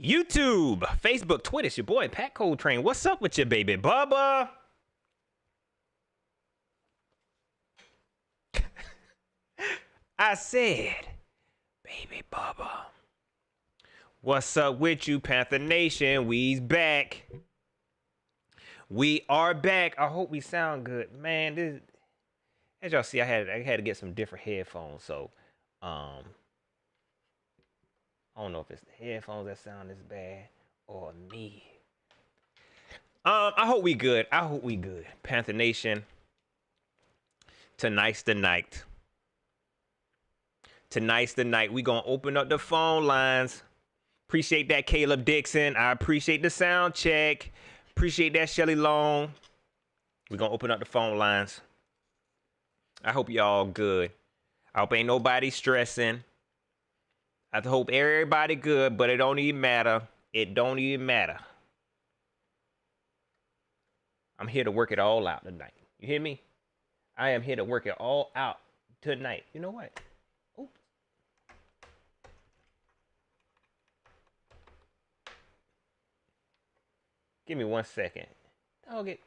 YouTube, Facebook, Twitter, it's your boy, Pat Coletrain. What's up with you, baby Bubba? I said, baby Bubba. What's up with you, Panther Nation? We's back. We are back. I hope we sound good. Man, this, as y'all see, I had to get some different headphones, so I don't know if it's the headphones that sound this bad or me. I hope we good. I hope we good. Panther Nation. Tonight's the night. Tonight's the night. We gonna open up the phone lines. Appreciate that, Caleb Dixon. I appreciate the sound check. Appreciate that, Shelly Long. We gonna open up the phone lines. I hope y'all good. I hope ain't nobody stressing. I hope everybody good, but it don't even matter. It don't even matter. I'm here to work it all out tonight. You hear me? I am here to work it all out tonight. You know what? Oops. Give me 1 second. Dog it.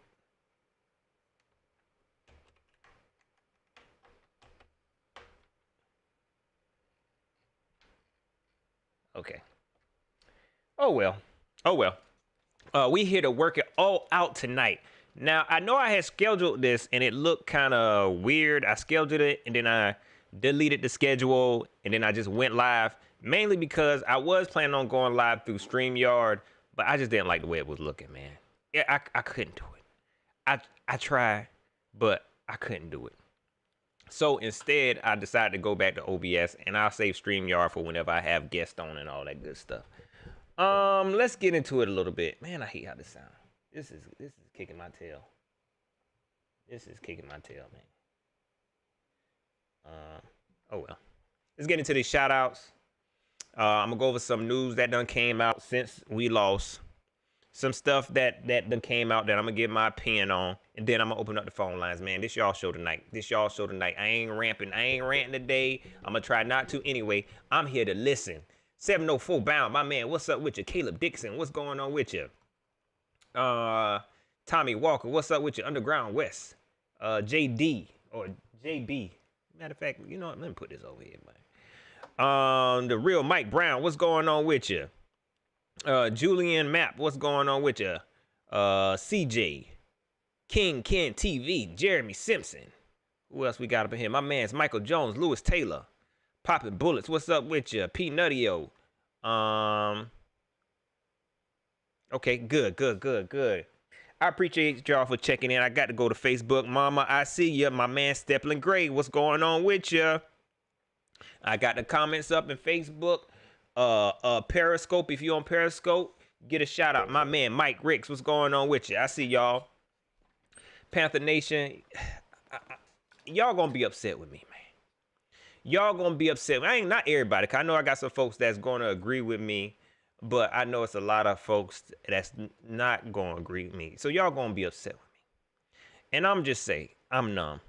Okay. Oh well. Oh well. We here to work it all out tonight. Now, I know I had scheduled this and it looked kind of weird. I scheduled it and then I deleted the schedule and then I just went live. Mainly because I was planning on going live through StreamYard, but I just didn't like the way it was looking, man. Yeah, I couldn't do it. I tried, but I couldn't do it. So instead, I decided to go back to OBS and I'll save StreamYard for whenever I have guests on and all that good stuff. Let's get into it a little bit. Man, I hate how this sounds. This is kicking my tail. This is kicking my tail, man. Oh well. Let's get into these shout outs. I'm gonna go over some news that done came out since we lost. Some stuff that done came out that I'm gonna give my opinion on, and then I'm gonna open up the phone lines, man. This y'all show tonight. This y'all show tonight. I ain't ranting today. I'm gonna try not to anyway. I'm here to listen. 704 bound, my man. What's up with you? Caleb Dixon, what's going on with you? Tommy Walker, what's up with you? Underground West. JD or JB. Matter of fact, you know what? Let me put this over here, man. The real Mike Brown, what's going on with you? Julian Mapp, what's going on with you? CJ, King Ken TV, Jeremy Simpson. Who else we got up in here? My man's Michael Jones, Lewis Taylor, Poppin' Bullets, what's up with you? P Nuttio. Okay, good. I appreciate y'all for checking in. I got to go to Facebook. Mama, I see ya. My man Steppling Gray, what's going on with you? I got the comments up in Facebook. Periscope, if you're on Periscope, get a shout out. My man Mike Ricks, what's going on with you? I see y'all. Panther Nation, y'all gonna be upset with me, man. Y'all gonna be upset. I ain't not everybody, cause I know I got some folks that's gonna agree with me, but I know it's a lot of folks that's not gonna agree with me. So y'all gonna be upset with me. And I'm just saying, I'm numb.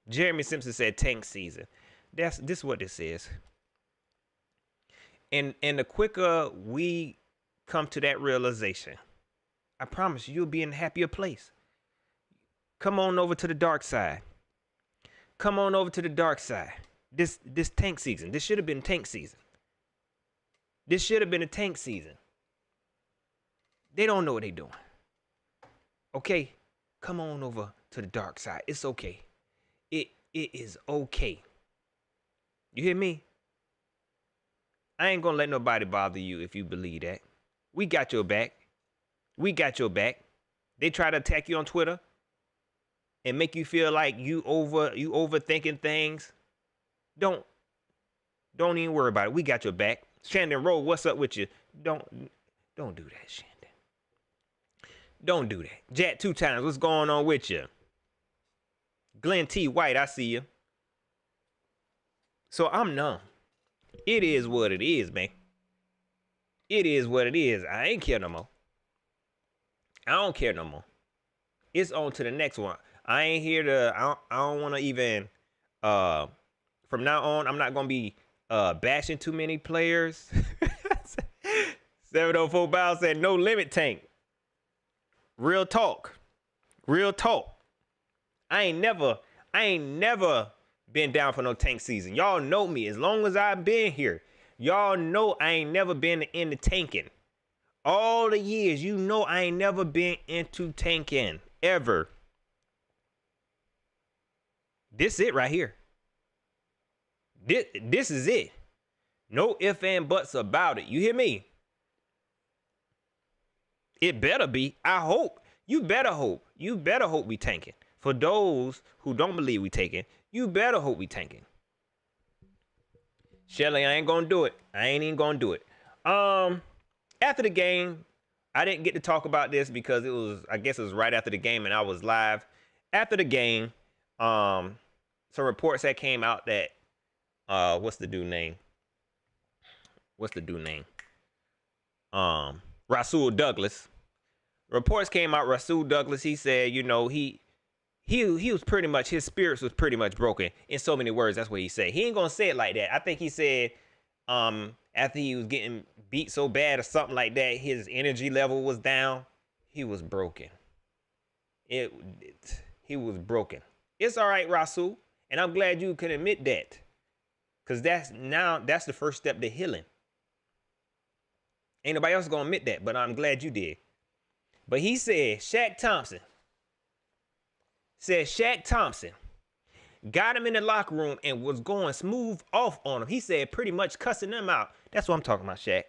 Jeremy Simpson said tank season. This what this is. And the quicker we come to that realization, I promise you'll be in a happier place. Come on over to the dark side. Come on over to the dark side. This tank season. This should have been tank season. This should have been a tank season. They don't know what they're doing. Okay? Come on over to the dark side. It's okay. It is okay. You hear me? I ain't gonna let nobody bother you if you believe that. We got your back. We got your back. They try to attack you on Twitter and make you feel like you overthinking things. Don't even worry about it. We got your back. Shandon Rowe, what's up with you? Don't do that, Shandon. Don't do that. Jack 2 times, what's going on with you? Glenn T. White, I see you. So I'm numb. It is what it is, man. It is what it is. I ain't care no more. I don't care no more. It's on to the next one. I ain't here to, I don't want to even, from now on, I'm not going to be bashing too many players. 704 Bow said no limit tank. Real talk. Real talk. I ain't never been down for no tank season. Y'all know me. As long as I've been here, y'all know I ain't never been into tanking. All the years, you know I ain't never been into tanking. Ever. This it right here. This is it. No ifs and buts about it. You hear me? It better be. I hope. You better hope. You better hope we tanking. For those who don't believe we taking, you better hope we tanking. Shelly, I ain't gonna do it. I ain't even gonna do it. After the game, I didn't get to talk about this because I guess it was right after the game and I was live. After the game, some reports that came out that what's the dude name? Rasul Douglas. Reports came out, Rasul Douglas, he said, you know, he was pretty much, his spirits was pretty much broken. In so many words, that's what he said. He ain't gonna say it like that. I think he said after he was getting beat so bad or something like that, his energy level was down. He was broken. He was broken. It's all right, Rasul. And I'm glad you can admit that. Because that's the first step to healing. Ain't nobody else gonna admit that, but I'm glad you did. But he said, Shaq Thompson got him in the locker room and was going smooth off on him. He said pretty much cussing them out. That's what I'm talking about, Shaq.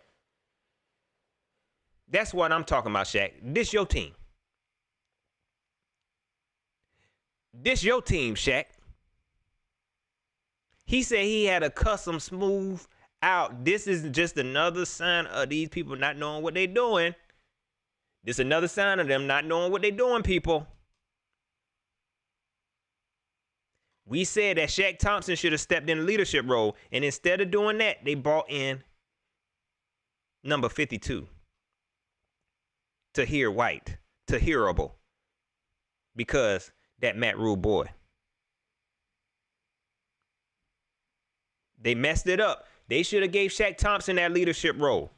That's what I'm talking about, Shaq. This your team. This your team, Shaq. He said he had to cuss him smooth out. This is just another sign of these people not knowing what they're doing. This is another sign of them not knowing what they're doing, people. We said that Shaq Thompson should have stepped in a leadership role, and instead of doing that, they brought in number 52, Tahir White, Tahirable, because that Matt Rule boy. They messed it up. They should have gave Shaq Thompson that leadership role.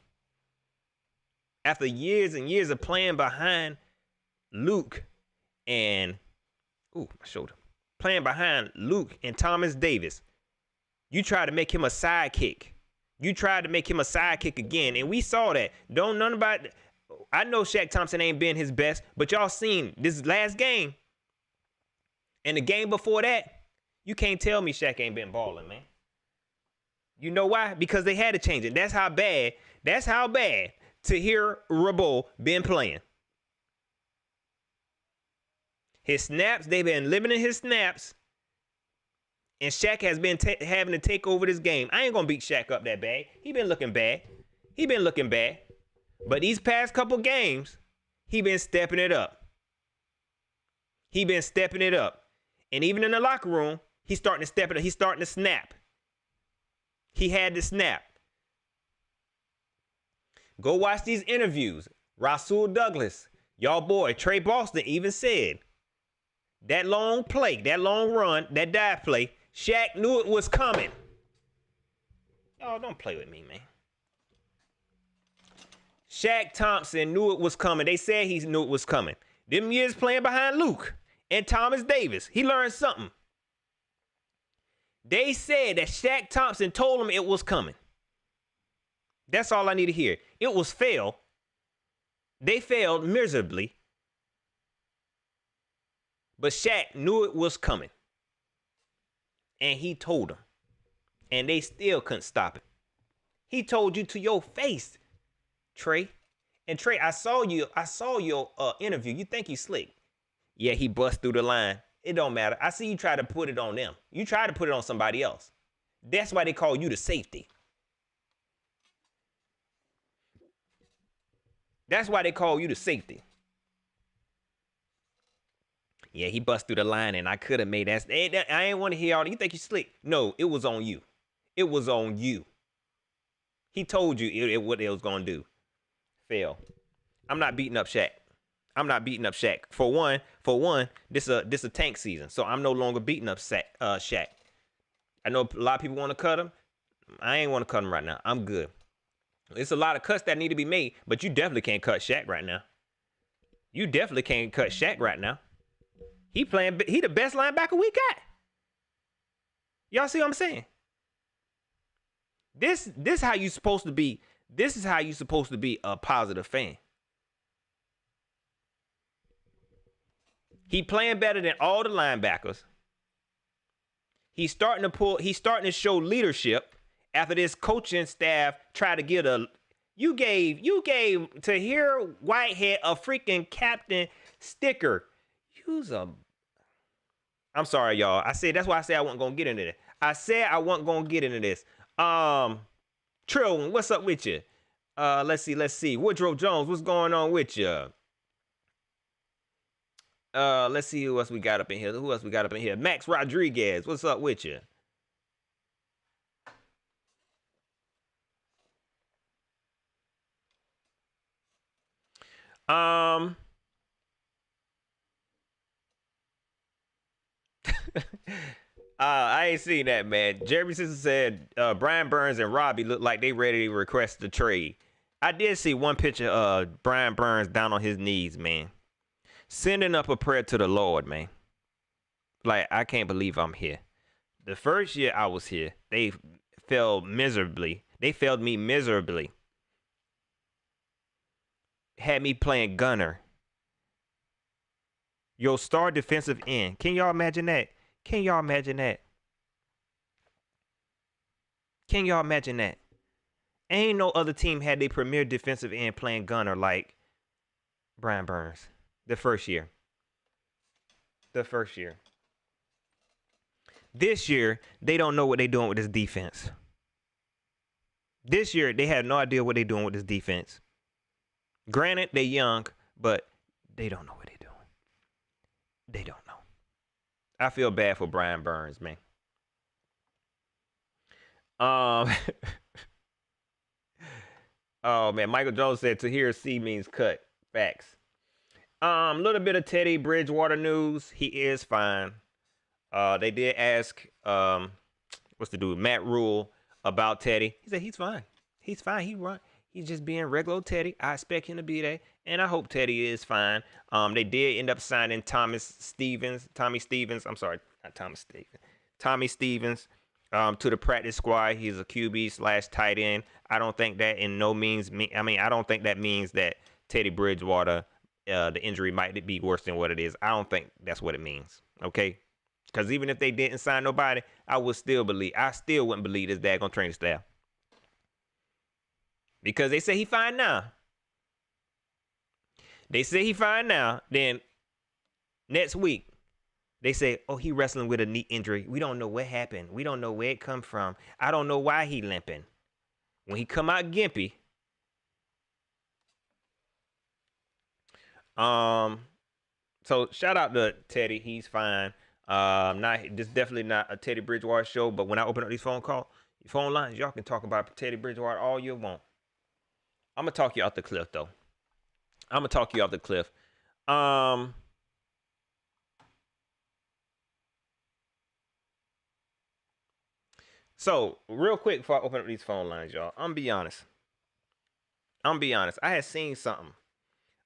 After years and years of playing behind Luke and my shoulder. Playing behind Luke and Thomas Davis. You tried to make him a sidekick. You tried to make him a sidekick again. And we saw that. I know Shaq Thompson ain't been his best, but y'all seen this last game. And the game before that, you can't tell me Shaq ain't been balling, man. You know why? Because they had to change it. That's how bad Tahir Rabo been playing. His snaps, they've been limiting his snaps. And Shaq has been having to take over this game. I ain't going to beat Shaq up that bad. He been looking bad. But these past couple games, he been stepping it up. And even in the locker room, he's starting to step it up. He's starting to snap. He had to snap. Go watch these interviews. Rasul Douglas, y'all boy, Trey Boston even said, that long play, that long run, that dive play, Shaq knew it was coming. Y'all don't play with me, man. Shaq Thompson knew it was coming. They said he knew it was coming. Them years playing behind Luke and Thomas Davis, he learned something. They said that Shaq Thompson told him it was coming. That's all I need to hear. It was fail. They failed miserably. But Shaq knew it was coming. And he told them. And they still couldn't stop it. He told you to your face, Trey. And Trey, I saw your interview. You think he's slick. Yeah, he bust through the line. It don't matter. I see you try to put it on them. You try to put it on somebody else. That's why they call you the safety. That's why they call you the safety. Yeah, he bust through the line and I could have made that. I ain't want to hear all that. You think you slick? No, it was on you. It was on you. He told you what it was going to do. Fail. I'm not beating up Shaq. For one, this a tank season, so I'm no longer beating up Shaq. I know a lot of people want to cut him. I ain't want to cut him right now. I'm good. It's a lot of cuts that need to be made, but you definitely can't cut Shaq right now. You definitely can't cut Shaq right now. He the best linebacker we got. Y'all see what I'm saying? This how you supposed to be. This is how you supposed to be a positive fan. He playing better than all the linebackers. He's starting to show leadership after this coaching staff tried to get a. You gave Tahir Whitehead a freaking captain sticker. I'm sorry, y'all. That's why I said I wasn't gonna get into this. I said I wasn't gonna get into this. Trill, what's up with you? Let's see. Woodrow Jones, what's going on with you? Let's see who else we got up in here. Max Rodriguez, what's up with you? I ain't seen that, man. Jeremy Sister said Brian Burns and Robbie look like they ready to request the trade. I did see one picture of Brian Burns down on his knees, man, sending up a prayer to the Lord, man. Like, I can't believe I'm here. The first year I was here, they failed miserably. They failed me miserably. Had me playing gunner. Your star defensive end. Can y'all imagine that? Can y'all imagine that? Ain't no other team had their premier defensive end playing gunner like Brian Burns. The first year. This year, they don't know what they're doing with this defense. This year, they have no idea what they're doing with this defense. Granted, they're young, but they don't know what they're doing. They don't know. I feel bad for Brian Burns, man. Oh man, Michael Jones said to hear C means cut. Facts. Little bit of Teddy Bridgewater news. He is fine. They did ask what's the dude, Matt Rule, about Teddy. He said he's fine. He's fine. He's just being regular Teddy. I expect him to be there, and I hope Teddy is fine. They did end up signing Tommy Stevens. I'm sorry, not Thomas Stevens. Tommy Stevens to the practice squad. He's a QB / tight end. I don't think that in no means I don't think that means that Teddy Bridgewater, the injury might be worse than what it is. I don't think that's what it means. Okay. Because even if they didn't sign nobody, I still wouldn't believe this daggone training staff. Because they say he fine now. Then next week, they say, oh, he wrestling with a knee injury. We don't know what happened. We don't know where it come from. I don't know why he limping. When he come out gimpy. So shout out to Teddy. He's fine. This definitely not a Teddy Bridgewater show, but when I open up these phone lines, y'all can talk about Teddy Bridgewater all you want. I'm gonna talk you off the cliff though. So real quick before I open up these phone lines, y'all, I'm be honest. I had seen something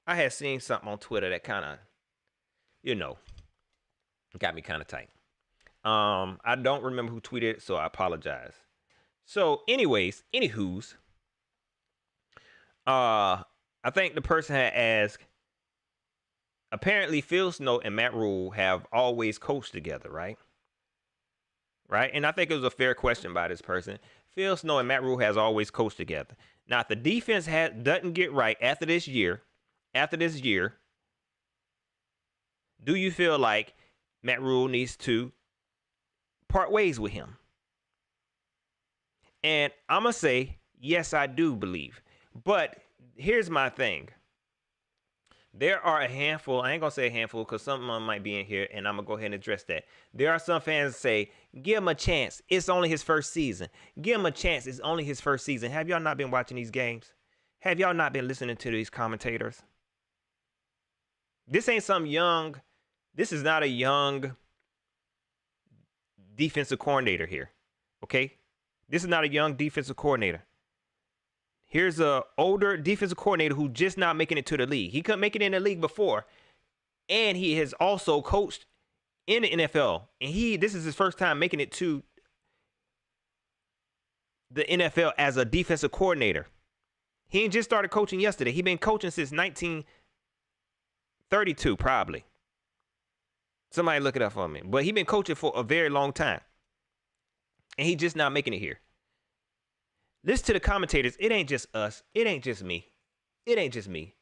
on Twitter that kind of, got me kind of tight. I don't remember who tweeted it, so I apologize. So, anywho's, I think the person had asked. Apparently, Phil Snow and Matt Rule have always coached together, right? Right, and I think it was a fair question by this person. Phil Snow and Matt Rule has always coached together. Now, if the defense doesn't get right after this year, do you feel like Matt Rule needs to part ways with him? And I'm going to say, yes, I do believe. But here's my thing. There are a handful, I ain't going to say a handful because some of them might be in here, and I'm going to go ahead and address that. There are some fans that say, give him a chance. It's only his first season. Give him a chance. It's only his first season. Have y'all not been watching these games? Have y'all not been listening to these commentators? This ain't some young, this is not a young defensive coordinator here, okay? This is not a young defensive coordinator. Here's a older defensive coordinator who just not making it to the league. He couldn't make it in the league before, and he has also coached in the NFL. And this is his first time making it to the NFL as a defensive coordinator. He ain't just started coaching yesterday. He been coaching since 1932, probably. Somebody look it up for me. But he been coaching for a very long time. And he just not making it here. Listen to the commentators. It ain't just us. It ain't just me. It ain't just me.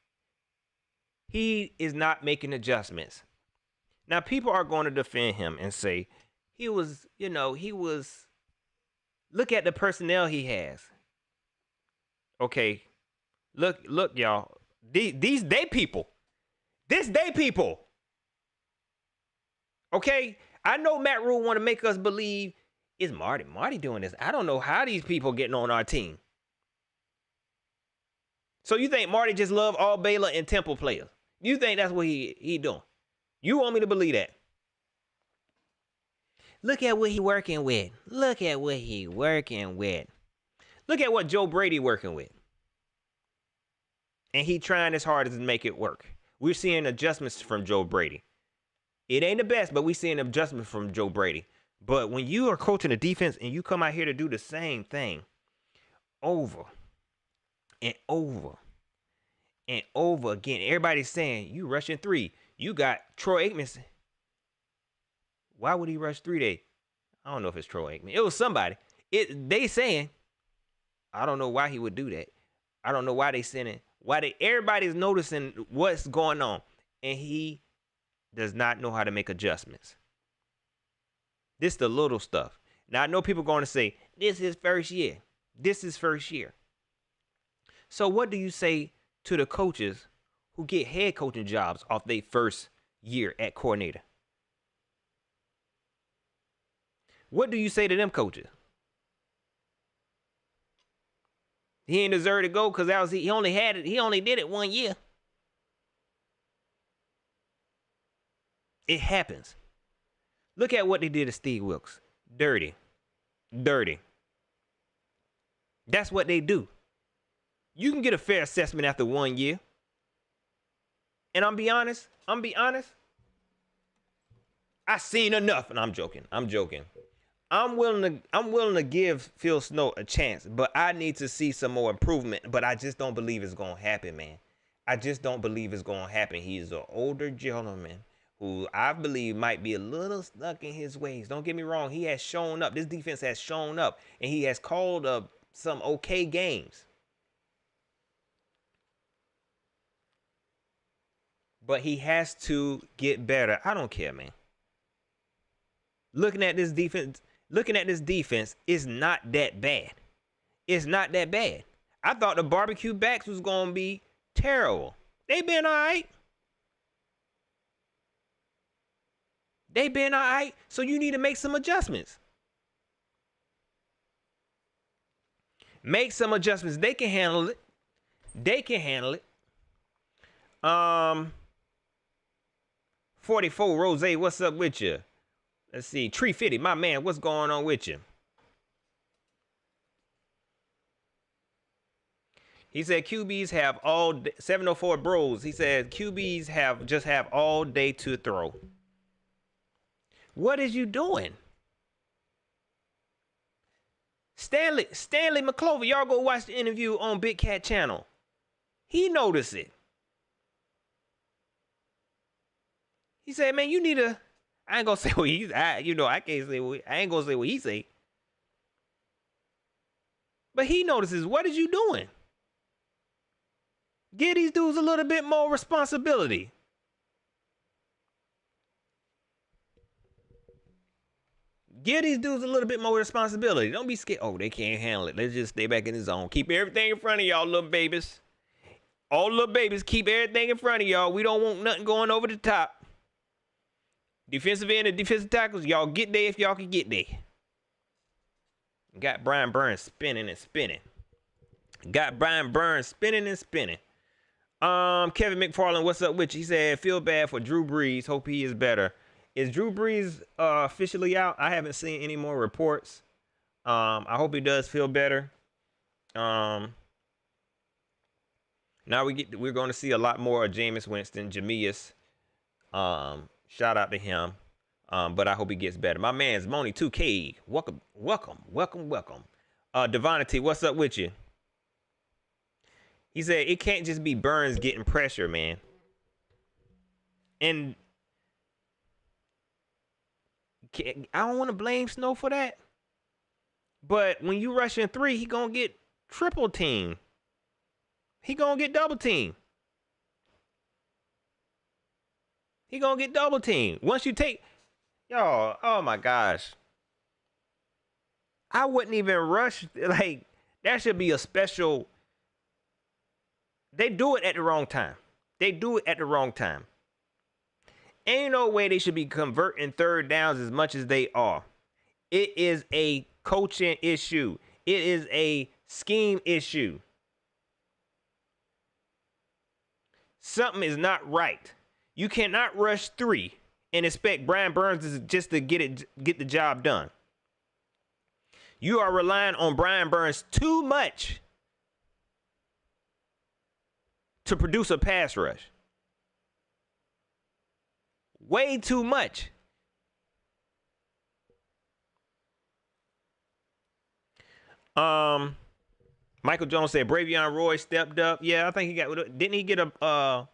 He is not making adjustments. Now, people are going to defend him and say, look at the personnel he has. Okay. Look, y'all. These they people. This they people. Okay? I know Matt Rule want to make us believe it's Marty doing this. I don't know how these people getting on our team. So you think Marty just love all Baylor and Temple players? You think that's what he doing? You want me to believe that? Look at what he working with. Look at what he working with. Look at what Joe Brady working with. And he trying his hardest to make it work. We're seeing adjustments from Joe Brady. It ain't the best, but we're seeing adjustments from Joe Brady. But when you are coaching a defense and you come out here to do the same thing over and over and over again, everybody's saying you rushing 3. You got Troy Aikman. Why would he rush 3 days? I don't know if it's Troy Aikman. It was somebody. They saying, I don't know why he would do that. I don't know why they sending. Everybody's noticing what's going on, and he does not know how to make adjustments. This the little stuff. Now I know people going to say this is first year. This is first year. So what do you say to the coaches who get head coaching jobs off their first year at coordinator? What do you say to them coaches? He ain't deserve to go because he only did it 1 year. It happens. Look at what they did to Steve Wilkes. Dirty. That's what they do. You can get a fair assessment after 1 year. And I'm be honest. I seen enough, and I'm joking. I'm willing to give Phil Snow a chance, but I need to see some more improvement. But I just don't believe it's gonna happen, man. I just don't believe it's gonna happen. He's an older gentleman who I believe might be a little stuck in his ways. Don't get me wrong. He has shown up. This defense has shown up, and he has called up some okay games. But he has to get better. I don't care, man. Looking at this defense is not that bad. It's not that bad. I thought the barbecue backs was going to be terrible. They been all right. So you need to make some adjustments. Make some adjustments. They can handle it. 44 Rose, what's up with you? Let's see. Tree Fitty, my man, what's going on with you? He said QBs have all day, 704 Bros. He said QBs have all day to throw. What is you doing? Stanley McClover, y'all go watch the interview on Big Cat channel. He noticed it. He said, man, you need to, I ain't gonna say what I ain't gonna say what he say. But he notices, what is you doing? Give these dudes a little bit more responsibility. Give these dudes a little bit more responsibility. Don't be scared. Oh, they can't handle it. Let's just stay back in the zone. Keep everything in front of y'all, little babies. All little babies, keep everything in front of y'all. We don't want nothing going over the top. Defensive end and defensive tackles, y'all get there if y'all can get there. Got Brian Burns spinning and spinning. Kevin McFarland, what's up with you? He said, feel bad for Drew Brees. Hope he is better. Is Drew Brees officially out? I haven't seen any more reports. I hope he does feel better. Now we're going to see a lot more of Jameis Winston, Jameis. Shout out to him. But I hope he gets better. My man's Moni 2K. Welcome. Devonity, what's up with you? He said it can't just be Burns getting pressure, man. And I don't want to blame Snow for that. But when you rush in 3, he gonna get triple team. He gonna get double team. He gonna get double team. Once you take, y'all, oh my gosh. I wouldn't even rush. Like, that should be a special. They do it at the wrong time. Ain't no way they should be converting third downs as much as they are. It is a coaching issue. It is a scheme issue. Something is not right. You cannot rush 3 and expect Brian Burns just to get the job done. You are relying on Brian Burns too much to produce a pass rush. Way too much. Michael Jones said Bravion Roy stepped up. Yeah, I think he got. Didn't he get a?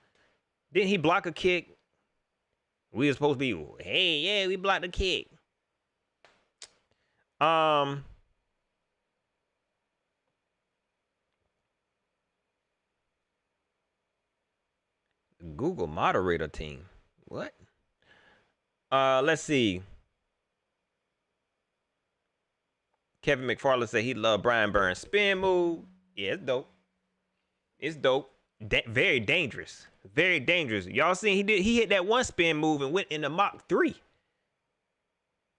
Didn't he block a kick? We were supposed to be. Hey, yeah, we blocked a kick. Google moderator team. What? Let's see. Kevin McFarland said he loved Brian Burns' spin move. Yeah, it's dope. It's dope. Very dangerous. Very dangerous. Y'all seen he hit that one spin move and went in the Mach 3.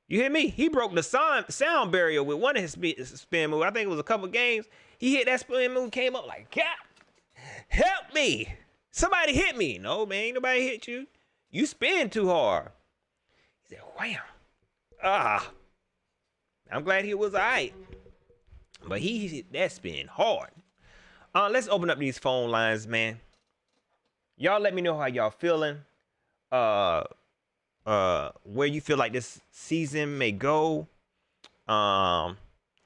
You hear me? He broke the sound barrier with one of his spin moves. I think it was a couple games. He hit that spin move, came up like, God, help me. Somebody hit me. No, man, ain't nobody hit you. You spin too hard. He said, wham. I'm glad he was all right. But he hit that spin hard. Let's open up these phone lines, man. Y'all let me know how y'all feeling. Where you feel like this season may go.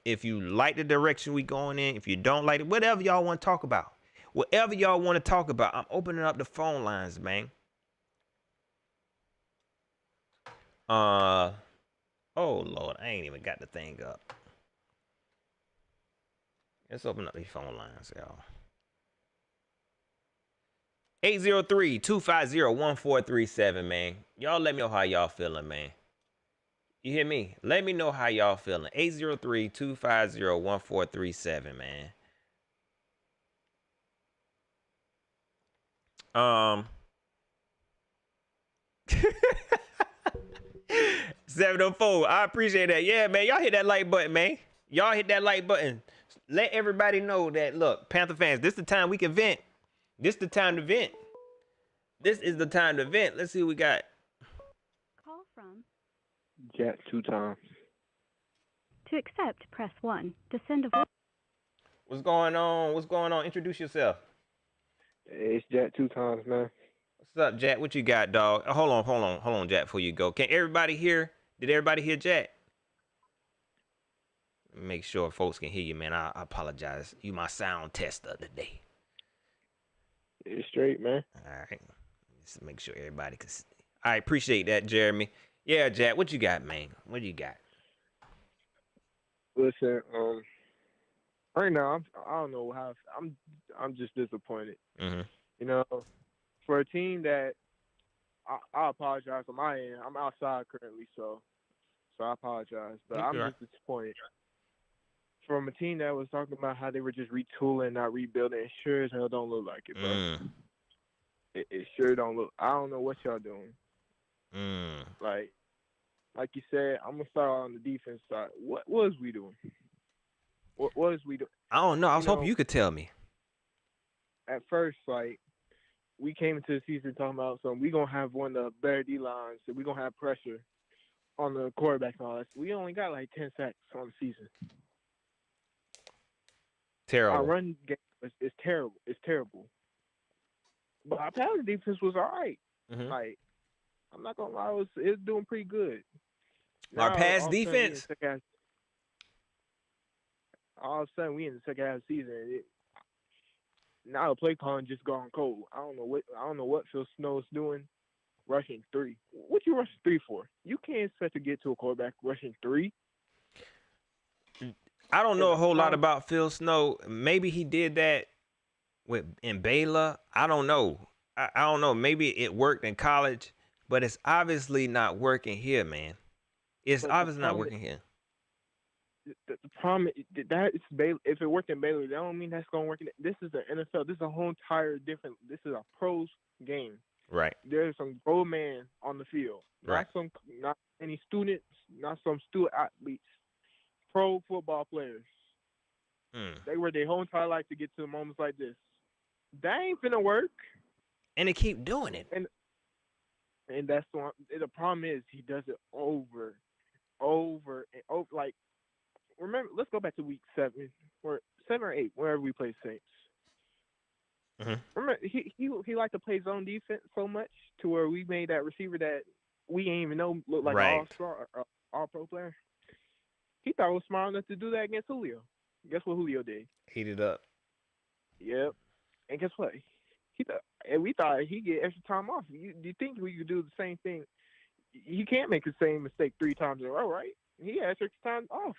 If you like the direction we going in, if you don't like it, whatever y'all want to talk about. Whatever y'all want to talk about, I'm opening up the phone lines, man. Oh, Lord, I ain't even got the thing up. Let's open up these phone lines, y'all. 803-250-1437, man. Y'all let me know how y'all feeling, man. You hear me? Let me know how y'all feeling. 803-250-1437, man. 704. I appreciate that. Yeah, man. Y'all hit that like button, man. Y'all hit that like button. Let everybody know that, look, Panther fans, this is the time we can vent. This is the time to vent. This is the time to vent. Let's see what we got. Call from Jack 2 times. To accept, press 1. To send a voice. What's going on? What's going on? Introduce yourself. Hey, it's Jack 2 times, man. What's up, Jack? What you got, dog? Hold on, Jack, before you go. Can everybody hear? Did everybody hear Jack? Make sure folks can hear you, man. I apologize. You my sound tester today. It's straight, man. All right. Just make sure everybody can see. I appreciate that, Jeremy. Yeah, Jack, what you got, man? What do you got? Listen, right now I don't know how I'm just disappointed. Mm-hmm. You know, for a team that I apologize on my end. I'm outside currently, so I apologize, but I'm just disappointed. From a team that was talking about how they were just retooling, not rebuilding, it sure as hell don't look like it, bro. It sure don't look. I don't know what y'all doing. Like you said, I'm gonna start on the defense side. What was we doing? What was we doing? I don't know. I was hoping you could tell me. At first, like, we came into the season talking about something. We gonna have one of the better D lines, and we gonna have pressure on the quarterback and all that. We only got like 10 sacks on the season. Terrible. Our run game is terrible. It's terrible. But our pass defense was all right. Mm-hmm. Like, I'm not gonna lie, it was doing pretty good. Our Now pass all of a sudden defense. we in the second half of the season. Now the play calling just gone cold. I don't know what Phil Snow's doing. Rushing 3. What you rushing 3 for? You can't expect to get to a quarterback rushing 3. I don't know a whole lot about Phil Snow. Maybe he did that in Baylor. I don't know. I don't know. Maybe it worked in college, but it's obviously not working here, man. It's obviously not working here. The problem is that it's Baylor. If it worked in Baylor, that don't mean that's gonna work in. This is the NFL. This is a whole entire different. This is a pros game. Right. There's some grown man on the field. Right. Not any students. Not some student athletes. Pro football players. They were their whole entire life to get to moments like this. That ain't finna work. And they keep doing it. And that's the problem is he does it over and over. Like, remember, let's go back to week 7 or 7 or 8, wherever we play Saints. Mm-hmm. Remember, he liked to play zone defense so much to where we made that receiver that we ain't even know looked like an all-star or all-pro player. He thought it was smart enough to do that against Julio. Guess what Julio did? Heated up. Yep. And guess what? We thought he'd get extra time off. Do you think we could do the same thing? You can't make the same mistake 3 times in a row, right? He has extra time off.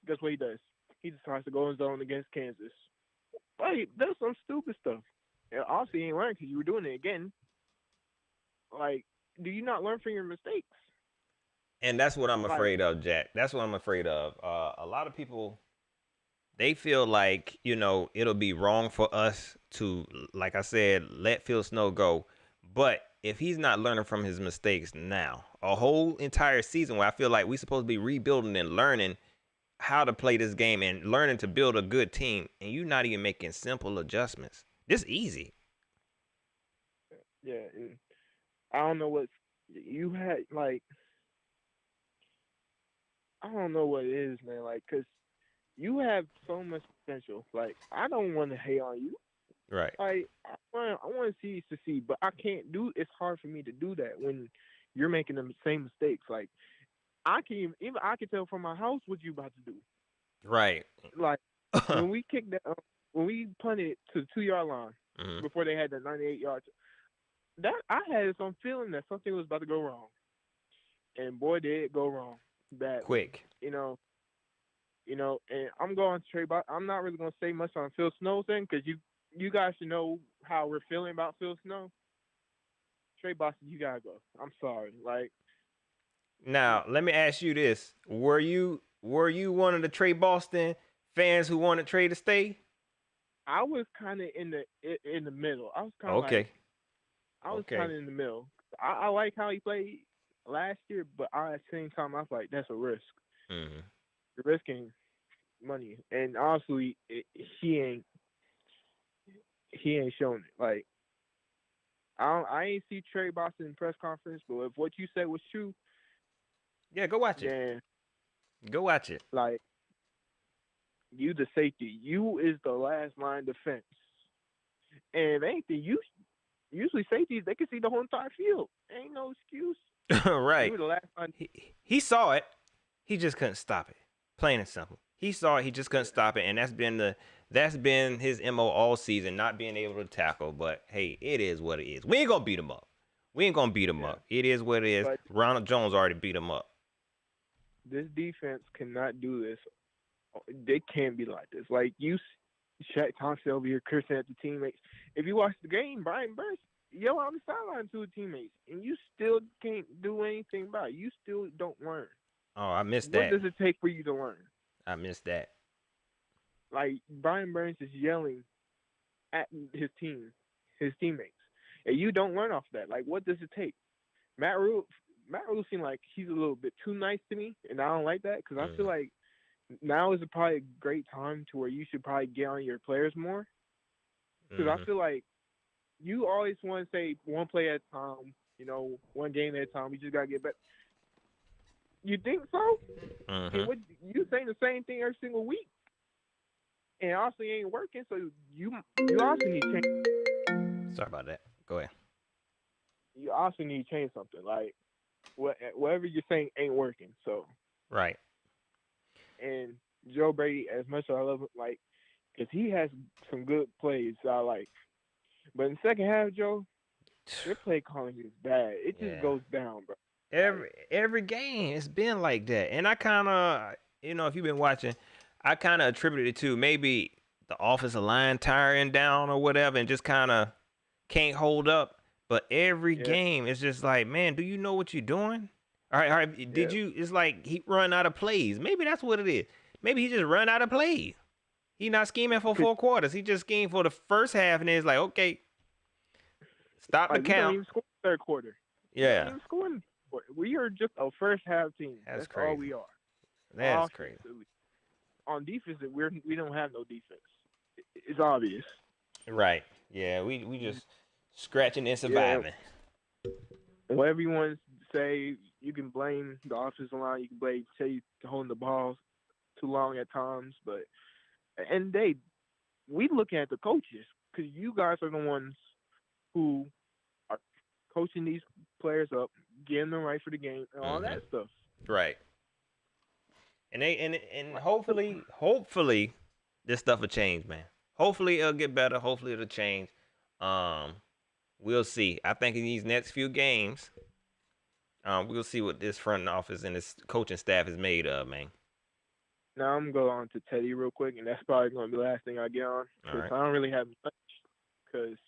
Guess what he does? He decides to go in zone against Kansas. Like, that's some stupid stuff. And obviously, he ain't learned because you were doing it again. Like, do you not learn from your mistakes? And that's what I'm afraid of, Jack. That's what I'm afraid of. A lot of people, they feel like, it'll be wrong for us to, like I said, let Phil Snow go. But if he's not learning from his mistakes now, a whole entire season where I feel like we're supposed to be rebuilding and learning how to play this game and learning to build a good team, and you're not even making simple adjustments. This easy. Yeah, and I don't know what you had, like, I don't know what it is, man, like, because you have so much potential. Like, I don't want to hate on you. Right. Like, I want to see you succeed, but I can't it's hard for me to do that when you're making the same mistakes. Like, I can tell from my house what you about to do. Right. Like, when we kicked that, when we punted to the 2-yard line before they had the 98 yards, that I had some feeling that something was about to go wrong, and boy, did it go wrong. That quick. And I'm going straight by. I'm not really going to say much on Phil Snow's thing because you guys should know how we're feeling about Phil Snow. Trey Boston, you gotta go. I'm sorry. Like, now let me ask you this: Were you one of the Trey Boston fans who wanted Trey to stay? I was kind of in the middle. I was kind of okay. I was kind of in the middle. I like how he played last year, but at the same time, I was like, that's a risk. Mm-hmm. You're risking money, and honestly, he ain't showing it. Like, I ain't see Trey Boston press conference, but if what you said was true, yeah, go watch it. Go watch it. Like, you the safety, you is the last line defense, and anything usually safeties they can see the whole entire field. Ain't no excuse. Right. You were the last line. He saw it. He just couldn't stop it. Plain and simple. He saw it. He just couldn't stop it, and that's been his MO all season, not being able to tackle. But hey, it is what it is. We ain't gonna beat him up. It is what it is. But Ronald Jones already beat him up. This defense cannot do this. They can't be like this. Like, Shaq Thompson over here cursing at the teammates. If you watch the game, Brian Burns yell on the sideline to the teammates, and you still can't do anything about it. You still don't learn. Oh, I missed that. What does it take for you to learn? I missed that. Like, Brian Burns is yelling at his teammates, and you don't learn off that. Like, what does it take? Matt Rule seems like he's a little bit too nice to me, and I don't like that because I feel like now is probably a great time to where you should probably get on your players more. Because I feel like you always want to say one play at a time, one game at a time. We just got to get better. You think so? And you saying the same thing every single week. And obviously ain't working, so you also need change. Sorry about that. Go ahead. You also need to change something. Like whatever you're saying ain't working. So Right. and Joe Brady, as much as I love him, like, because he has some good plays I like, but in the second half, Joe, your play calling is bad. It just Yeah. goes down, bro. Every game it's been like that, and I kind of, if you've been watching, I kind of attributed it to maybe the offensive line tiring down or whatever, and just kind of can't hold up. But every game, it's just like, man, do you know what you're doing? All right. Did you? It's like he run out of plays. Maybe that's what it is. Maybe he just run out of plays. He not scheming for 4 quarters. He just schemed for the first half, and it's like, okay, stop the We don't count. even score the third quarter. Yeah. We don't even score in the fourth. We are just a first half team. That's crazy. all we are. That's crazy. On defense, we don't have no defense. It's obvious. Right. Yeah. We just scratching and surviving. Yeah. Whatever you want to say, you can blame the offensive line. You can blame Teddy holding the ball too long at times, but and we look at the coaches because you guys are the ones who are coaching these players up, getting them right for the game, and all that stuff. Right. And hopefully this stuff will change, man. Hopefully it'll get better. Hopefully it'll change. We'll see. I think in these next few games, we'll see what this front office and this coaching staff is made of, man. Now I'm going to go on to Teddy real quick, and that's probably going to be the last thing I get on. Because I don't really have much, because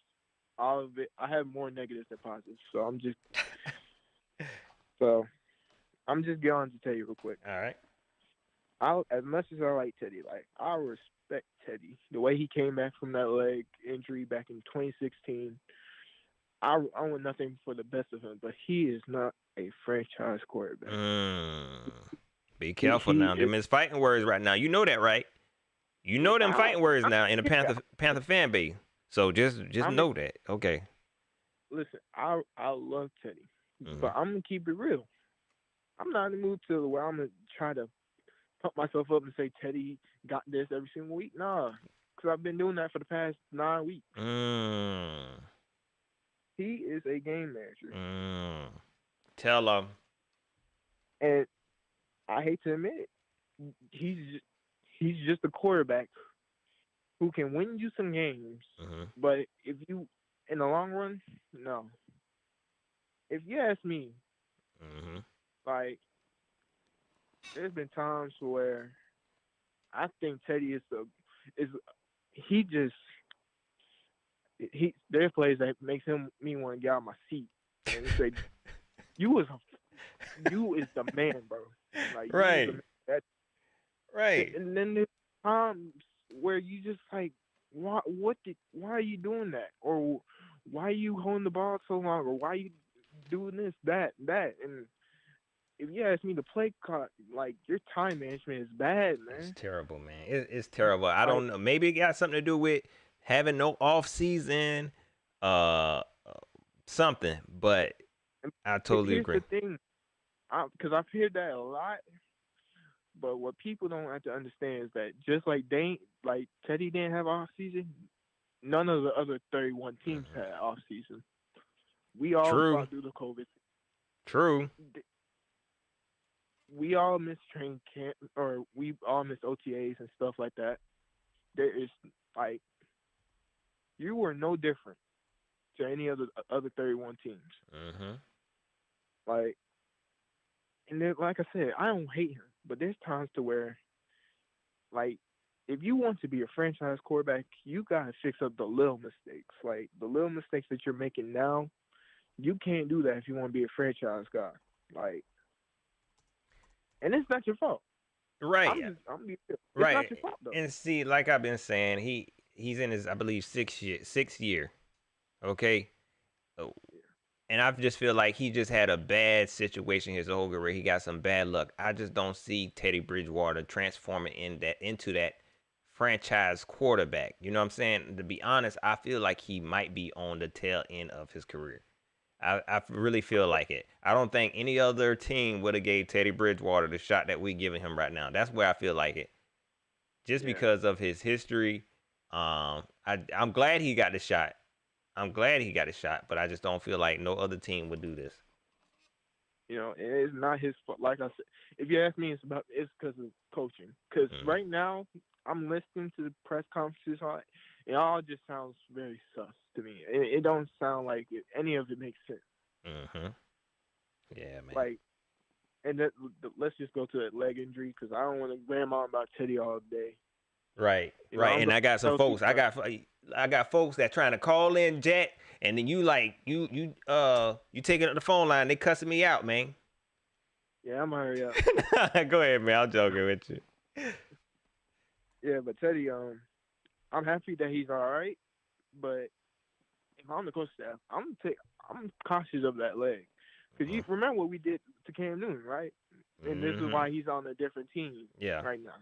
all of it, I have more negatives than positives. So I'm just getting on to Teddy real quick. All right. As much as I like Teddy, like, I respect Teddy. The way he came back from that leg injury back in 2016, I want nothing for the best of him, but he is not a franchise quarterback. Be careful now. Them is fighting words right now. You know that, right? You know them fighting words now in the Panther fan base. So just know that. Okay. Listen, I love Teddy, but I'm gonna keep it real. I'm not in the mood to where I'm gonna try to pump myself up and say Teddy got this every single week. Nah, because I've been doing that for the past 9 weeks. He is a game manager. Tell him. And I hate to admit it, he's just a quarterback who can win you some games. But if you, in the long run, no. If you ask me, like, there's been times where I think Teddy there's plays that makes me want to get out of my seat and say, you is the man, bro. Like, right. Right. And then there's times where you just like, why are you doing that? Or why are you holding the ball so long? Or why are you doing this, that? And if you ask me, the play clock, like, your time management is bad, man. It's terrible, man. It's terrible. I don't know. Maybe it got something to do with having no off season, something. But I totally agree. Here's the thing, because I've heard that a lot. But what people don't have to understand is that just like Teddy didn't have off season, none of the other 31 teams had off season. We all fought through the COVID. True. We all missed training camp, or we all missed OTAs and stuff like that. There is, like, you were no different to any other 31 teams. Like, and then, like I said, I don't hate him, but there's times to where, like, if you want to be a franchise quarterback, you gotta fix up the little mistakes. Like, the little mistakes that you're making now, you can't do that if you want to be a franchise guy. Like, and it's not your fault. Right. It's right. not your fault, though. And see, like I've been saying, he's in his, I believe, sixth year. Okay. And I just feel like he just had a bad situation his whole career. He got some bad luck. I just don't see Teddy Bridgewater transforming into that franchise quarterback. You know what I'm saying? To be honest, I feel like he might be on the tail end of his career. I really feel like it. I don't think any other team would have gave Teddy Bridgewater the shot that we're giving him right now. That's where I feel like it. Just because of his history. I'm glad he got the shot. I'm glad he got a shot, but I just don't feel like no other team would do this. You know, and it's not his fault. Like I said, if you ask me, it's because of coaching. Because right now, I'm listening to the press conferences, it all just sounds very sus to me. It don't sound like any of it makes sense. Mm-hmm. Yeah, man. Like, and let's just go to that leg injury because I don't want to ram on about Teddy all day. Right, right. And I got some folks. I got folks that trying to call in, Jack, and then you taking up the phone line. They cussing me out, man. Yeah, I'm gonna hurry up. Go ahead, man. I'm joking with you. Yeah, but Teddy, I'm happy that he's all right. But if I'm the coach staff, I'm cautious of that leg because you remember what we did to Cam Newton, right? And this is why he's on a different team right now.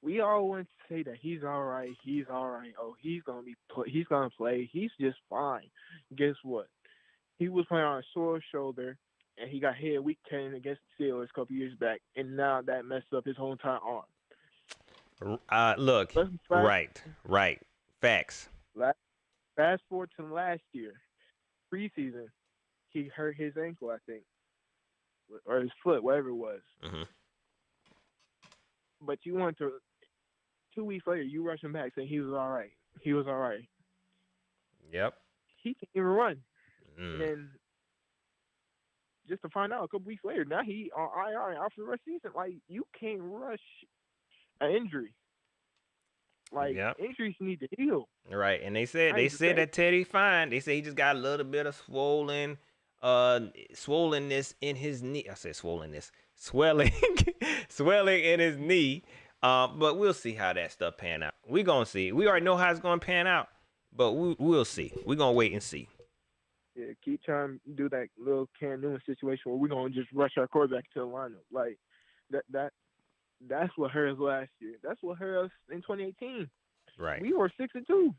We all want to say that he's all right. He's all right. Oh, he's gonna play. He's just fine. Guess what? He was playing on a sore shoulder, and he got hit week 10 against the Steelers a couple years back, and now that messed up his whole entire arm. Look, right, facts. Fast forward to last year, preseason, he hurt his ankle, I think, or his foot, whatever it was. Mm-hmm. But you want to. 2 weeks later, you rush him back saying he was all right. He was all right. Yep. He can't even run. And just to find out a couple weeks later, now he on IR out for the rest of the season. Like, you can't rush an injury. Like, injuries need to heal. Right. And they said that Teddy fine. They say he just got a little bit of swollenness in his knee. I said swollenness. Swelling in his knee. But we'll see how that stuff pan out. We're going to see. We already know how it's going to pan out, but we'll see. We're going to wait and see. Yeah, keep trying to do that little Cam Newton situation where we're going to just rush our quarterback to the lineup. Like, that's what hurt us last year. That's what hurt us in 2018. Right. We were 6-2.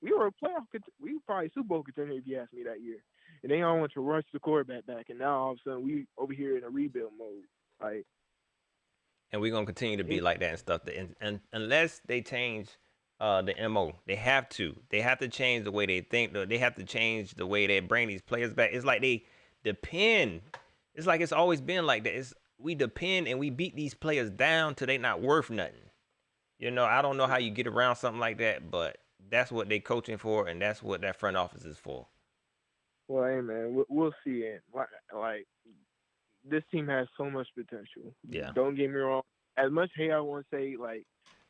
We were a playoff. We were probably Super Bowl contender if you asked me that year. And they all want to rush the quarterback back, and now all of a sudden we over here in a rebuild mode. Like. And we're going to continue to be like that and stuff. And unless they change the MO, they have to. They have to change the way they think. They have to change the way they bring these players back. It's like they depend. It's like it's always been like that. We depend and we beat these players down till they not worth nothing. You know, I don't know how you get around something like that, but that's what they coaching for, and that's what that front office is for. Well, hey, man, we'll see it. Like this team has so much potential. Yeah. Don't get me wrong. As much hate I want to say, like,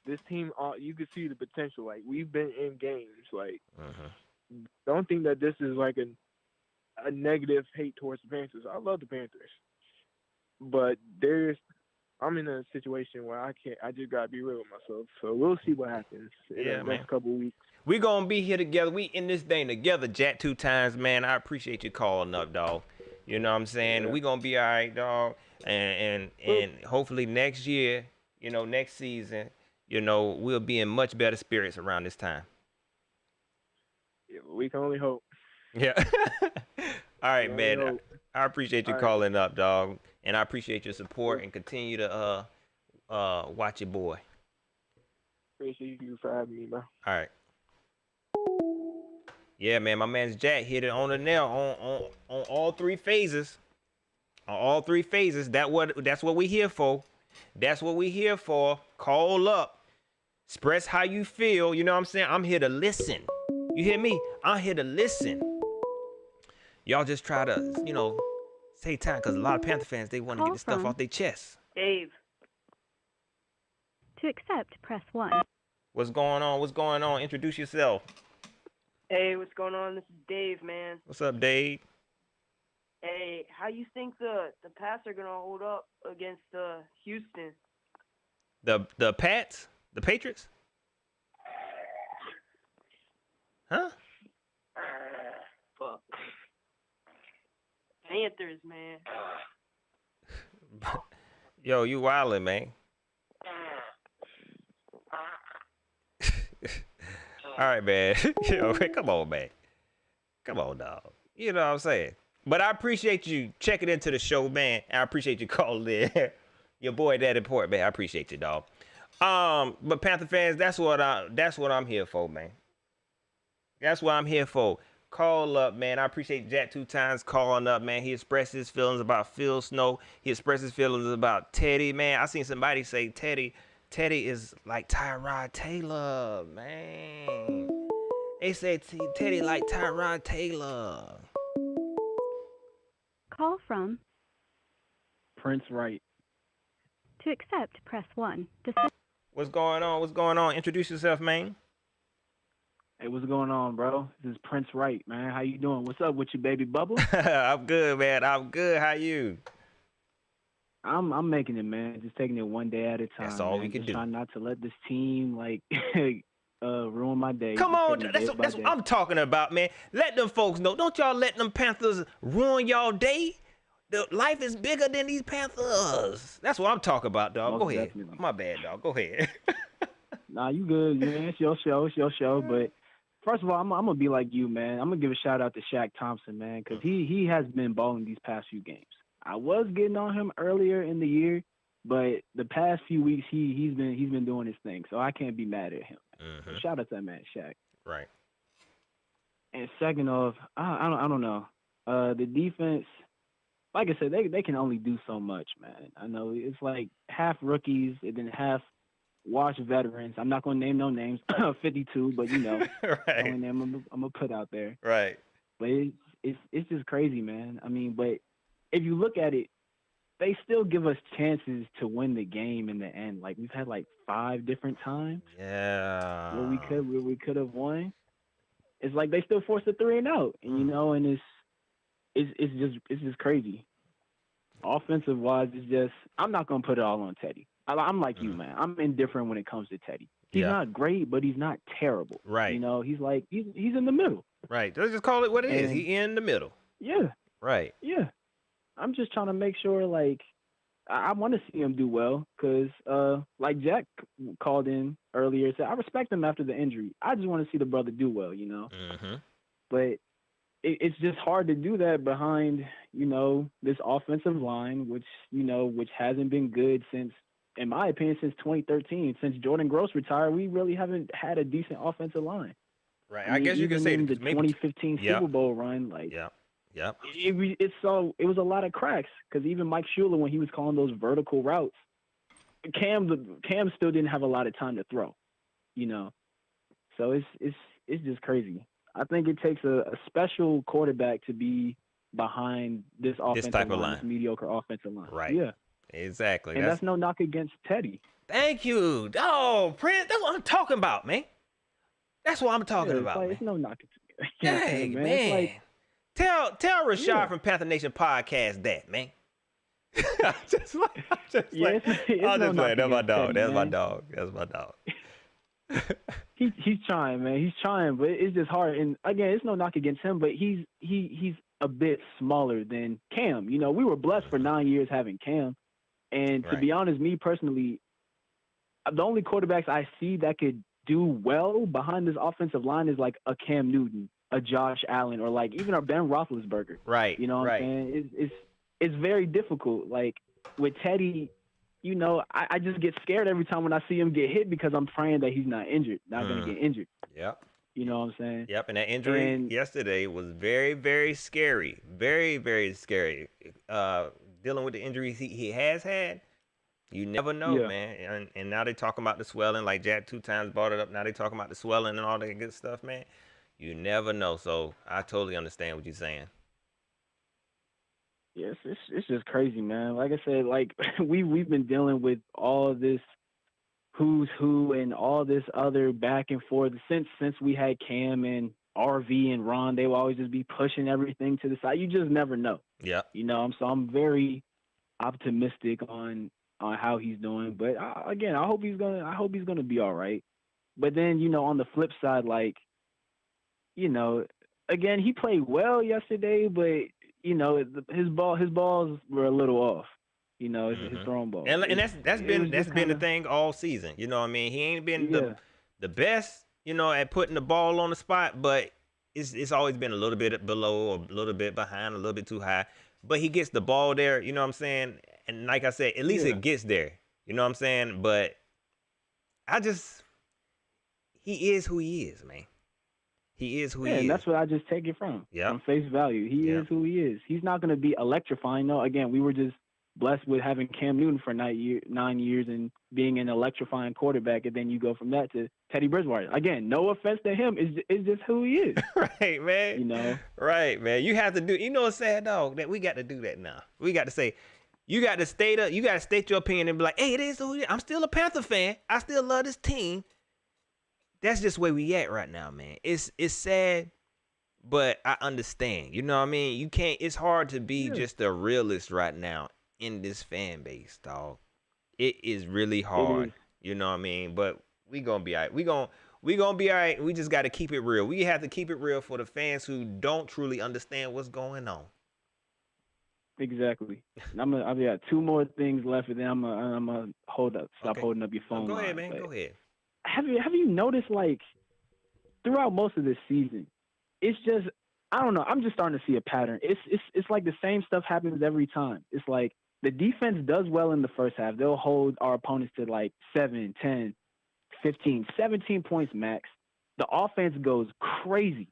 this team, you can see the potential. Like, we've been in games. Like, don't think that this is like a negative hate towards the Panthers. I love the Panthers. But I'm in a situation where I just got to be real with myself. So we'll see what happens in the next couple of weeks. We going to be here together. We in this thing together, Jack, 2 times, man. I appreciate you calling up, dog. You know what I'm saying? Yeah. We going to be all right, dog. And hopefully next year, next season, we'll be in much better spirits around this time. Yeah, we can only hope. Yeah. All right, man. I appreciate you calling up, dog. And I appreciate your support and continue to watch your boy. Appreciate you for having me, man. All right. Yeah, man, my man's Jack hit it on the nail on all 3 phases. On all 3 phases. That's what we here for. That's what we here for. Call up. Express how you feel. You know what I'm saying? I'm here to listen. You hear me? I'm here to listen. Y'all just try to, say time, because a lot of Panther fans, they want to get this stuff off their chest. Dave. To accept, press 1. What's going on? What's going on? Introduce yourself. Hey, what's going on? This is Dave, man. What's up, Dave? Hey, how you think the Pats are gonna hold up against Houston? The Pats? The Patriots? Huh? Fuck. Panthers, man. Yo, you wildin', man. All right, man. Come on, man. Come on, dog. You know what I'm saying? But I appreciate you checking into the show, man. I appreciate you calling in. Your boy, that important, man. I appreciate you, dog. But Panther fans, that's what I'm here for, man. That's what I'm here for. Call up, man. I appreciate Jack 2 times calling up, man. He expressed his feelings about Phil Snow. He expressed his feelings about Teddy, man. I seen somebody say Teddy is like Tyrod Taylor, man. They say Teddy like Tyrod Taylor. Call from Prince Wright. to accept, press 1. What's going on? What's going on? Introduce yourself, man. Hey, what's going on, bro? This is Prince Wright, man. How you doing? What's up with you, baby bubble? I'm good, man. I'm good. How you? I'm making it, man. Just taking it one day at a time. That's all man. we can Just do. trying not to let this team ruin my day. Come Just on, taking it that's day by what day. I'm talking about, man. Let them folks know. Don't y'all let them Panthers ruin y'all day. The life is bigger than these Panthers. That's what I'm talking about, dog. Most Go ahead. definitely. My bad, dog. Go ahead. Nah, you good, man. It's your show. It's your show. But first of all, I'm gonna be like you, man. I'm gonna give a shout out to Shaq Thompson, man, because he has been balling these past few games. I was getting on him earlier in the year, but the past few weeks he's been doing his thing, so I can't be mad at him. So shout out to that man, Shaq. Right. And second off, I don't know. The defense, like I said, they can only do so much, man. I know it's like half rookies and then half washed veterans. I'm not gonna name no names, 52, but you know, the only Right. name I'm gonna put out there. Right. But it's just crazy, man. I mean, but if you look at it, they still give us chances to win the game in the end. Like we've had like 5 different times Yeah. where we could have won. It's like they still force a 3 and out, and you know, and it's just crazy. Offensive wise, it's just I'm not gonna put it all on Teddy. I'm like you, man. I'm indifferent when it comes to Teddy. He's not great, but he's not terrible. Right. You know, he's like he's in the middle. Right. Let's just call it what it is. And- He in the middle. Yeah, Right. yeah. I'm just trying to make sure, like, I want to see him do well because, like Jack called in earlier and said, I respect him after the injury. I just want to see the brother do well, you know. Mm-hmm. But it's just hard to do that behind, you know, this offensive line, which hasn't been good since, in my opinion, since 2013. Since Jordan Gross retired, we really haven't had a decent offensive line. Right. I mean, guess you even can say in the maybe 2015 Super Bowl run, like. Yep. Yep. It was a lot of cracks because even Mike Shula, when he was calling those vertical routes, Cam still didn't have a lot of time to throw, you know. So it's just crazy. I think it takes a special quarterback to be behind this offensive type of line, line. this mediocre offensive line. Right. Yeah. Exactly. And that's no knock against Teddy. Thank you. Oh, Prince, that's what I'm talking about, man. That's what I'm talking It's about, like, man. it's no knock against Dang, man. It's like, Tell Rashad Yeah. from Panther Nation podcast that, man. I'm just like, yeah, it's I'm no just knock like, that's my against dog. Teddy, That's my man. dog. That's my dog. He's trying, man. He's trying, but it's just hard. And again, it's no knock against him, but he's a bit smaller than Cam. You know, we were blessed for 9 years having Cam, and to Right. be honest, me personally, the only quarterbacks I see that could do well behind this offensive line is like a Cam Newton, a Josh Allen, or like even a Ben Roethlisberger. Right. You know what right. I'm saying? It's very difficult. Like with Teddy, you know, I just get scared every time when I see him get hit because I'm praying that he's not going to get injured. Yep. You know what I'm saying? Yep. And that injury And- yesterday was very, very scary. Very, very scary. Dealing with the injuries he has had, you never know, Yeah. man. And now they talking about the swelling, like Jack 2 times brought it up. Now they talking about the swelling and all that good stuff, man. You never know. So I totally understand what you're saying. Yes, it's just crazy, man. Like I said, like we've been dealing with all this who's who and all this other back and forth since we had Cam and RV and Ron. They will always just be pushing everything to the side. You just never know. Yep. You know, so I'm very optimistic on how he's doing. But again, I hope he's gonna be all right. But then, you know, on the flip side, like, you know, again, he played well yesterday, but you know, his balls were a little off. You know, his throwing ball. And that's been kinda, the thing all season. You know what I mean? He ain't been Yeah. the best, you know, at putting the ball on the spot, but it's always been a little bit below or a little bit behind, a little bit too high. But he gets the ball there, you know what I'm saying? And like I said, at least Yeah. it gets there. You know what I'm saying? But he is who he is, man. He is who Yeah, he and is. that's what I just take it from face value. He Yep. is who he is. He's not going to be electrifying. No, again, we were just blessed with having Cam Newton for 9 years and being an electrifying quarterback, and then you go from that to Teddy Bridgewater. Again, no offense to him, is just who he is. Right, man. You know? Right, man. You have to do. You know what's sad, dog? That we got to do that now. We got to say, you got to state your opinion and be like, hey, it is who it is. I'm still a Panther fan. I still love this team. That's just where we at right now, man. It's sad, but I understand. You know what I mean? You can't. It's hard to be just a realist right now in this fan base, dog. It is really hard. You know what I mean? But we gonna be all right. We gonna be all right. We just got to keep it real. We have to keep it real for the fans who don't truly understand what's going on. Exactly. I've got 2 more things left, and then I'm gonna stop holding up your phone. Go ahead, line, man. Go ahead. Have you noticed, like, throughout most of this season, it's just, I don't know, I'm just starting to see a pattern. It's like the same stuff happens every time. It's like the defense does well in the first half. They'll hold our opponents to like 7, 10, 15, 17 points max. The offense goes crazy.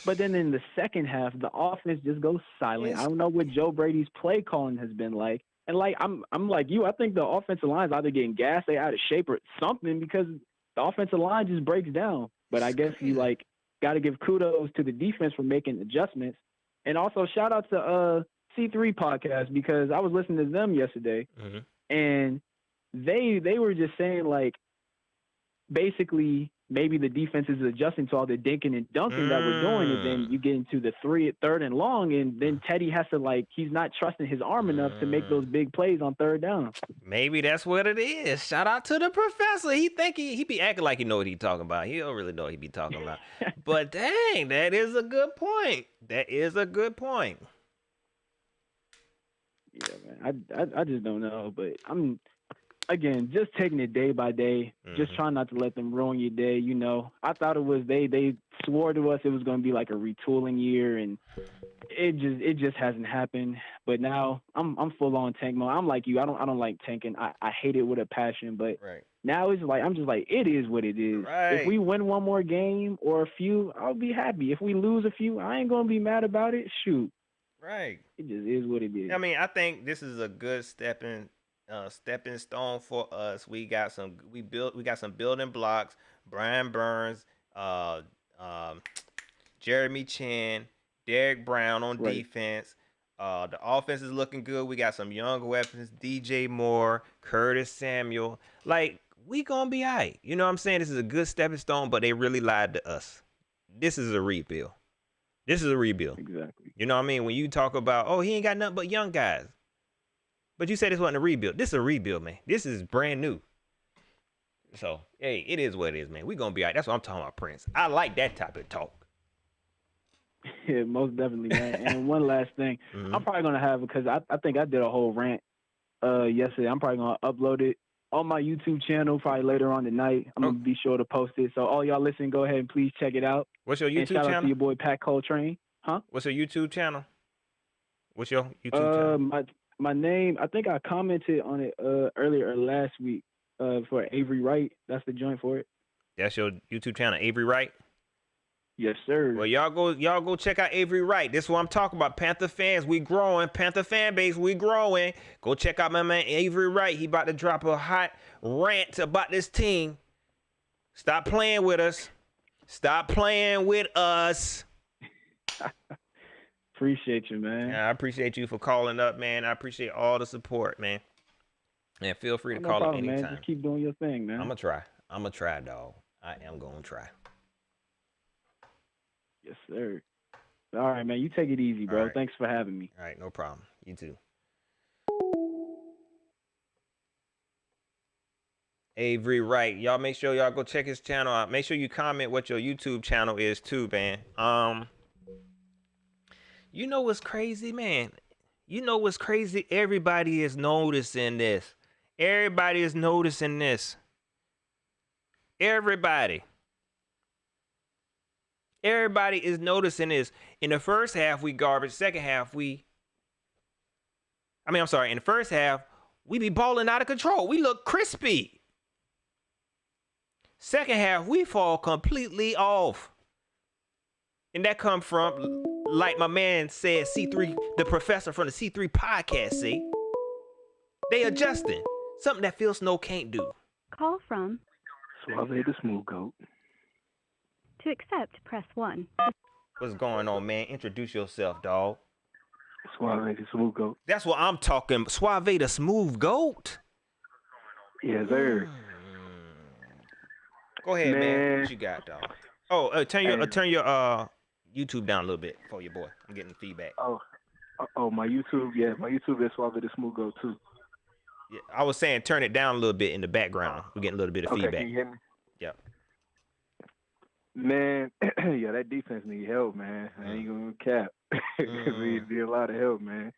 But then in the second half, the offense just goes silent. I don't know what Joe Brady's play calling has been like. And like I'm like you, I think the offensive line is either getting gassed, they out of shape or something, because the offensive line just breaks down. But I guess you like got to give kudos to the defense for making adjustments. And also shout out to C3 podcast, because I was listening to them yesterday, and they were just saying, like, basically maybe the defense is adjusting to all the dinking and dunking that we're doing, and then you get into the third and long, and then Teddy has to, like, he's not trusting his arm enough to make those big plays on third down. Maybe that's what it is. Shout out to the professor. He think he be acting like he know what he talking about. He don't really know what he be talking about. But dang, that is a good point. That is a good point. Yeah, man. I just don't know, but I'm, again, just taking it day by day, just trying not to let them ruin your day. You know, I thought it was, they swore to us it was going to be like a retooling year, and it just hasn't happened. But now I'm full on tank mode. I'm like you. I don't like tanking. I hate it with a passion. But now it's like, I'm just like, it is what it is. If we win one more game or a few, I'll be happy. If we lose a few, I ain't gonna be mad about it. Shoot. Right. It just is what it is. I mean, I think this is a good stepping stone for us. We got some building blocks. Brian Burns, Jeremy Chin, Derek Brown on defense. The offense is looking good. We got some young weapons, DJ Moore, Curtis Samuel. Like, we gonna be all right. You know what I'm saying? This is a good stepping stone, but they really lied to us. This is a rebuild. Exactly. You know what I mean? When you talk about, oh, he ain't got nothing but young guys. But you said this wasn't a rebuild. This is a rebuild, man. This is brand new. So, hey, it is what it is, man. We gonna be all right. That's what I'm talking about, Prince. I like that type of talk. Yeah, most definitely, man. And one last thing, I'm probably gonna have, because I think I did a whole rant yesterday. I'm probably gonna upload it on my YouTube channel probably later on tonight. I'm gonna be sure to post it. So all y'all listening, go ahead and please check it out. What's your YouTube and shout channel? out to your boy Pat Coletrain. Huh? What's your YouTube channel? What's your YouTube channel? My name, I think I commented on it earlier last week for Avery Wright. That's the joint for it. That's your YouTube channel, Avery Wright? Yes, sir. Well, y'all go check out Avery Wright. This is what I'm talking about. Panther fans, we growing. Panther fan base, we growing. Go check out my man Avery Wright. He about to drop a hot rant about this team. Stop playing with us. Stop playing with us. Appreciate you, man. Yeah, I appreciate you for calling up, man. I appreciate all the support, man. And feel free to call up anytime. Man. Just keep doing your thing, man. I'm going to try, dog. I am going to try. Yes, sir. All right, man. You take it easy, bro. Right. Thanks for having me. All right, no problem. You too. Avery Wright. Y'all make sure y'all go check his channel out. Make sure you comment what your YouTube channel is too, man. You know what's crazy, man? You know what's crazy? Everybody is noticing this. Everybody is noticing this. Everybody is noticing this. In the first half, we garbage. Second half, in the first half, we be balling out of control. We look crispy. Second half, we fall completely off. And that come from, like my man said, C3, the professor from the C3 podcast, see? They adjusting. Something that Phil Snow can't do. Call from. Suave the Smooth Goat. To accept, press 1. What's going on, man? Introduce yourself, dog. Suave the Smooth Goat. That's what I'm talking. Suave the Smooth Goat. Yes, sir. Go ahead, man. What you got, dog? Oh, turn your YouTube down a little bit for your boy. I'm getting feedback. Oh, my YouTube. Yeah, my YouTube is Suave the Smooth Goat too. Yeah, I was saying turn it down a little bit in the background. We're getting a little bit of feedback. Can you hear me? Yep. Man, yeah, that defense need help, man. I ain't gonna cap. We need a lot of help, man.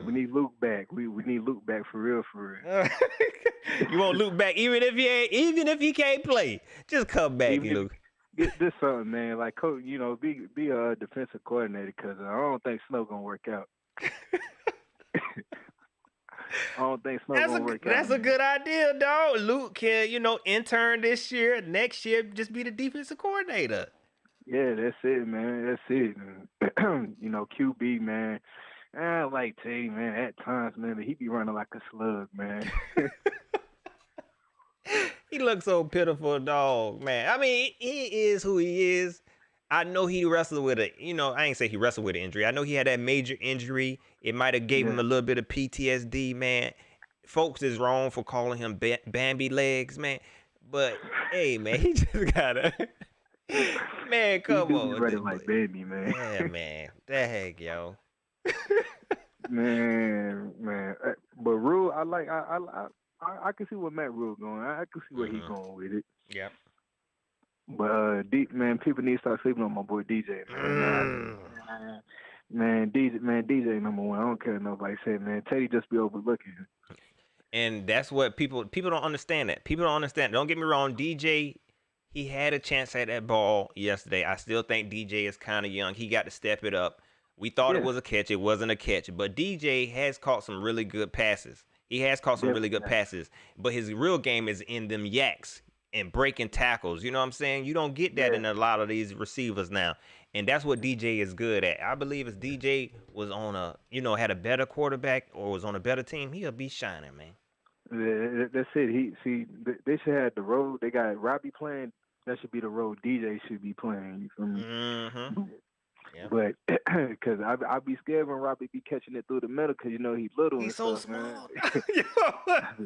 We need Luke back. We need Luke back for real. You want Luke back even if he can't play. Just come back, Luke. Get this something, man. Like, coach, be a defensive coordinator, because I don't think Snow gonna work out. I don't think Snow gonna work out. That's a good idea, dog. Luke can, intern this year. Next year, just be the defensive coordinator. Yeah, that's it, man. That's it. QB, man. I like Teddy, man. At times, man, but he be running like a slug, man. He looks so pitiful, dog, man. I mean, he is who he is. I know he wrestled with I ain't say he wrestled with an injury. I know he had that major injury. It might have gave him a little bit of PTSD, man. Folks is wrong for calling him Bambi legs, man. But, hey, man, he just gotta... Man, come on. He's running like Bambi, man. Yeah, man. Dang, yo. man. But Rule, I can see what Matt Rule going. I can see where he's going with it. Yep. But people need to start sleeping on my boy DJ, man. DJ number one. I don't care what nobody say, man. Teddy just be overlooking. And that's what people don't understand that. People don't understand. Don't get me wrong, DJ, he had a chance at that ball yesterday. I still think DJ is kind of young. He got to step it up. We thought it was a catch. It wasn't a catch. But DJ has caught some really good passes. He has caught some really good passes. But his real game is in them yaks and breaking tackles. You know what I'm saying? You don't get that in a lot of these receivers now. And that's what DJ is good at. I believe if DJ was on had a better quarterback or was on a better team, he'll be shining, man. Yeah, that's it. They should have the road. They got Robbie playing. That should be the road DJ should be playing. You feel me? Mm-hmm. Yeah. But because I'd be scared when Robbie be catching it through the middle, because he's little. He's so small. Man.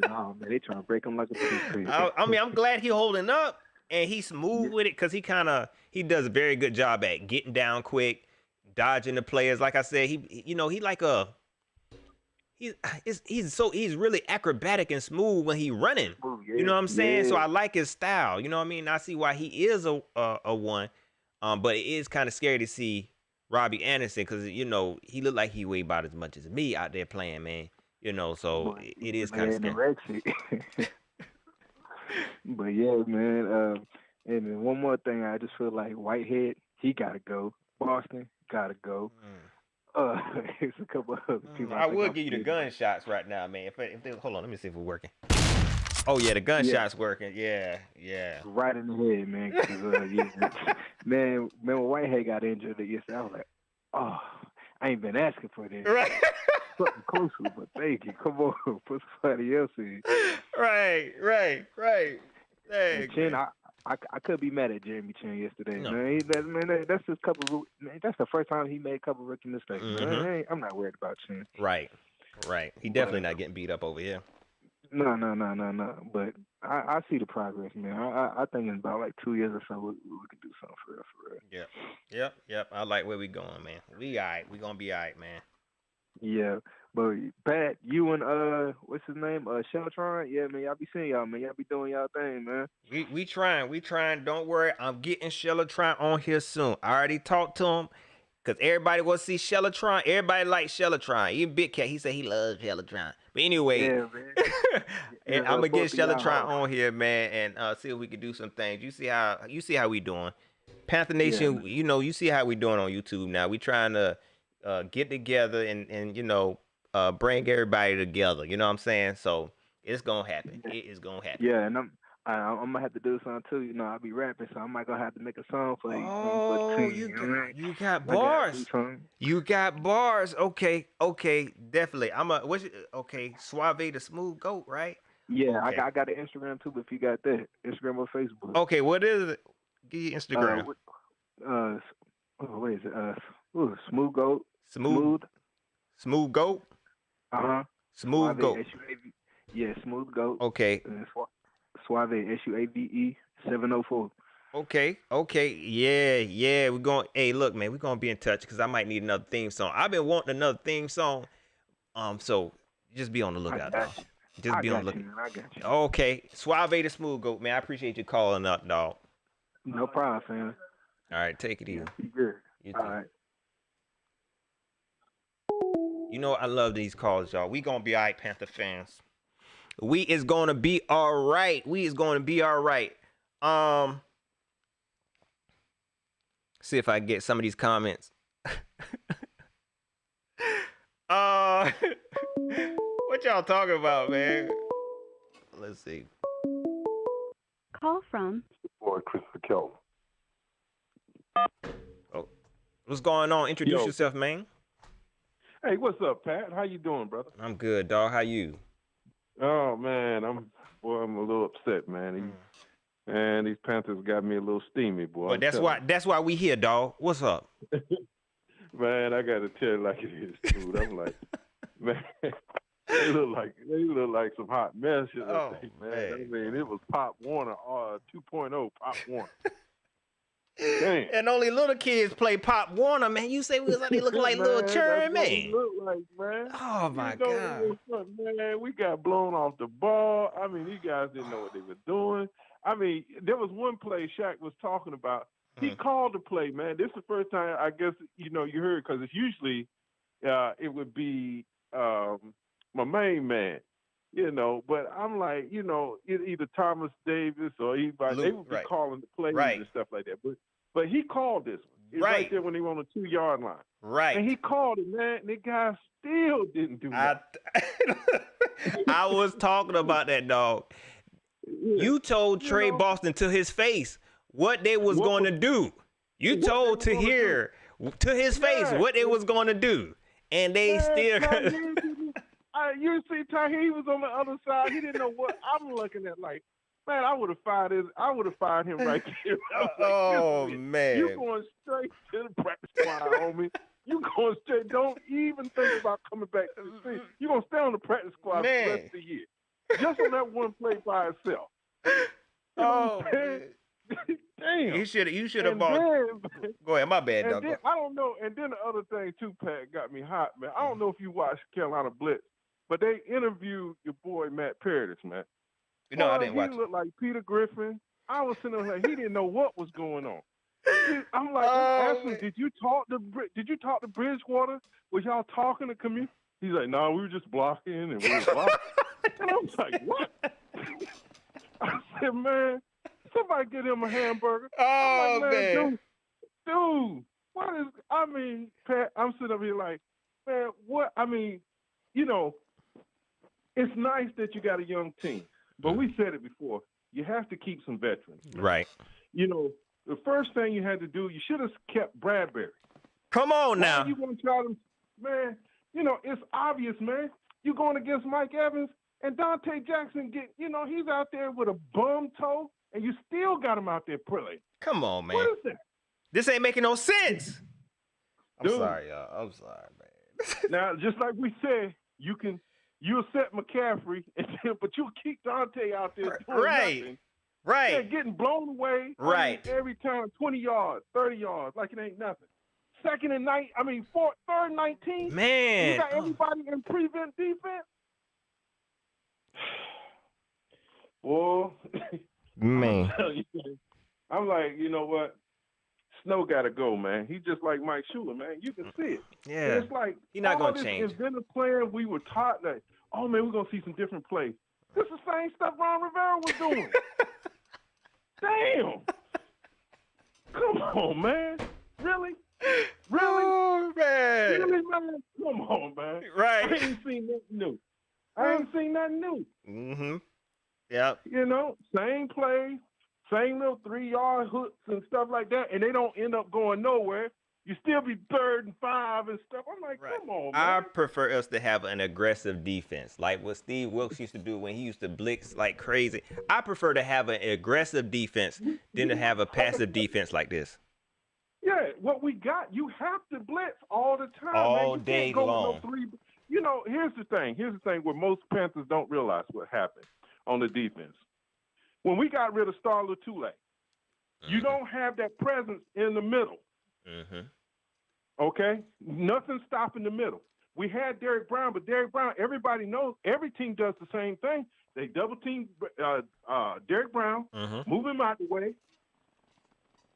Oh man, they trying to break him like a piece. I mean, I'm glad he's holding up and he's smooth with it, because he does a very good job at getting down quick, dodging the players. Like I said, he's really acrobatic and smooth when he's running. You know what I'm saying? So I like his style. You know what I mean? I see why he is a one. But it is kind of scary to see Robbie Anderson, because he looked like he weighed about as much as me out there playing, man. So it is kind of scary. But yeah, man. And then one more thing, I just feel like Whitehead, he gotta go. Boston gotta go. It's a couple other people. I will give you the gunshots right now, man. If they hold on, let me see if we're working. Oh yeah, the gunshot's working. Yeah. Right in the head, man. 'Cause, man, when Whitehead got injured yesterday, I was like, oh, I ain't been asking for this. Right. Something closer, but thank you. Come on, put somebody else in. Right. Dang, Chin, I could be mad at Jeremy Chin yesterday, man. That's his couple. Man, that's the first time he made a couple rookie mistakes. Mm-hmm. Man. I'm not worried about Chin. Right. He definitely not getting beat up over here. No. But I see the progress, man. I think in about like 2 years or so we could do something for real. Yep. I like where we going, man. We all right. We gonna be all right, man. Yeah. But Pat, you and what's his name? Sheltron? Yeah, man, y'all be seeing y'all, man. Y'all be doing y'all thing, man. We trying. Don't worry. I'm getting Sheltron on here soon. I already talked to him. Because everybody will see Sheltron. Everybody likes Sheltron. Even Big Cat, he said he loves Sheltron. But anyway, and I'm going to get Sheltron on here, man, and see if we can do some things. You see how we doing. Panther Nation, you see how we doing on YouTube now. We trying to get together and bring everybody together. You know what I'm saying? So it's going to happen. It is going to happen. Yeah, and I'm gonna have to do something too. You know, I'll be rapping, so I might gonna have to make a song for you. Oh, For the team, you got I gotta do bars. something. You got bars. Okay, definitely. Okay, Suave the Smooth Goat, right? Yeah, Okay. I got an Instagram too. If you got that, Instagram or Facebook. Okay, what is it? Give you Instagram. What is it? Smooth Goat. Smooth Goat. Smooth Goat. S-U-A-V. Yeah, Smooth Goat. Okay. Suave SUAVE 704. Okay. Yeah. We're going. Hey, look, man, we're gonna be in touch because I might need another theme song. I've been wanting another theme song. So just be on the lookout, dog. Just be on the lookout. I got you. Okay, Suave the Smooth Goat, man. I appreciate you calling up, dog. No problem, fam. All right, take it easy. Be good. You too. All right. You know I love these calls, y'all. We gonna be all right, Panther fans. We is gonna be all right. See if I can get some of these comments. What y'all talking about, man? Let's see. Call from Boy, Christopher Kelly. Oh, what's going on? Introduce Yo. yourself, man. Hey, what's up, Pat? How you doing, brother? I'm good, dog. How you? Oh man, I'm a little upset, man. These Panthers got me a little steamy, boy. But that's why we here, dog. What's up? Man, I gotta tell you like it is, dude. I'm like, man, they look like some hot mess. Oh, man. man. I mean, it was Pop Warner 2.0 Pop Warner. Damn. And only little kids play Pop Warner, man. You say they look like little churn, man. Look like, man. Oh my God. Man, we got blown off the ball. I mean, these guys didn't know what they were doing. I mean, there was one play Shaq was talking about. He called the play, man. This is the first time I guess you heard, because it's usually it would be my main man, But I'm like, either Thomas Davis or anybody, they would be calling the plays and stuff like that. But he called this one. It was right there when they were on the 2-yard line. Right. And he called it, man. And the guy still didn't do that. I was talking about that, dog. Yeah. You told Trey Boston to his face what they was going to do. You told to his face what they was going to do. And they still... You see, he was on the other side. He didn't know what I'm looking at. Like, man, I would have fired him right there. Man, you going straight to the practice squad, homie. You going straight. Don't even think about coming back to the team. You gonna stay on the practice squad for the rest of the year, just on that one play by itself. Man. Damn. You should have bought. Go ahead, my bad, dog. Then, I don't know. And then the other thing too, Pat, got me hot, man. I don't know if you watched Carolina Blitz, but they interviewed your boy Matt Paradis, man. I didn't watch. He looked like Peter Griffin. I was sitting there like he didn't know what was going on. I'm like, Ashley, did you talk to Bridgewater? Was y'all talking to community? He's like, no, we were just blocking and we were blocking. And I was like, what? I said, man, somebody get him a hamburger. Oh, like, man. Dude, what is, Pat, I'm sitting up here like, man, what? It's nice that you got a young team, but we said it before. You have to keep some veterans. Right. The first thing you had to do, you should have kept Bradbury. Come on now. Why you want to try to, man? It's obvious, man. You're going against Mike Evans and Dante Jackson. He's out there with a bum toe, and you still got him out there playing. Come on, man. What is that? This ain't making no sense. I'm Dude. sorry, y'all. I'm sorry, man. Now, just like we said, you'll set McCaffrey, but you'll keep Dante out there doing nothing. Right. Yeah, getting blown away. Right. Every time, 20 yards, 30 yards, like it ain't nothing. Third and 19. Man. You got everybody in prevent defense. Boy. Man. I'm like, you know what? Snow got to go, man. He's just like Mike Shula, man. You can see it. Yeah. And it's like, he's not going to change. Inventive playing, we were taught that, oh, man, we're going to see some different plays. This is the same stuff Ron Rivera was doing. Damn. Come on, man. Really? Oh, man. Really, man? Come on, man. Right. I ain't seen nothing new. Mm-hmm. Yep. You know, same play, same little 3-yard hooks and stuff like that, and they don't end up going nowhere. You still be 3rd and 5 and stuff. I'm like, come on, I man. prefer us to have an aggressive defense, like what Steve Wilkes used to do when he used to blitz like crazy. I prefer to have an aggressive defense than to have a passive defense like this. Yeah, what we got, you have to blitz all the time, All man. You day can't go long. with no 3. You know, here's the thing where most Panthers don't realize what happened on the defense. When we got rid of Star Lotulelei, you don't have that presence in the middle. Okay? Nothing stopping the middle. We had Derrick Brown, but Derrick Brown, everybody knows, every team does the same thing. They double team Derrick Brown, move him out the way.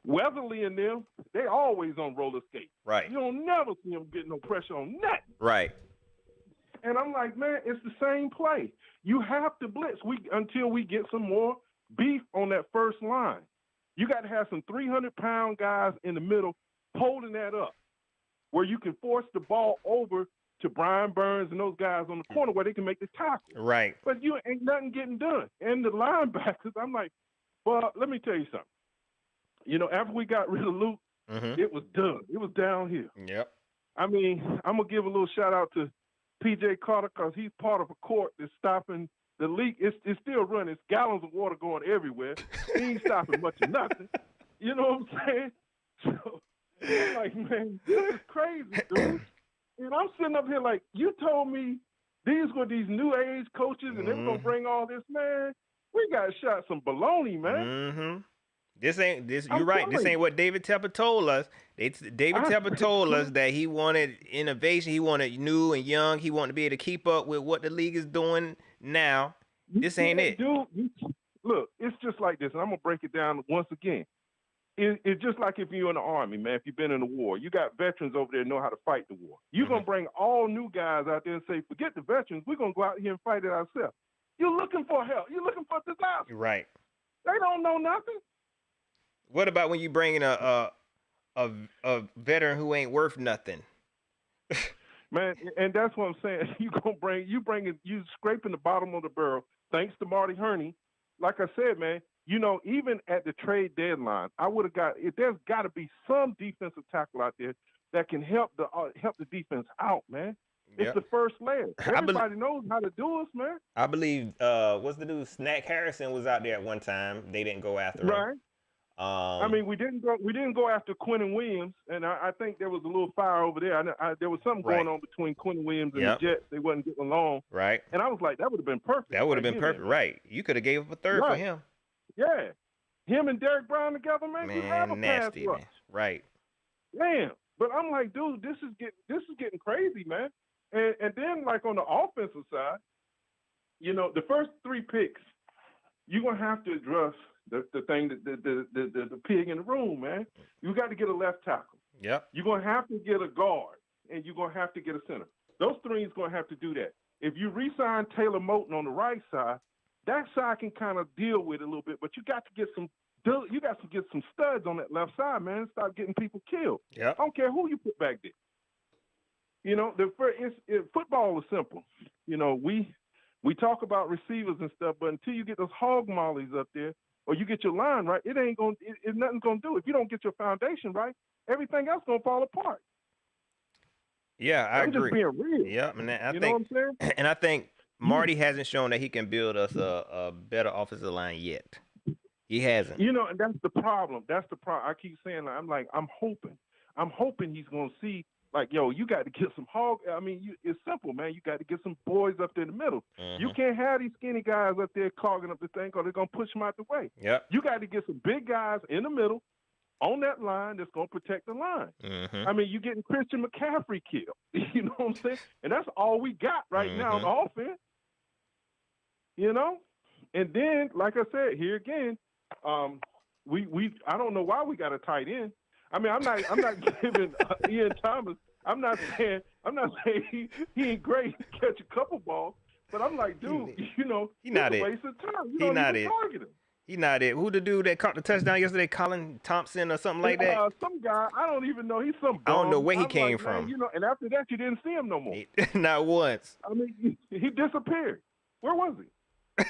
Weatherly and them, they always on roller skates. Right. You don't never see them getting no pressure on nothing. Right. And I'm like, man, it's the same play. You have to blitz until we get some more beef on that first line. You got to have some 300-pound guys in the middle holding that up, where you can force the ball over to Brian Burns and those guys on the corner where they can make the tackle. Right. But you ain't nothing getting done. And the linebackers, I'm like, well, let me tell you something. You know, after we got rid of Luke, it was done. It was downhill. Yep. I mean, I'm going to give a little shout-out to P.J. Carter because he's part of a court that's stopping the leak. It's still running. It's gallons of water going everywhere. He ain't stopping much of nothing. You know what I'm saying? So I'm like, man, this is crazy, dude. And I'm sitting up here like, you told me these were these new age coaches and they were going to bring all this, man. We got shot some baloney, man. You're right. This ain't what David Tepper told us. David Tepper told us that he wanted innovation. He wanted new and young. He wanted to be able to keep up with what the league is doing now. This ain't it. Dude, look, it's just like this. And I'm going to break it down once again. It's just like if you're in the Army, man, if you've been in the war. You got veterans over there who know how to fight the war. You're going to bring all new guys out there and say, forget the veterans. We're going to go out here and fight it ourselves. You're looking for help. You're looking for disaster. Right. They don't know nothing. What about when you bring in a veteran who ain't worth nothing? Man, and that's what I'm saying. You scraping the bottom of the barrel. Thanks to Marty Herney. Like I said, man, you know, even at the trade deadline, there's got to be some defensive tackle out there that can help the defense out, man. It's the first layer. Everybody knows how to do us, man. I believe what's the dude? Snack Harrison was out there at one time. They didn't go after him. Right. I mean, we didn't go after Quinnen Williams, and I think there was a little fire over there. There was something going on between Quinnen Williams and the Jets. They wasn't getting along. Right. And I was like, that would have been perfect. That would have been perfect. Right. You could have gave up a third for him. Yeah. Him and Derrick Brown together, man. You have a nasty, pass rush. man. Right. Damn. But I'm like, dude, this is getting crazy, man. And then like on the offensive side, you know, the first 3 picks, you're gonna have to address the thing, the pig in the room, man. You got to get a left tackle. Yep. You're going to have to get a guard, and you're going to have to get a center. Those 3 is going to have to do that. If you re-sign Taylor Moton on the right side, that side can kind of deal with it a little bit, but you got to get some studs on that left side, man. Stop getting people killed. Yep. I don't care who you put back there. You know, football is simple. You know, we talk about receivers and stuff, but until you get those hog mollies up there, or you get your line right, nothing's gonna do. If you don't get your foundation right, everything else gonna fall apart. Yeah, I agree. I'm just being real. Yeah, and you know what I'm saying? And I think Marty hasn't shown that he can build us a better offensive line yet. He hasn't. You know, and that's the problem. I keep saying, I'm hoping he's gonna see. Like, yo, you got to get some it's simple, man. You got to get some boys up there in the middle. You can't have these skinny guys up there clogging up the thing or they're going to push them out the way. Yep. You got to get some big guys in the middle on that line that's going to protect the line. I mean, you're getting Christian McCaffrey killed. You know what I'm saying? And that's all we got right now on the offense. You know? And then, like I said, here again, I don't know why we got a tight end. I mean, I'm not giving Ian Thomas. I'm not saying he ain't great, catch a couple balls, but I'm like, dude, you know, he's not a it. waste of time. He's not it. Target him. He's not it. Who the dude that caught the touchdown yesterday? Colin Thompson or something like that? Some guy. I don't even know. He's some bum. I don't know where he came from. Man, you know, and after that, you didn't see him no more. Not once. I mean, he disappeared. Where was he?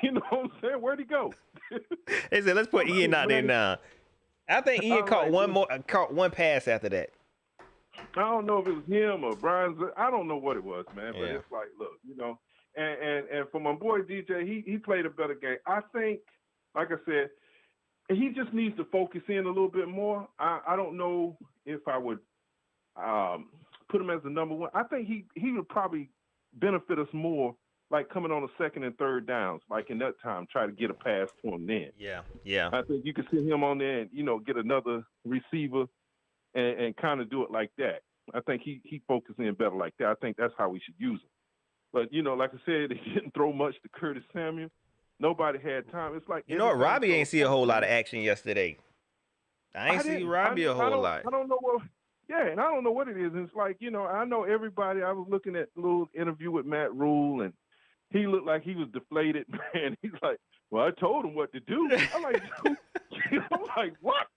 You know what I'm saying? Where'd he go? They said, let's put Ian out there now. I think Ian caught one pass after that. I don't know if it was him or Brian. I don't know what it was, man. But Yeah. it's like, look, and for my boy DJ, he played a better game. I think, like I said, he just needs to focus in a little bit more. I don't know if I would put him as the number one. I think he would probably benefit us more, like coming on the second and third downs, like in that time, try to get a pass to him then. Yeah. I think you could sit him on there and, get another receiver and kind of do it like that. I think he focuses in better like that. I think that's how we should use him. But, like I said, they didn't throw much to Curtis Samuel. Nobody had time. It's like Robbie ain't see a whole lot of action yesterday. I ain't see Robbie a whole lot. I don't know what. Yeah, and I don't know what it is. And it's like, I know everybody. I was looking at a little interview with Matt Rule, and he looked like he was deflated, man. He's like, well, I told him what to do. I'm like, dude, I'm like, what?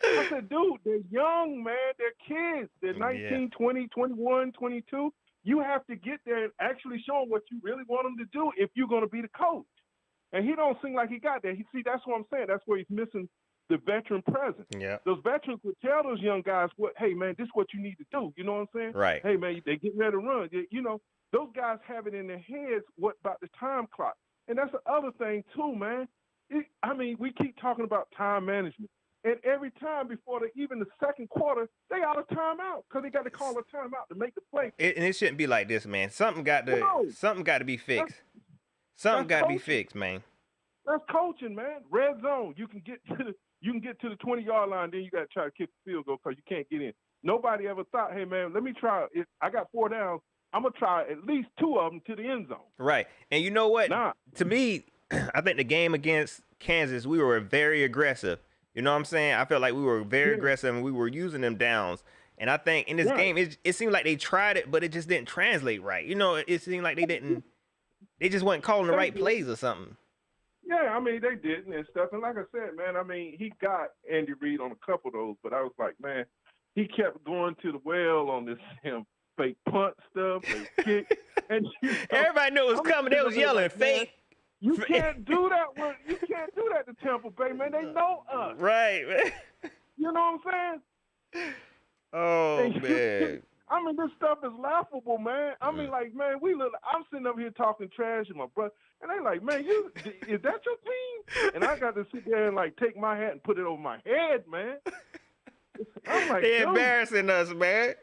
I said, dude, they're young, man. They're kids. They're 19, 20, 21, 22. You have to get there and actually show them what you really want them to do if you're going to be the coach. And he don't seem like he got there. See, that's what I'm saying. That's where he's missing the veteran presence. Yeah. Those veterans would tell those young guys, hey, man, this is what you need to do. You know what I'm saying? Right. Hey, man, they getting ready to run. Those guys have it in their heads what about the time clock. And that's the other thing, too, man. We keep talking about time management. And every time before even the second quarter, they out of timeout because they got to call a timeout to make the play. And it shouldn't be like this, man. Something got to be fixed. Something got to be fixed, man. That's coaching, man. Red zone. You can get to the 20-yard line, then you got to try to kick the field goal because you can't get in. Nobody ever thought, hey, man, let me try. I got 4 downs. I'm going to try at least 2 of them to the end zone. Right. And you know what? To me, I think the game against Kansas, we were very aggressive. You know what I'm saying? I felt like we were very aggressive and we were using them downs. And I think in this game, it seemed like they tried it, but it just didn't translate right. It seemed like they just weren't calling the right plays or something. Yeah, they didn't and stuff. And like I said, man, he got Andy Reid on a couple of those, but I was like, man, he kept going to the well on this fake punt stuff, fake kick. And everybody knew it was coming. They was yelling, fake. You can't do that. You can't do that to Tampa Bay, man. They know us. Right, man. You know what I'm saying? Oh, man. This stuff is laughable, man. Like, man, I'm sitting up here talking trash to my brother, and they like, man, is that your team? And I got to sit there and, like, take my hat and put it over my head, man. I'm like, they're embarrassing us, man.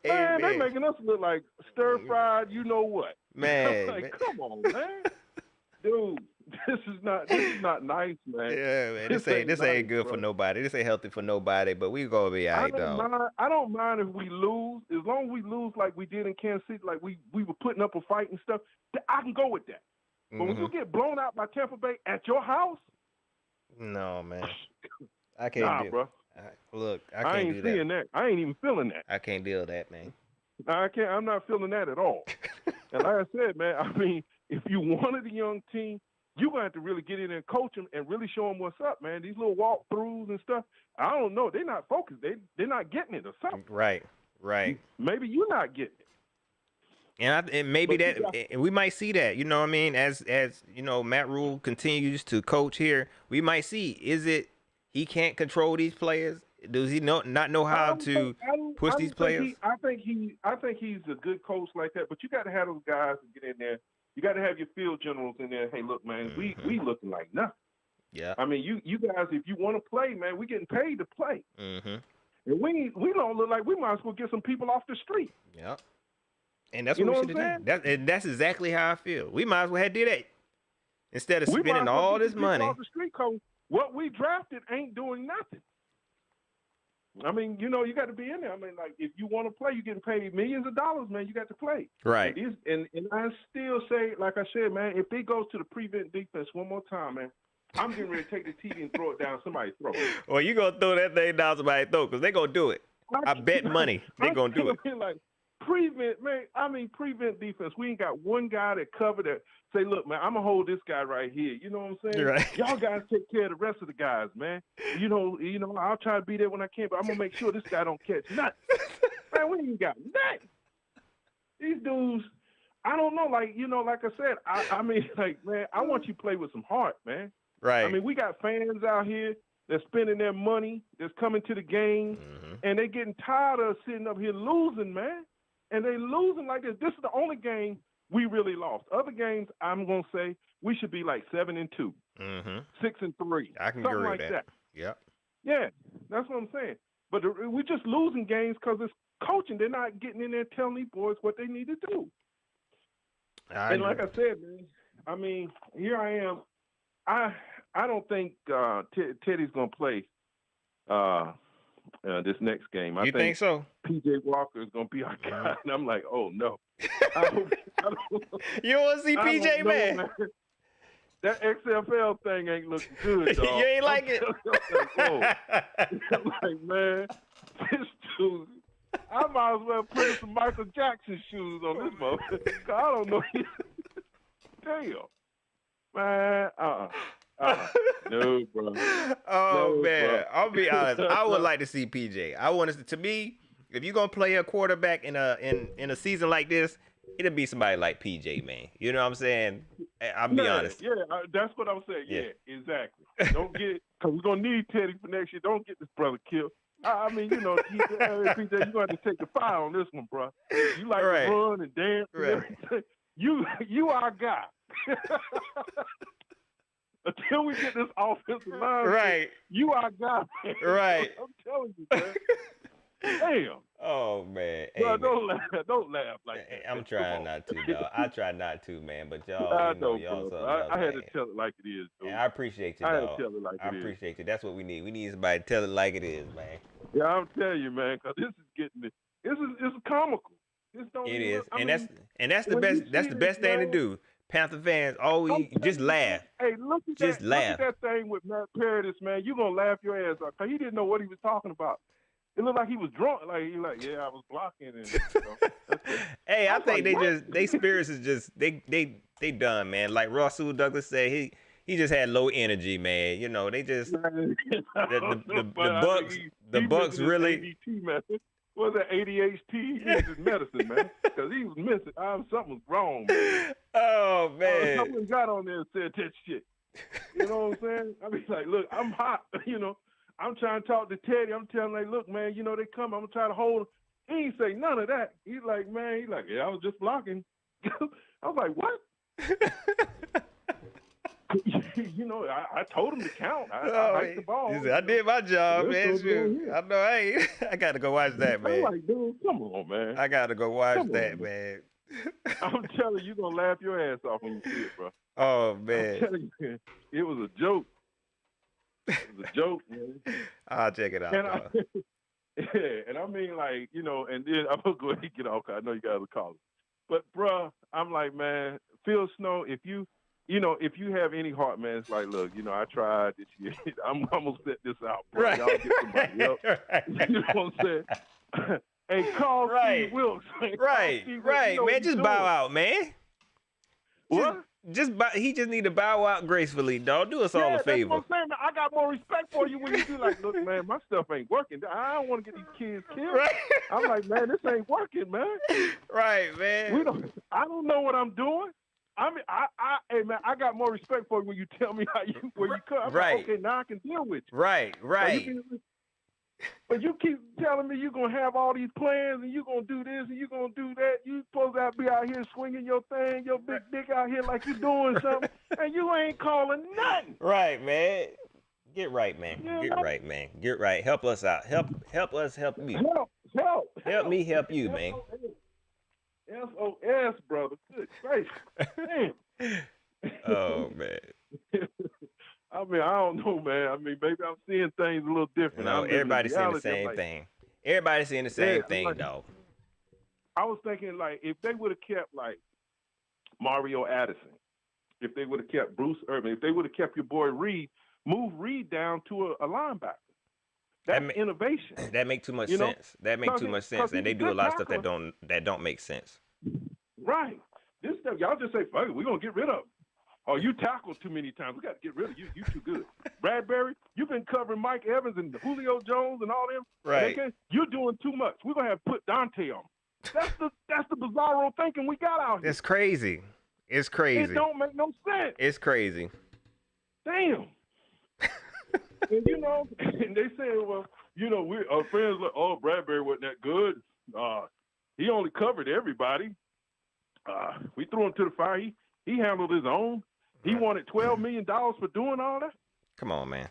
Man, they're making us look like stir-fried you know what. Man. I'm like, come on, man. Dude, this is not nice, man. Yeah, man. This ain't good for nobody. This ain't healthy for nobody, but we gonna be all right, though. I don't mind if we lose. As long as we lose like we did in Kansas City, like we were putting up a fight and stuff, I can go with that. But when you get blown out by Tampa Bay at your house? No, man. I can't do it. Bro. Look, I ain't seeing that. I ain't even feeling that. I can't deal with that, man. I'm not feeling that at all. And like I said, man, if you wanted a young team, you're going to have to really get in there and coach them and really show them what's up, man. These little walkthroughs and stuff, I don't know. They're not focused. They're not getting it or something. Right. Maybe you're not getting it. And maybe we might see that, you know what I mean? As Matt Rule continues to coach here, we might see, is it he can't control these players? Does he not know how to push these players? I think he's a good coach like that, but you got to have those guys to get in there. You got to have your field generals in there. Hey, look, man, we looking like nothing. Yeah. You guys, if you want to play, man, we getting paid to play. Mm-hmm. And we don't look like we might as well get some people off the street. Yeah. And that's what we should have done. And that's exactly how I feel. We might as well have did that instead of spending all this money. Off the street, cause what we drafted ain't doing nothing. You got to be in there. Like, if you want to play, you're getting paid millions of dollars, man. You got to play. Right. And I still say, like I said, man, if they go to the prevent defense one more time, man, I'm getting ready to take the TV and throw it down somebody's throat. Well, you going to throw that thing down somebody's throat because they're going to do it. I bet money they're going to do it. Like, prevent defense. We ain't got one guy that cover that. Say, look, man, I'm going to hold this guy right here. You know what I'm saying? Right. Y'all guys take care of the rest of the guys, man. You know, I'll try to be there when I can, but I'm going to make sure this guy don't catch nothing. Man, we ain't got nothing. These dudes, I don't know, like, like I said, I mean, like, man, I want you to play with some heart, man. Right. I mean, we got fans out here that's spending their money, that's coming to the game, and they getting tired of sitting up here losing, man. And they losing like this. This is the only game we really lost. Other games, I'm gonna say we should be like 7-2, 6-3, I can something agree like with that. Yep. Yeah, that's what I'm saying. But we're just losing games because it's coaching. They're not getting in there telling these boys what they need to do. And like I said, man, I mean, here I am. I don't think Teddy's gonna play this next game. You think so? PJ Walker is gonna be our guy, and I'm like, oh no. I don't, you don't want to see PJ, man? That XFL thing ain't looking good, dog. You ain't like it? I'm like, man, this dude. I might as well put some Michael Jackson shoes on this motherfucker. I don't know. Damn. Man, no, bro. Oh, no, man. bro. I'll be honest. I would like to see PJ. I want to me, if you're going to play a quarterback in a season like this, it'll be somebody like PJ, man. You know what I'm saying? I'll be honest. Yeah, that's what I'm saying. Yeah, exactly. Don't get, because we're going to need Teddy for next year. Don't get this brother killed. I mean, PJ, you're going to have to take the fire on this one, bro. You like to run and dance and everything. You our guy. Until we get this offensive line, you our guy. Man. Right. I'm telling you, man. Damn. Oh, man. Bro, hey, don't laugh like that. I'm trying not to, dog. I try not to, man. But y'all, y'all I had to tell it like it is, dude. I appreciate you, dog. I had to tell it like it is. I appreciate you. That's what we need. We need somebody to tell it like it is, man. Yeah, I'm telling you, man, because this is getting it. It's comical. It is, and that's the best. That's the best thing to do. Panther fans always just laugh. Hey, look at just laugh. Look at that thing with Matt Paradis, man. You gonna laugh your ass off because he didn't know what he was talking about. It looked like he was drunk. Like yeah, I was blocking. And, hey, I think they spirits is just they done, man. Like Russell Douglas said, he just had low energy, man. You know, they just the Bucks really. ADT, man. What was that ADHD? He needed his medicine, man, because he was missing. Something was wrong, man. Oh, man. Someone got on there and said that shit. You know what I'm saying? I mean, like, look, I'm hot. You know, I'm trying to talk to Teddy. I'm telling him, like, look, man, you know, they come. I'm going to try to hold him. He ain't say none of that. He's like, yeah, I was just blocking. I was like, what? You know, I told him to count. I hiked the ball. He said, I did my job, man. I know I got to go watch that, man. I'm like, dude, come on, man. I got to go watch that, man. I'm telling you, you're going to laugh your ass off when you see it, bro. Oh, man. I'm telling you, it was a joke. It was a joke, man. I'll check it out. And I mean, like, you know, and then I'm going to go ahead and get off because I know you got to call it. But, bro, I'm like, man, Phil Snow, if you have any heart, man, it's like, look, you know, I tried this year. I'm going to set this out, bro. Right. Y'all get somebody else. You know what I'm saying? Hey, call Steve Wilkes. Right. You know, man, just bow out, man. What? He just need to bow out gracefully, dog. Do us all a favor. That's what I'm saying, man. I got more respect for you when you do like, look, man, my stuff ain't working. I don't want to get these kids killed. Right. I'm like, man, this ain't working, man. Right, man. I don't know what I'm doing. I mean, hey, man, I got more respect for you when you tell me where you come. I'm like, okay, now I can deal with you. Right. But you keep telling me you're going to have all these plans and you're going to do this and you're going to do that. You supposed to be out here swinging your thing, your big dick out here like you're doing something, and you ain't calling nothing. Right, man. Get right, man. Yeah, Get right, man. Get right. Help us out. Help us help you. Help me help you, man. SOS, brother. Good gracious. Damn. Oh, man. I mean, I don't know, man. I mean, maybe I'm seeing things a little different. No, everybody's seeing the same thing. Everybody's seeing the same thing, dog. I was thinking, like, if they would have kept, like, Mario Addison, if they would have kept Bruce Irvin, if they would have kept your boy Reed, move Reed down to a linebacker. That's innovation. That make too much sense. That make too much sense, and they do a lot of stuff that don't make sense. Right. This stuff, y'all just say, fuck it, we're going to get rid of him. Oh, you tackled too many times. We got to get rid of you. You too good. Bradbury, you've been covering Mike Evans and Julio Jones and all them. Right. Okay? You're doing too much. We're going to have to put Dante on. That's the bizarro thinking we got out here. It's crazy. It's crazy. It don't make no sense. It's crazy. Damn. And and they say, well, we our friends like, oh, Bradbury wasn't that good. He only covered everybody. We threw him to the fire. He handled his own. He wanted $12 million for doing all that. Come on, man.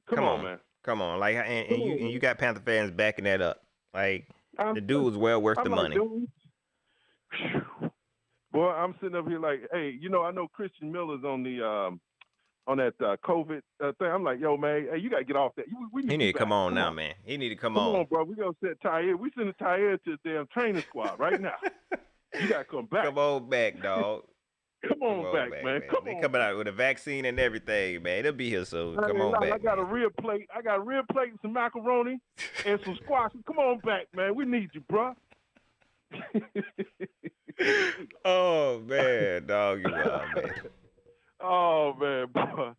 Come on, man. Come on. Like, and you got Panther fans backing that up. Like, the dude was well worth the money. Boy, I'm sitting up here like, hey, I know Christian Miller's on the on that COVID thing. I'm like, yo, man, hey, you gotta get off that. We He need to come on now, man. He need to come on. Come on, bro. We gonna send Tyre. We sending Tyre to the damn training squad right now. You gotta come back. Come on back, dog. Come on back, man. Come they on. coming out with a vaccine and everything, man. It'll be here soon. Come on back. I got a real plate. I got a real plate and some macaroni and some squash. Come on back, man. We need you, bro. Oh man, dog, you wild, man. Oh man, boy.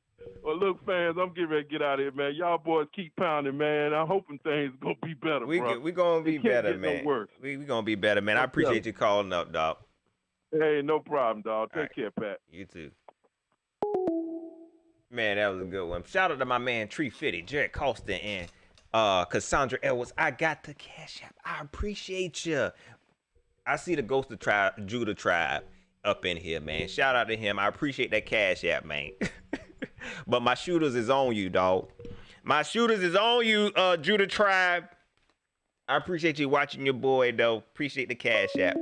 Well, look, fans, I'm getting ready to get out of here, man. Y'all boys keep pounding, man. I'm hoping things gonna be better, bro. We gonna be better, man. No we gonna be better, man. I appreciate you calling up, dog. Hey, no problem, dog. Take care, Pat. You too. Man, that was a good one. Shout out to my man Tree Fitty, Jared Colston, and Cassandra Edwards. I got the Cash App. I appreciate you. I see the Ghost of Judah Tribe up in here, man. Shout out to him. I appreciate that Cash App, man. But my shooters is on you, dog. My shooters is on you, Judah Tribe. I appreciate you watching your boy, though. Appreciate the Cash App.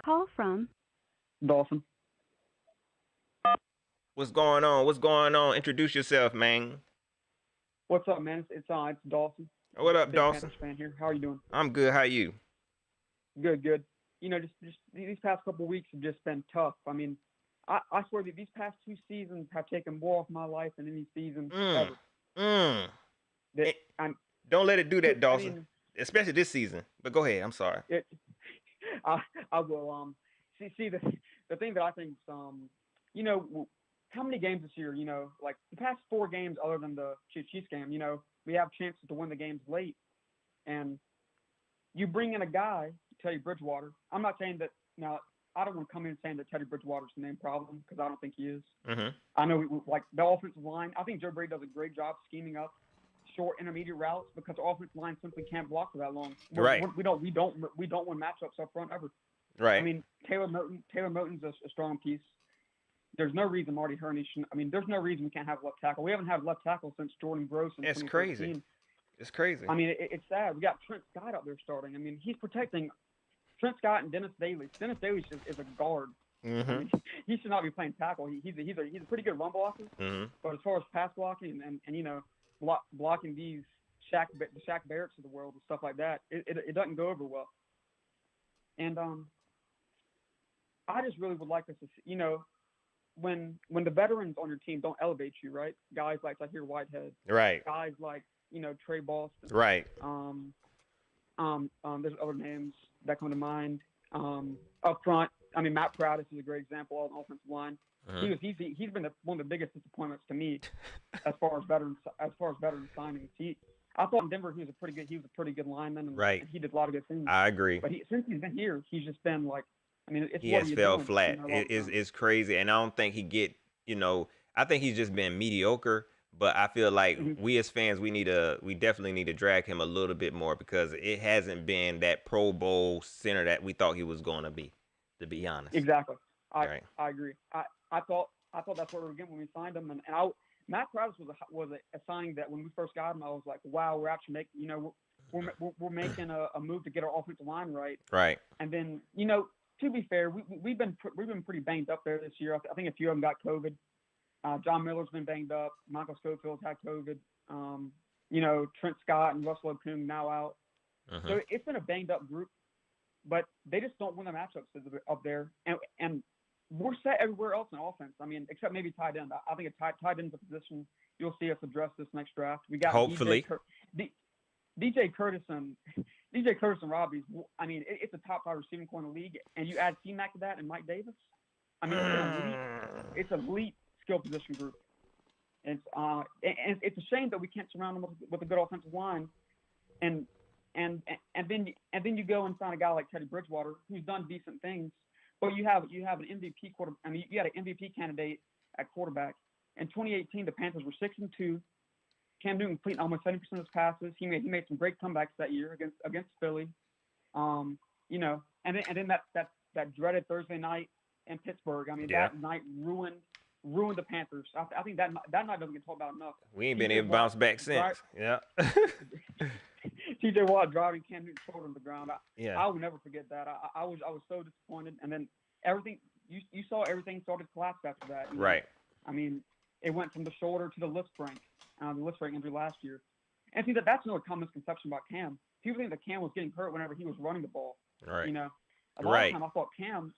Call from Dawson. What's going on? What's going on? Introduce yourself, man. What's up, man? It's Dawson. What up, Big Dawson? Panthers fan here. How are you doing? I'm good. How you? Good. Just these past couple of weeks have just been tough. I mean, I swear that these past 2 seasons have taken more off my life than any season ever. Don't let it do that, Dawson. I mean, especially this season. But go ahead. I'm sorry. I will. See the thing that I think how many games this year? Like the past 4 games, other than the Chiefs game, we have chances to win the games late, and you bring in a guy, Teddy Bridgewater. I'm not saying that now. I don't want to come in saying that Teddy Bridgewater's the main problem because I don't think he is. Mm-hmm. I know like the offensive line. I think Joe Brady does a great job scheming up short intermediate routes because the offensive line simply can't block for that long. Right. We don't win matchups up front ever. Right. I mean, Taylor Moton's a strong piece. There's no reason Marty Hurney shouldn't. I mean, there's no reason we can't have left tackle. We haven't had left tackle since Jordan Gross. It's crazy. It's crazy. I mean, it's sad. We got Trent Scott out there starting. I mean, he's protecting Trent Scott and Dennis Daly. Dennis Daly is a guard. Mm-hmm. I mean, he should not be playing tackle. He's a pretty good run blocker. Mm-hmm. But as far as pass blocking and blocking the Shaq Barretts of the world and stuff like that, it doesn't go over well. And I just really would like us to see, when the veterans on your team don't elevate you, right? Guys like Tahir Whitehead, right? Guys like Trey Boston, right? There's other names that come to mind. Up front, I mean, Matt Prattis is a great example on the offensive line. Mm-hmm. He's been one of the biggest disappointments to me as far as veteran signings. I thought in Denver he was a pretty good lineman, and, right. and he did a lot of good things. I agree. But since he's been here, he's just been like, I mean, he has fell flat. It's crazy, and I don't think he get. I think he's just been mediocre. But I feel like we as fans, we definitely need to drag him a little bit more because it hasn't been that Pro Bowl center that we thought he was going to be honest. Exactly. I agree. I thought that's what we were getting when we signed him, and Matt Prattis was a signing that when we first got him, I was like, wow, we're actually making we're making a move to get our offensive line right. Right. And then to be fair, we've been pretty banged up there this year. I think a few of them got COVID. John Miller's been banged up. Michael Schofield's had COVID. Trent Scott and Russell Okung now out. Uh-huh. So it's been a banged up group, but they just don't win the matchups up there. And we're set everywhere else in offense. I mean, except maybe tight end. I think a tight end's a position you'll see us address this next draft. We got hopefully DJ Curtis and Robbie's. I mean, it's a top 5 receiving corner in the league, and you add C-Mac to that and Mike Davis. I mean, it's elite skill position group. It's a shame that we can't surround him with a good offensive line, and then you go and sign a guy like Teddy Bridgewater who's done decent things, but you have an MVP quarter. I mean, you had an MVP candidate at quarterback. In 2018, the Panthers were 6-2. Cam Newton completed almost 70% of his passes. He made some great comebacks that year against Philly. You know, and then that dreaded Thursday night in Pittsburgh. I mean, that night ruined the Panthers. I think that night doesn't get talked about enough. We ain't been able to bounce back since. Yeah. T.J. Watt driving Cam Newton's shoulder to the ground. Yeah. I will never forget that. I was so disappointed, and then everything you saw everything started to collapse after that. Right. I mean, it went from the shoulder to the lip sprain injury last year. And see that's another common misconception about Cam. People think that Cam was getting hurt whenever he was running the ball. Right. You know, a lot of time I thought Cam's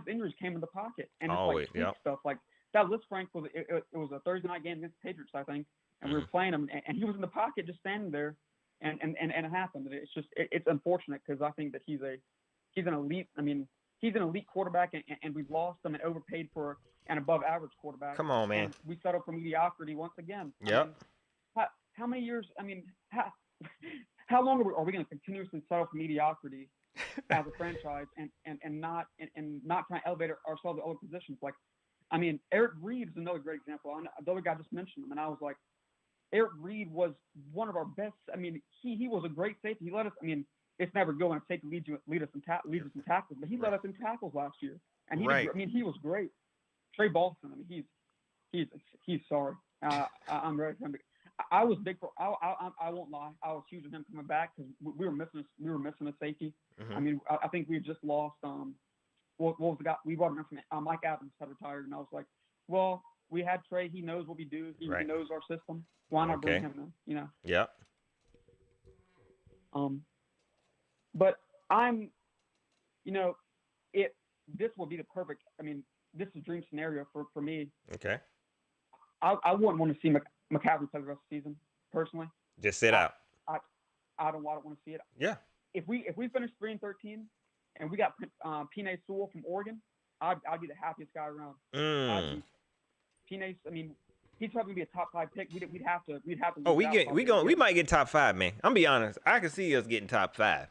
injuries came in the pocket, and it's like stuff like that. Lip sprain was it was a Thursday night game against the Patriots, I think, and we were playing him, and he was in the pocket just standing there, and it happened. It's just it's unfortunate because I think that he's an elite. I mean, he's an elite quarterback, and we've lost him and overpaid for an above-average quarterback. Come on, man. And we settled for mediocrity once again. Yep. How many years? I mean, how long are we going to continuously settle for mediocrity as a franchise and not trying to elevate ourselves to other positions? Like, I mean, Eric Reid is another great example. The other guy just mentioned him, and I was like, Eric Reid was one of our best. I mean, he was a great safety. He led us. I mean, it's never going to take lead us in tackles, but he led us in tackles last year, and he was great. Trey Boston. I mean, he's sorry. I'm ready for him. I was big for. I won't lie. I was huge on him coming back because we were missing a safety. Mm-hmm. I mean, I think we just lost. What was the guy we brought him from? Mike Adams had retired, and I was like, well, we had Trey. He knows what we do. He knows our system. Why not bring him in? You know. Yeah. But I'm, you know, this will be the perfect. I mean, this is a dream scenario for me. Okay. I wouldn't want to see McCaffrey play the rest of the season, personally. Just sit out. I don't want to see it. Yeah. If we finish 3-13 and we got Penei Sewell from Oregon, I'd be the happiest guy around. Penei, I mean, he's probably gonna be a top 5 pick. We'd have to. Oh, we might get top 5, man. I'm be honest. I can see us getting top 5.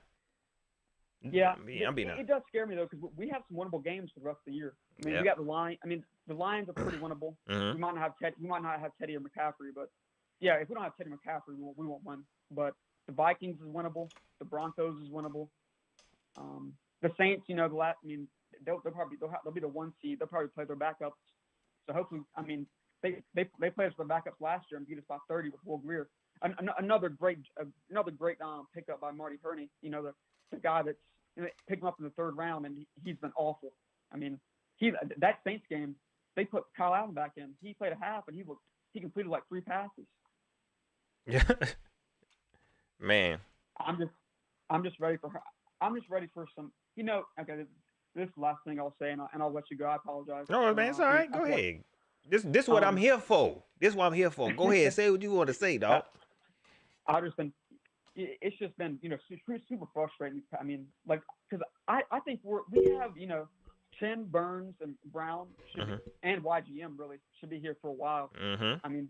Yeah, it does scare me though because we have some winnable games for the rest of the year. I mean, we got the Lions. I mean, the Lions are pretty winnable. Mm-hmm. We might not have Teddy or McCaffrey, but yeah, if we don't have Teddy McCaffrey, we won't win. But the Vikings is winnable. The Broncos is winnable. The Saints, you know, they'll be the 1 seed. They'll probably play their backups. So hopefully, I mean, they played us for backups last year and beat us by 30 with Will Greer. Another great pickup by Marty Herney. You know, the guy that's picked him up in the 3rd round, and he's been awful. I mean, that Saints game, they put Kyle Allen back in. He played a half, and he completed like 3 passes. Yeah, man. I'm just ready for her. I'm just ready for some. You know, okay. This is the last thing I'll say, and I'll let you go. I apologize. No, man, it's all right. Go ahead. This is what I'm here for. This is what I'm here for. Go ahead, say what you want to say, dog. It's just been, you know, super frustrating. I mean, like, because I think we have, you know, Chen, Burns, and Brown and YGM really should be here for a while. Mm-hmm. I mean,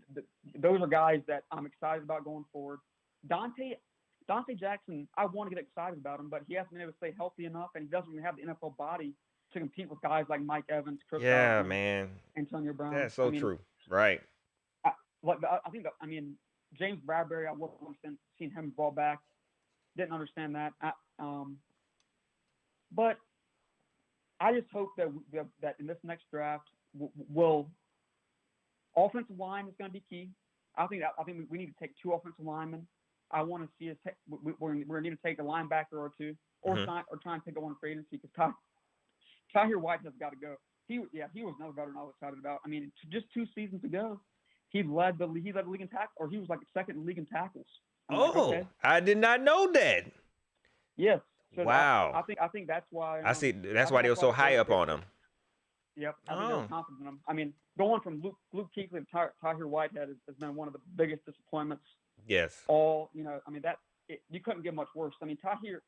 those are guys that I'm excited about going forward. Dante Jackson, I want to get excited about him, but he hasn't been able to stay healthy enough, and he doesn't really have the NFL body to compete with guys like Mike Evans, Chris Godwin, man, Antonio Brown. That's so true. Right. I think James Bradbury, I would have seen him ball back. Didn't understand that. But I just hope that in this next draft, offensive line is going to be key. I think we need to take 2 offensive linemen. I want to see us. We're going to need to take a linebacker or 2, or try and pick up one free agency because Tahir White has got to go. He was another veteran I was excited about. I mean, just 2 seasons ago, he led the league in tackles, or he was like 2nd in the league in tackles. I did not know that. Yes. So wow. I think that's why. I see. That's why they were so high up on him. Yep. I think they were confident in him. I mean, going from Luke Kuechly to Tahir Whitehead has been one of the biggest disappointments. Yes. I mean, you couldn't get much worse. I mean, Tahir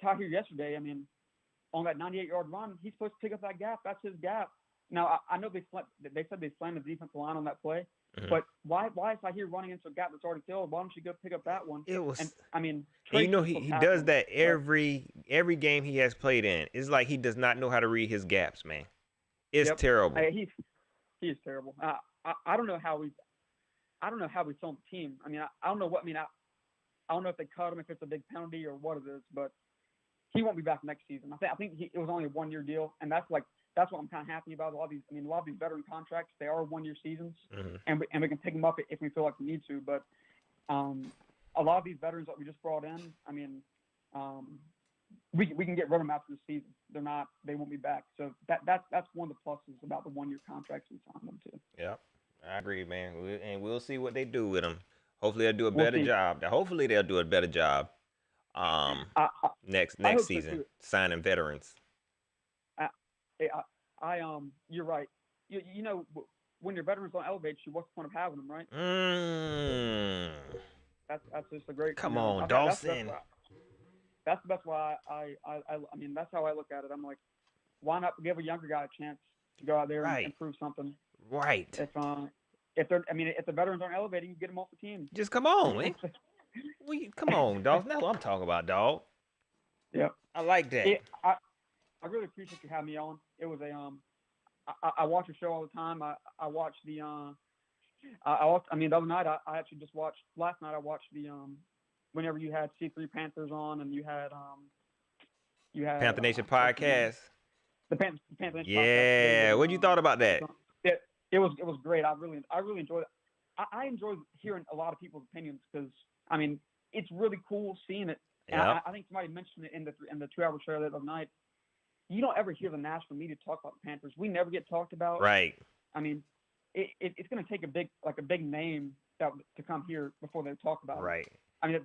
yesterday, I mean, on that 98-yard run, he's supposed to pick up that gap. That's his gap. Now I know they said they slammed the defensive line on that play, but why is I here running into a gap that's already filled? Why don't you go pick up that one? It was. And I mean, And you know Trace he was does tackling, that but every game he has played in. It's like he does not know how to read his gaps, man. It's terrible. He's terrible. I don't know how he's on the team. I mean, I don't know what. I don't know if they cut him, if it's a big penalty or what it is, but he won't be back next season. I think it was only a 1-year deal, and that's what I'm kind of happy about. A lot of these veteran contracts, they are 1-year seasons, and we can pick them up if we feel like we need to. But a lot of these veterans that we just brought in, I mean, we can get rid of them after the season. They won't be back. So that's one of the pluses about the 1-year contracts we signed them to. Yeah, I agree, man. And we'll see what they do with them. Hopefully they'll do a better job. Hopefully they'll do a better job. Next season, signing veterans. You're right. You know, when your veterans don't elevate you, what's the point of having them, right? That's just a great. Come on, Dawson. That's the best way. I mean, that's how I look at it. I'm like, why not give a younger guy a chance to go out there and prove something? Right. If the veterans aren't elevating, you get them off the team. Just come on, man. Come on, dog. That's what I'm talking about, dog. Yeah. I like that. I really appreciate you having me on. It was I watch your show all the time. I watched the the other night I actually just watched last night. I watched the whenever you had C3 Panthers on and you had Panther Nation podcast. The Panther Nation podcast. Yeah. What you thought about that? It was great. I really enjoyed it. I enjoy hearing a lot of people's opinions because I mean it's really cool seeing it. And I think somebody mentioned it in the 2-hour show the other night. You don't ever hear the national media talk about the Panthers. We never get talked about. Right. I mean, it's going to take a big name to come here before they talk about it. Right. I mean,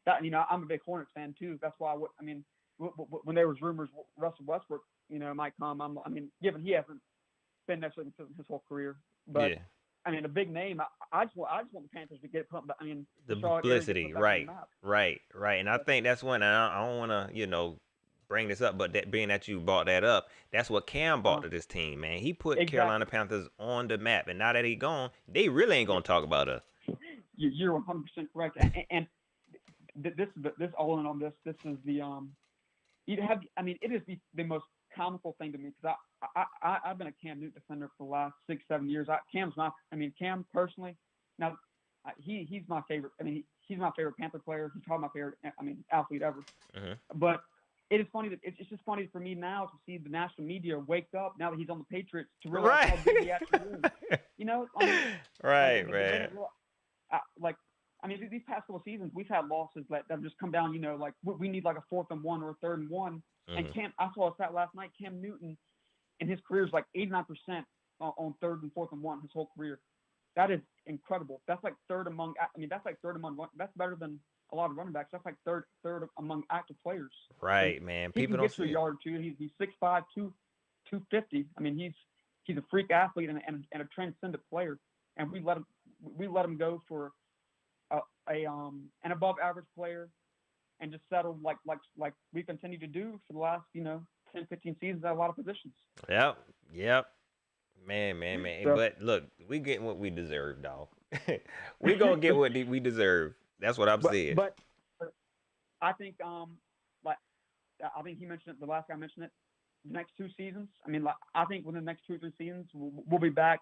I'm a big Hornets fan too. That's why when there was rumors Russell Westbrook, might come. Given he hasn't been necessarily his whole career, but I mean, a big name. I just want the Panthers to get pumped. I mean, the publicity, right. And I think that's when I don't want to, bring this up, but being that you brought that up, that's what Cam brought to this team, man. He put Carolina Panthers on the map, and now that he's gone, they really ain't gonna talk about us. You're 100% correct, and this all in on this. This is the it is the most comical thing to me because I've been a Cam Newton defender for the last 6-7 years. Cam personally, now he's my favorite. I mean, he's my favorite Panther player. He's probably my favorite athlete ever. But it is funny that it's just funny for me now to see the national media wake up now that he's on the Patriots to realize how big he actually is. Right. These past couple of seasons we've had losses that have just come down. We need like a 4th and 1 or a 3rd and 1. And I saw a stat last night. Cam Newton in his career is like 89% on 3rd and 4th and 1 his whole career. That is incredible. That's like third among. That's better than a lot of running backs. That's like third among active players. Right, man. People don't see a yard or two. He's 6'5", 250. I mean, he's a freak athlete and a transcendent player. And we let him go for an above average player, and just settle like we continue to do for the last 10, 15 seasons at a lot of positions. Yep. Man. So, but look, we getting what we deserve, dog. We gonna get what we deserve. That's what I'm saying. But I think I think he mentioned it. The last guy mentioned it. The next 2 seasons. I think within the next 2 or 3 seasons we'll be back.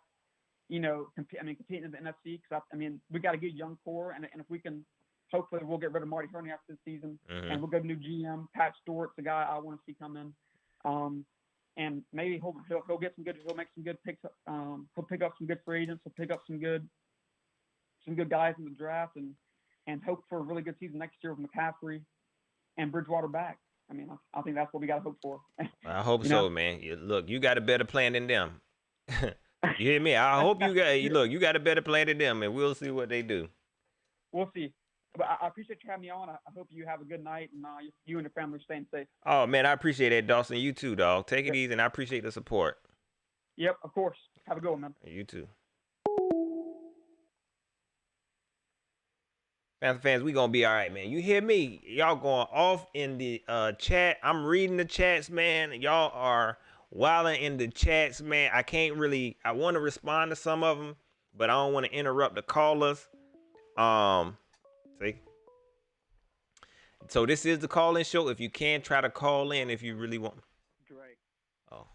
Competing in the NFC because we got a good young core, and if we can, hopefully we'll get rid of Marty Herney after this season, and we'll get a new GM. Pat Stewart's the guy I want to see come in, and maybe he'll get some good. He'll make some good picks. He'll pick up some good free agents. He'll pick up some good guys in the draft, and hope for a really good season next year with McCaffrey and Bridgewater back. I think that's what we got to hope for. I hope so, man. Look, you got a better plan than them. You hear me? I hope you got a better plan than them, and we'll see what they do. We'll see. But I appreciate you having me on. I hope you have a good night, and you and your family are staying safe. Oh, man, I appreciate that, Dawson. You too, dog. Take it easy, and I appreciate the support. Yep, of course. Have a good one, man. You too. Panther fans, we gonna be all right, man. You hear me? Y'all going off in the chat. I'm reading the chats, man. Y'all are wilding in the chats, man. I want to respond to some of them, but I don't want to interrupt the callers. See? So this is the call-in show. If you can, try to call in if you really want. Drake. Oh.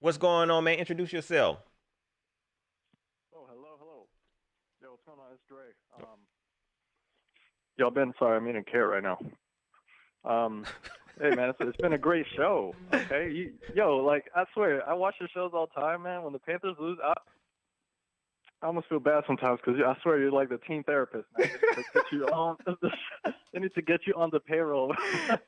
What's going on, man? Introduce yourself. Oh, hello. Yo, what's going on? It's Dre. Yo, Ben, sorry, I'm eating carrot right now. Hey, man, it's been a great show, okay? I swear, I watch your shows all the time, man. When the Panthers lose, I almost feel bad sometimes because I swear you're like the team therapist, man. They need to get you on the payroll.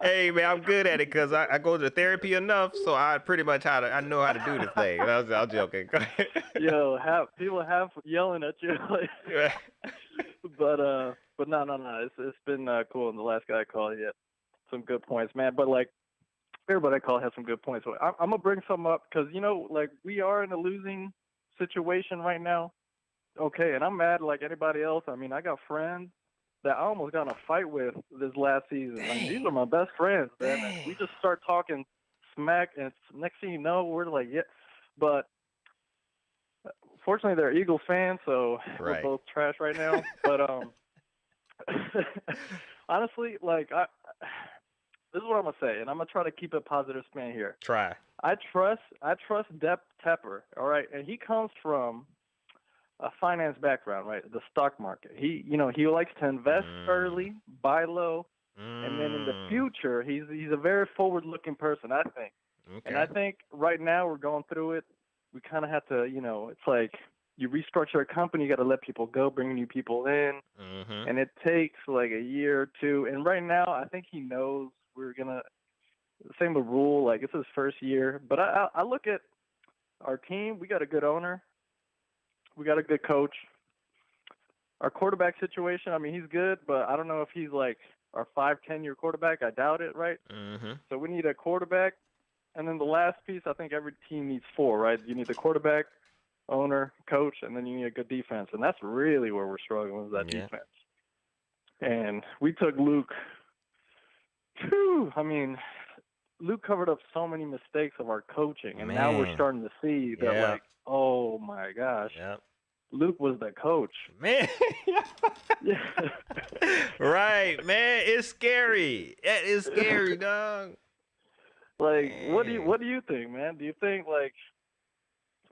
Hey, man, I'm good at it because I go to therapy enough, so I pretty much I know how to do this thing. I was joking. Go ahead. Yo, people have yelling at you. But no. It's been cool. And the last guy I called, he had some good points, man. But like everybody I call has some good points. So I'm gonna bring some up because we are in a losing situation right now. Okay, and I'm mad like anybody else. I mean, I got friends that I almost got in a fight with this last season. Like, these are my best friends, man. And we just start talking smack, and next thing you know, we're like, yeah. But fortunately, they're Eagles fans, so we're both trash right now. But honestly, this is what I'm gonna say, and I'm gonna try to keep a positive spin here. Try. I trust Depp Tepper, all right, and he comes from a finance background, right? The stock market. He likes to invest early, buy low, and then in the future, he's a very forward-looking person, I think. Okay. And I think right now we're going through it. We kind of have to, it's like you restructure a company, you got to let people go, bring new people in, and it takes like a year or two. And right now, I think he knows we're gonna. Same with Rule, like it's his first year. But I look at our team. We got a good owner. We got a good coach. Our quarterback situation, I mean, he's good, but I don't know if he's like our 5-10-year quarterback. I doubt it, right? So we need a quarterback. And then the last piece, I think every team needs 4, right? You need the quarterback, owner, coach, and then you need a good defense. And that's really where we're struggling with that defense. And we took Luke. I mean, Luke covered up so many mistakes of our coaching, and now we're starting to see that, like, oh my gosh, Luke was the coach, man. Right, man, it's scary. It is scary, dog. Like, man. What do you think, man? Do you think, like,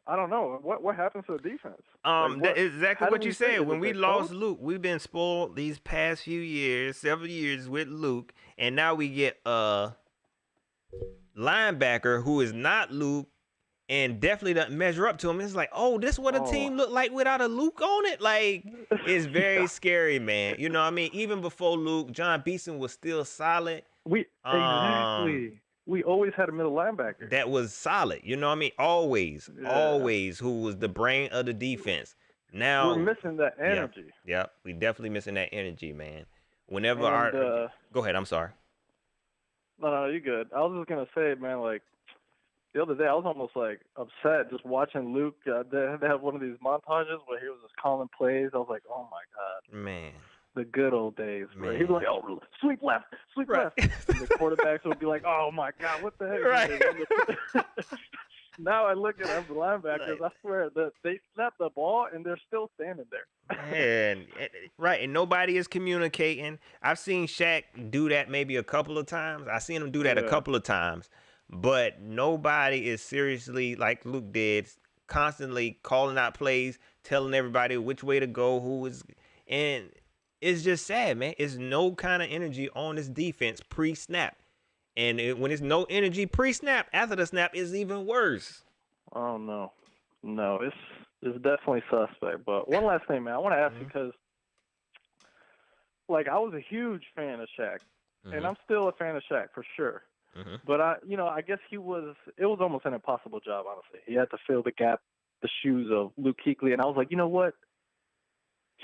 I don't know, what happens to the defense? That is exactly what you said. When we lost Luke, we've been spoiled these past few years, several years with Luke, and now we get a linebacker who is not Luke and definitely doesn't measure up to him. It's like, oh, this is what a team look like without a Luke on it. Like, it's very scary, man. You know what I mean? Even before Luke, John Beeson was still solid. Exactly. We always had a middle linebacker that was solid. You know what I mean? Always, who was the brain of the defense. Now we're missing that energy. Yeah, we definitely missing that energy, man. Whenever go ahead. I'm sorry. No, you're good. I was just gonna say, man, like the other day, I was almost like upset just watching Luke. They had one of these montages where he was just calling plays. I was like, oh my god, man. The good old days, man. He was like, "Oh, sweep left." And the quarterbacks would be like, "Oh my god, what the heck?" Now I look at them, the linebackers. I swear that they snap the ball and they're still standing there. And nobody is communicating. I've seen Shaq do that maybe a couple of times. I've seen him do that a couple of times, but nobody is seriously, like Luke did, constantly calling out plays, telling everybody which way to go, who is, and it's just sad, man. It's no kind of energy on this defense pre-snap. And when it's no energy pre-snap, after the snap, it's even worse. Oh, no. No, it's definitely suspect. But one last thing, man. I want to ask you because, like, I was a huge fan of Shaq. And I'm still a fan of Shaq, for sure. But, I guess it was almost an impossible job, honestly. He had to fill the gap, the shoes of Luke Kuechly. And I was like, you know what?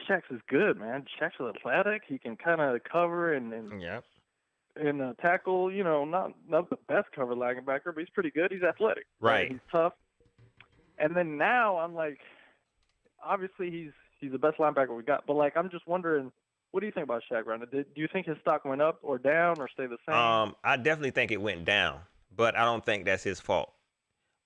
Shaq's is good, man. Shaq's athletic. He can kind of cover and tackle. Not the best cover linebacker, but he's pretty good. He's athletic. Right. He's tough. And then now I'm like, obviously he's the best linebacker we got. But like, I'm just wondering, What do you think about Shaq right now? Do you think his stock went up or down or stayed the same? I definitely think it went down, but I don't think that's his fault.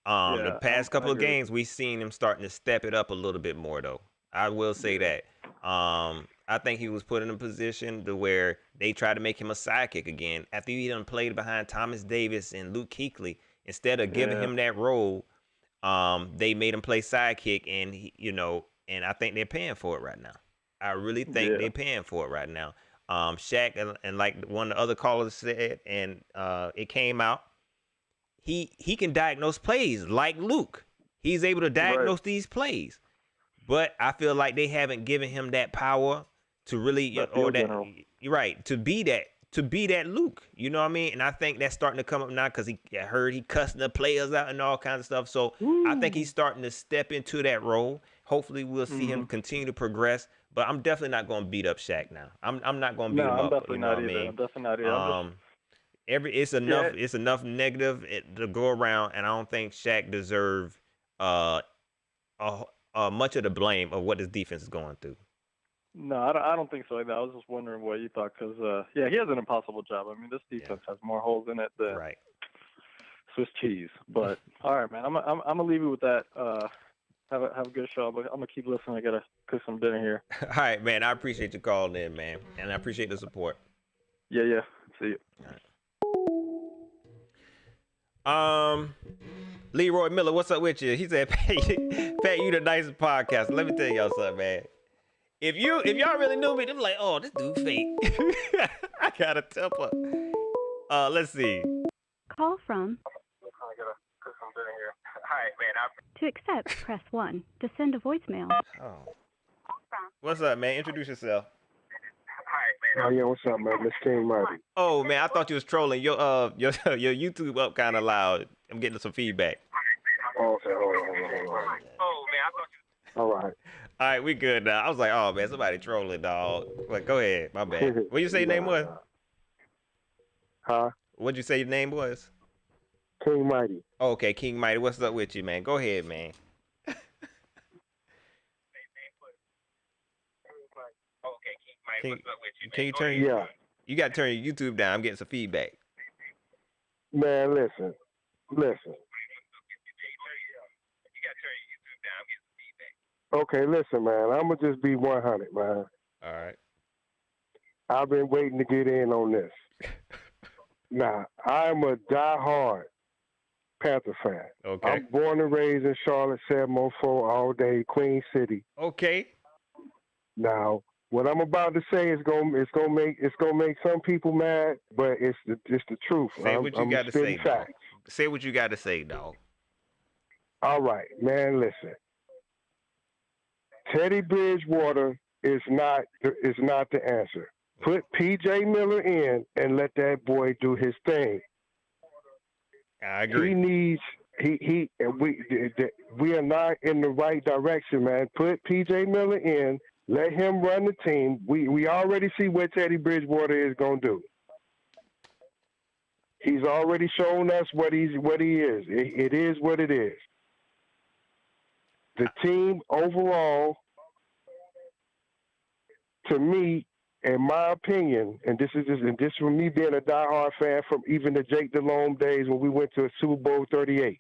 The Yeah, past I couple of agree. games, we've seen him starting to step it up a little bit more, though. I will say that. I think he was put in a position to where they tried to make him a sidekick again after he done played behind Thomas Davis and Luke Kuechly. Instead of giving him that role, they made him play sidekick, and and I think they're paying for it right now. I really think they're paying for it right now. Shaq and like one of the other callers said, and it came out. He can diagnose plays like Luke. He's able to diagnose these plays, but I feel like they haven't given him that power to really you're right, to be that Luke. You know what I mean? And I think that's starting to come up now because I heard he cussing the players out and all kinds of stuff. So I think he's starting to step into that role. Hopefully we'll see him continue to progress. But I'm definitely not going to beat up Shaq now. I'm not going to beat him up. I'm definitely not either. I'm definitely not either. It's enough negative to go around, and I don't think Shaq deserves much of the blame of what his defense is going through. No, I don't think so either. I was just wondering what you thought because, he has an impossible job. I mean, this defense has more holes in it than Swiss cheese. But all right, man, I'm gonna leave you with that. Have a good show. I'm gonna keep listening. I gotta cook some dinner here. All right, man. I appreciate you calling in, man, and I appreciate the support. Yeah. See you. All right. Leroy Miller, what's up with you? He said, Pat, you the nicest podcast. Let me tell y'all something, man. If y'all really knew me, they'd be like, oh, this dude fake. I got a temper. Let's see. Call from. I gotta cook some dinner here. Hi, man. To accept, press 1. To send a voicemail. Oh. What's up, man? Introduce yourself. Oh yeah, what's up, man? Miss King Marty. Oh man, I thought you was trolling. Your YouTube up kind of loud. I'm getting some feedback. Oh, okay, hold on. Oh man, I thought you. All right. All right, we good now. I was like, oh man, somebody trolling, dog. Well, go ahead. My bad. What you say your name was? Huh? What'd you say your name was? King Mighty. Oh, okay, King Mighty. What's up with you, man? Go ahead, man. Can you turn you got to turn your YouTube down. I'm getting some feedback. Man, listen. Okay, listen, man. I'm gonna just be 100, man. All right. I've been waiting to get in on this. Now, I'm a diehard Panther fan. Okay. I'm born and raised in Charlotte, 704 all day, Queen City. Okay. Now, what I'm about to say is gonna make some people mad, but it's the truth. Say what you got to say, dog. Facts. Say what you got to say, dog. All right, man. Listen, Teddy Bridgewater is not the answer. Put P.J. Miller in and let that boy do his thing. I agree. He needs we are not in the right direction, man. Put P.J. Miller in. Let him run the team. We already see what Teddy Bridgewater is going to do. He's already shown us what he is. It is what it is. The team overall, to me, in my opinion, and this from me being a diehard fan from even the Jake Delhomme days when we went to a Super Bowl 38.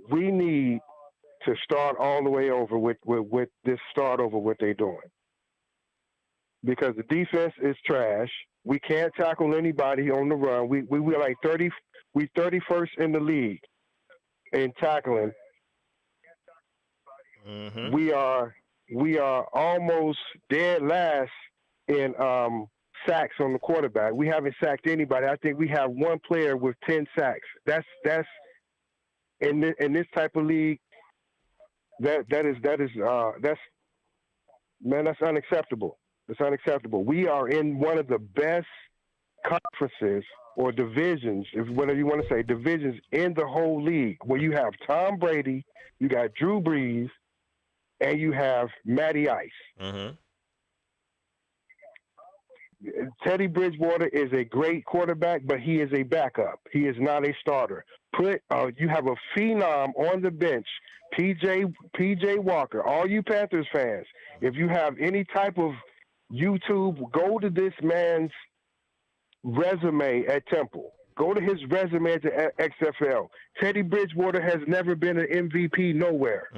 We need to start all the way over with this start over what they're doing. Because the defense is trash. We can't tackle anybody on the run. We were like 31st in the league in tackling. Mm-hmm. We are almost dead last in sacks on the quarterback. We haven't sacked anybody. I think we have one player with 10 sacks. That's in this type of league. That's unacceptable. It's unacceptable. We are in one of the best conferences or divisions, if whatever you want to say, divisions in the whole league, where you have Tom Brady, you got Drew Brees, and you have Matty Ice. Mm-hmm. Teddy Bridgewater is a great quarterback, but he is a backup. He is not a starter. You have a phenom on the bench, PJ Walker. All you Panthers fans, if you have any type of YouTube, go to this man's resume at Temple. Go to his resume at the XFL. Teddy Bridgewater has never been an MVP nowhere.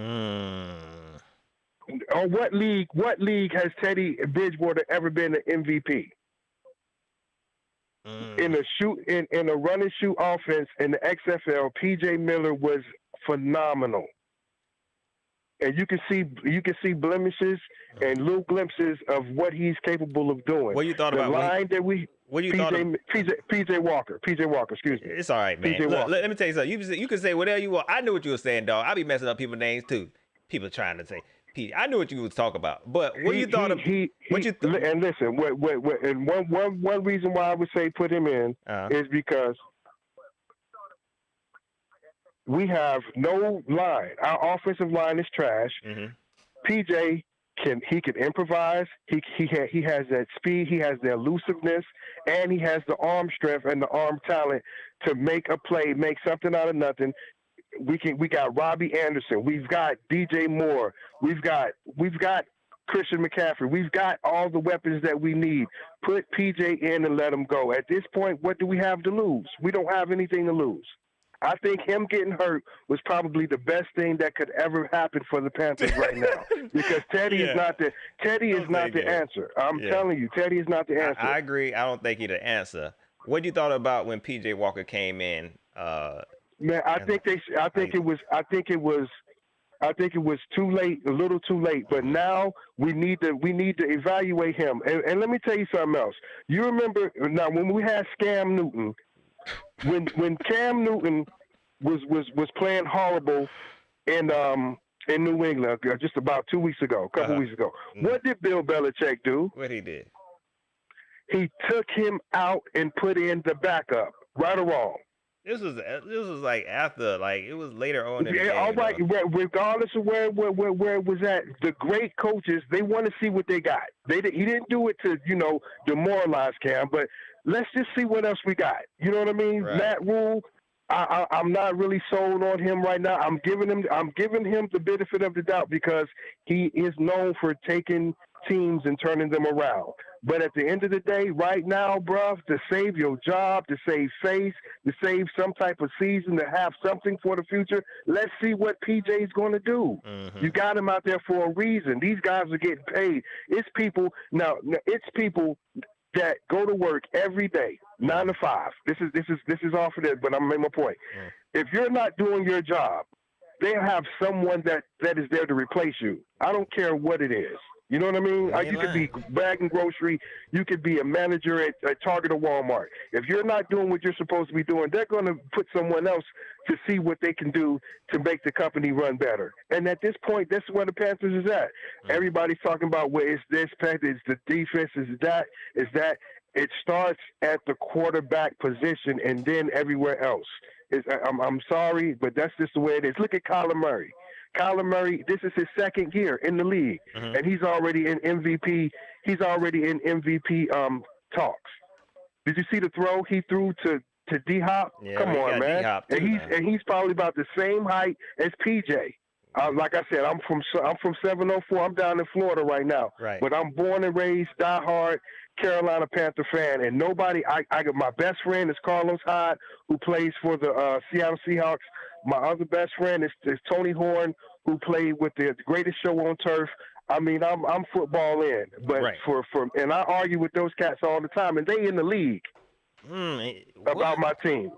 Or what league has Teddy Bridgewater ever been an MVP? In a run and shoot offense in the XFL, PJ Miller was phenomenal. And you can see blemishes and little glimpses of what he's capable of doing. What you thought about PJ Walker? Excuse me. It's all right, man. Look, let me tell you something. You can say whatever you want. I knew what you were saying, dog. I be messing up people's names too. People trying to say Pete. I knew what you was talking about. But what you thought of? And listen, and one reason why I would say put him in is because we have no line. Our offensive line is trash. PJ can improvise. He has that speed. He has the elusiveness, and he has the arm strength and the arm talent to make a play, make something out of nothing. We got Robbie Anderson. We've got DJ Moore. We've got Christian McCaffrey. We've got all the weapons that we need. Put PJ in and let him go. At this point, what do we have to lose? We don't have anything to lose. I think him getting hurt was probably the best thing that could ever happen for the Panthers right now, because Teddy is not the answer. I'm telling you, Teddy is not the answer. I agree. I don't think he's the answer. What you thought about when PJ Walker came in? Man, I think it was too late, a little too late. But now we need to evaluate him. And let me tell you something else. You remember now when we had Cam Newton, when Cam Newton was playing horrible in New England just about 2 weeks ago, a couple weeks ago. What did Bill Belichick do? What he did? He took him out and put in the backup, right or wrong. This was like after, like it was later on in the game. All right, regardless of where it was at, the great coaches, they want to see what they got. He didn't do it to demoralize Cam, but let's just see what else we got. You know what I mean? Right. Matt Rule, I'm not really sold on him right now. I'm giving him the benefit of the doubt because he is known for taking teams and turning them around. But at the end of the day, right now, bruh, to save your job, to save face, to save some type of season, to have something for the future, let's see what PJ's going to do. You got him out there for a reason. These guys are getting paid. It's people that go to work every day, 9 to 5. This is off of it, but I'm making my point. If you're not doing your job, they'll have someone that is there to replace you. I don't care what it is. You know what I mean? You could be bagging grocery. You could be a manager at Target or Walmart. If you're not doing what you're supposed to be doing, they're going to put someone else to see what they can do to make the company run better. And at this point, that's where the Panthers is at. Everybody's talking about where it's this, it's the defense, is that. It starts at the quarterback position and then everywhere else. I'm sorry, but that's just the way it is. Look at Kyler Murray. Kyler Murray, this is his second year in the league, and he's already in MVP. He's already in MVP talks. Did you see the throw he threw to D-Hop? Yeah, come on, man. And he's probably about the same height as PJ. Like I said, I'm from 704. I'm down in Florida right now. Right. But I'm born and raised, diehard Carolina Panther fan, and nobody. I got my best friend is Carlos Hyde, who plays for the Seattle Seahawks. My other best friend is Tony Horn, who played with the greatest show on turf. I mean, I'm football in, but and I argue with those cats all the time, and they in the league about my team.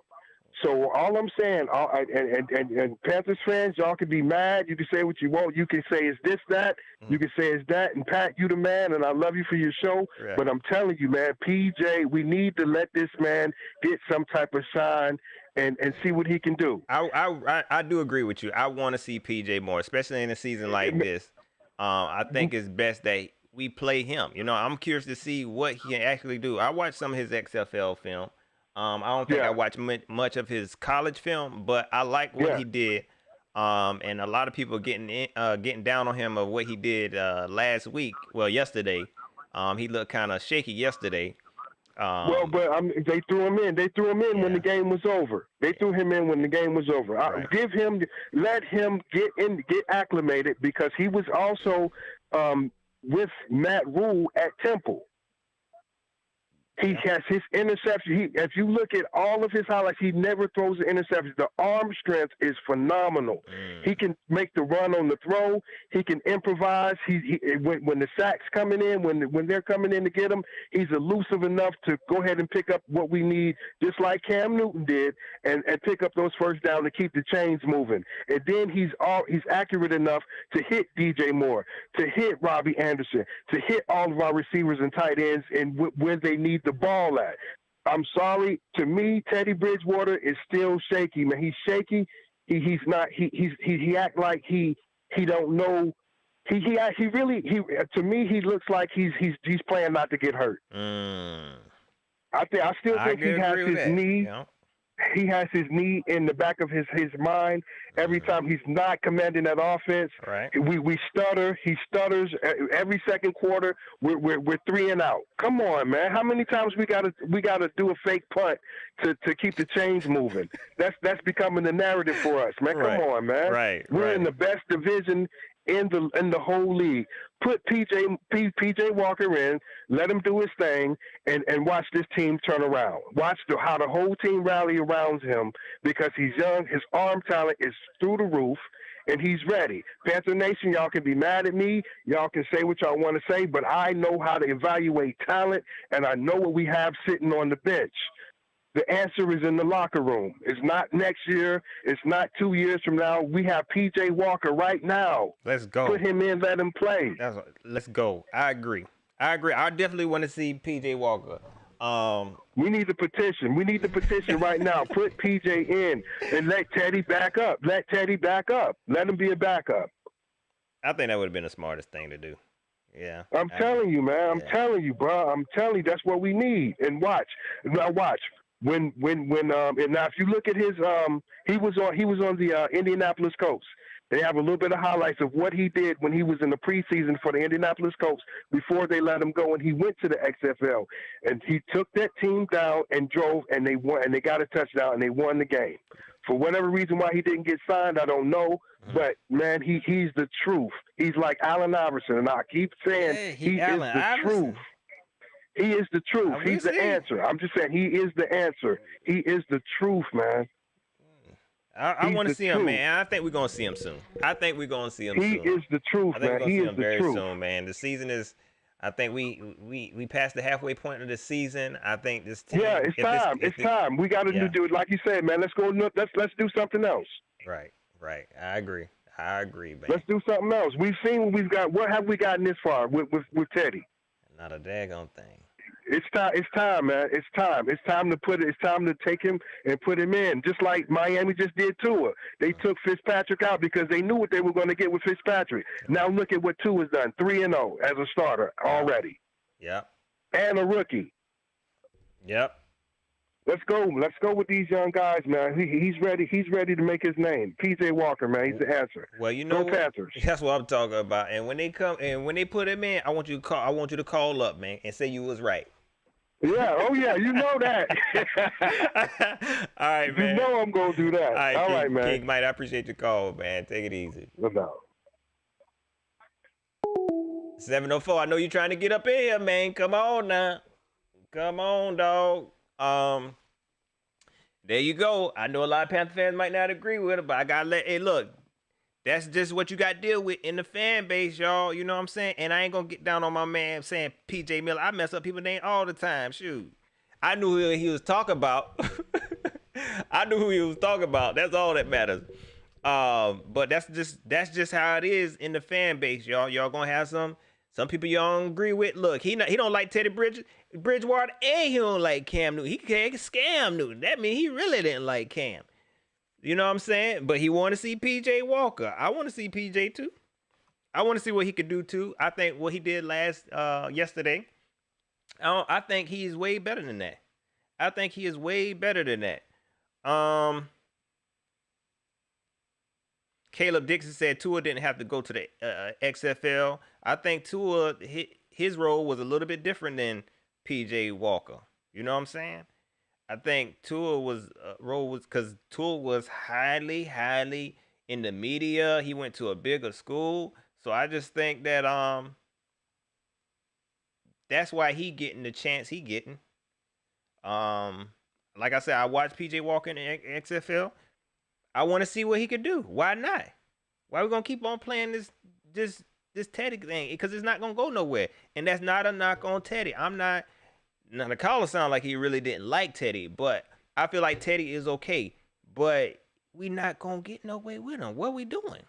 So all I'm saying, and Panthers fans, y'all can be mad. You can say what you want. You can say it's this, that. You can say it's that. And Pat, you the man, and I love you for your show. Right. But I'm telling you, man, PJ, we need to let this man get some type of shine and see what he can do. I do agree with you. I want to see PJ more, especially in a season like this. I think it's best that we play him. I'm curious to see what he can actually do. I watched some of his XFL film. I don't think I watched much of his college film, but I like what he did. And a lot of people getting down on him of what he did last week. Well, yesterday. He looked kind of shaky yesterday. Well, but they threw him in. They threw him in when the game was over. They threw him in when the game was over. Right. Let him get acclimated, because he was also with Matt Rule at Temple. He has his interception. If you look at all of his highlights, he never throws an interception. The arm strength is phenomenal. He can make the run on the throw. He can improvise. When the sack's coming in, when they're coming in to get him, he's elusive enough to go ahead and pick up what we need, just like Cam Newton did, and pick up those first down to keep the chains moving. And then he's accurate enough to hit DJ Moore, to hit Robbie Anderson, to hit all of our receivers and tight ends, and where they need the ball at. I'm sorry, to me, Teddy Bridgewater is still shaky, man. He's shaky. He's not. He act like he don't know. To me, he looks like he's playing not to get hurt. I still think he has his knee. Yeah. He has his knee in the back of his mind every time he's not commanding that offense. Right. We stutter. He stutters every second quarter. We're 3 and out. Come on, man. How many times we gotta do a fake punt to keep the chains moving? That's becoming the narrative for us, man. Come on, man. Right. We're in the best division in the whole league. Put PJ Walker in, let him do his thing, and watch this team turn around. Watch how the whole team rally around him, because he's young, his arm talent is through the roof, and he's ready. Panther Nation, y'all can be mad at me, y'all can say what y'all want to say, but I know how to evaluate talent, and I know what we have sitting on the bench. The answer is in the locker room. It's not next year. It's not 2 years from now. We have P.J. Walker right now. Let's go. Put him in, let him play. Let's go. I agree. I definitely want to see P.J. Walker. We need the petition. Right now. Put P.J. in and let Teddy back up. Let him be a backup. I think that would have been the smartest thing to do. Yeah. I'm telling you, man. I'm telling you, bro. I'm telling you, that's what we need. And watch. When and now if you look at his he was on the Indianapolis Colts. They have a little bit of highlights of what he did when he was in the preseason for the Indianapolis Colts before they let him go, and he went to the XFL, and he took that team down and drove, and they won, and they got a touchdown, and they won the game. For whatever reason why he didn't get signed, I don't know, but man, he's the truth. He's like Allen Iverson, and I keep saying he is the truth. He is the truth. He's the answer. I'm just saying he is the answer. He is the truth, man. I want to see him, man. I think we're going to see him soon. He is the truth, man. He is the truth. Soon, man. The season is, I think we passed the halfway point of the season. I think this team. Yeah, it's time. It's time. We got to do it like you said, man. Let's go. Let's do something else. Right. I agree, man. Let's do something else. We've seen what we've got. What have we gotten this far with Teddy? Not a daggone thing. It's time, man. It's time to take him and put him in, just like Miami just did Tua. They took Fitzpatrick out because they knew what they were going to get with Fitzpatrick. Now look at what Tua's done, 3-0 as a starter already. Yep. And a rookie. Yep. Let's go with these young guys, man. He's ready. He's ready to make his name. P.J. Walker, man. He's the answer. Well, you know, go Panthers. That's what I'm talking about. And when they come and when they put him in, I want you to call up, man, and say you was right. Yeah. Oh, yeah. You know that. All right, man. You know I'm gonna do that. All right, man. King Mike, I appreciate your call, man. Take it easy. No doubt. 704. I know you're trying to get up in here, man. Come on now. Come on, dog. There you go. I know a lot of Panther fans might not agree with it, but I gotta hey, look, that's just what you got to deal with in the fan base, y'all. You know what I'm saying? And I ain't gonna get down on my man saying PJ Miller. I mess up people's name all the time. Shoot, I knew who he was talking about. I knew who he was talking about. That's all that matters. But that's just how it is in the fan base, y'all. Y'all gonna have some people y'all don't agree with. Look, he don't like Teddy Bridgewater, and he don't like Cam Newton. He can't scam Newton. That means he really didn't like Cam. You know what I'm saying? But he want to see P.J. Walker. I want to see P.J. too. I want to see what he could do too. I think what he did yesterday, I think he is way better than that. Caleb Dixon said Tua didn't have to go to the XFL. I think Tua his role was a little bit different than PJ Walker. You know what I'm saying? I think Tua was role was because Tua was highly in the media. He went to a bigger school, so I just think that that's why he getting the chance he getting. Like I said, I watched PJ Walker in the XFL. I want to see what he could do. Why not? Why we gonna keep on playing this Teddy thing? Because it's not gonna go nowhere. And that's not a knock on Teddy. I'm not. Now the caller sound like he really didn't like Teddy, but I feel like Teddy is okay. But we not gonna get nowhere with him. What we doing?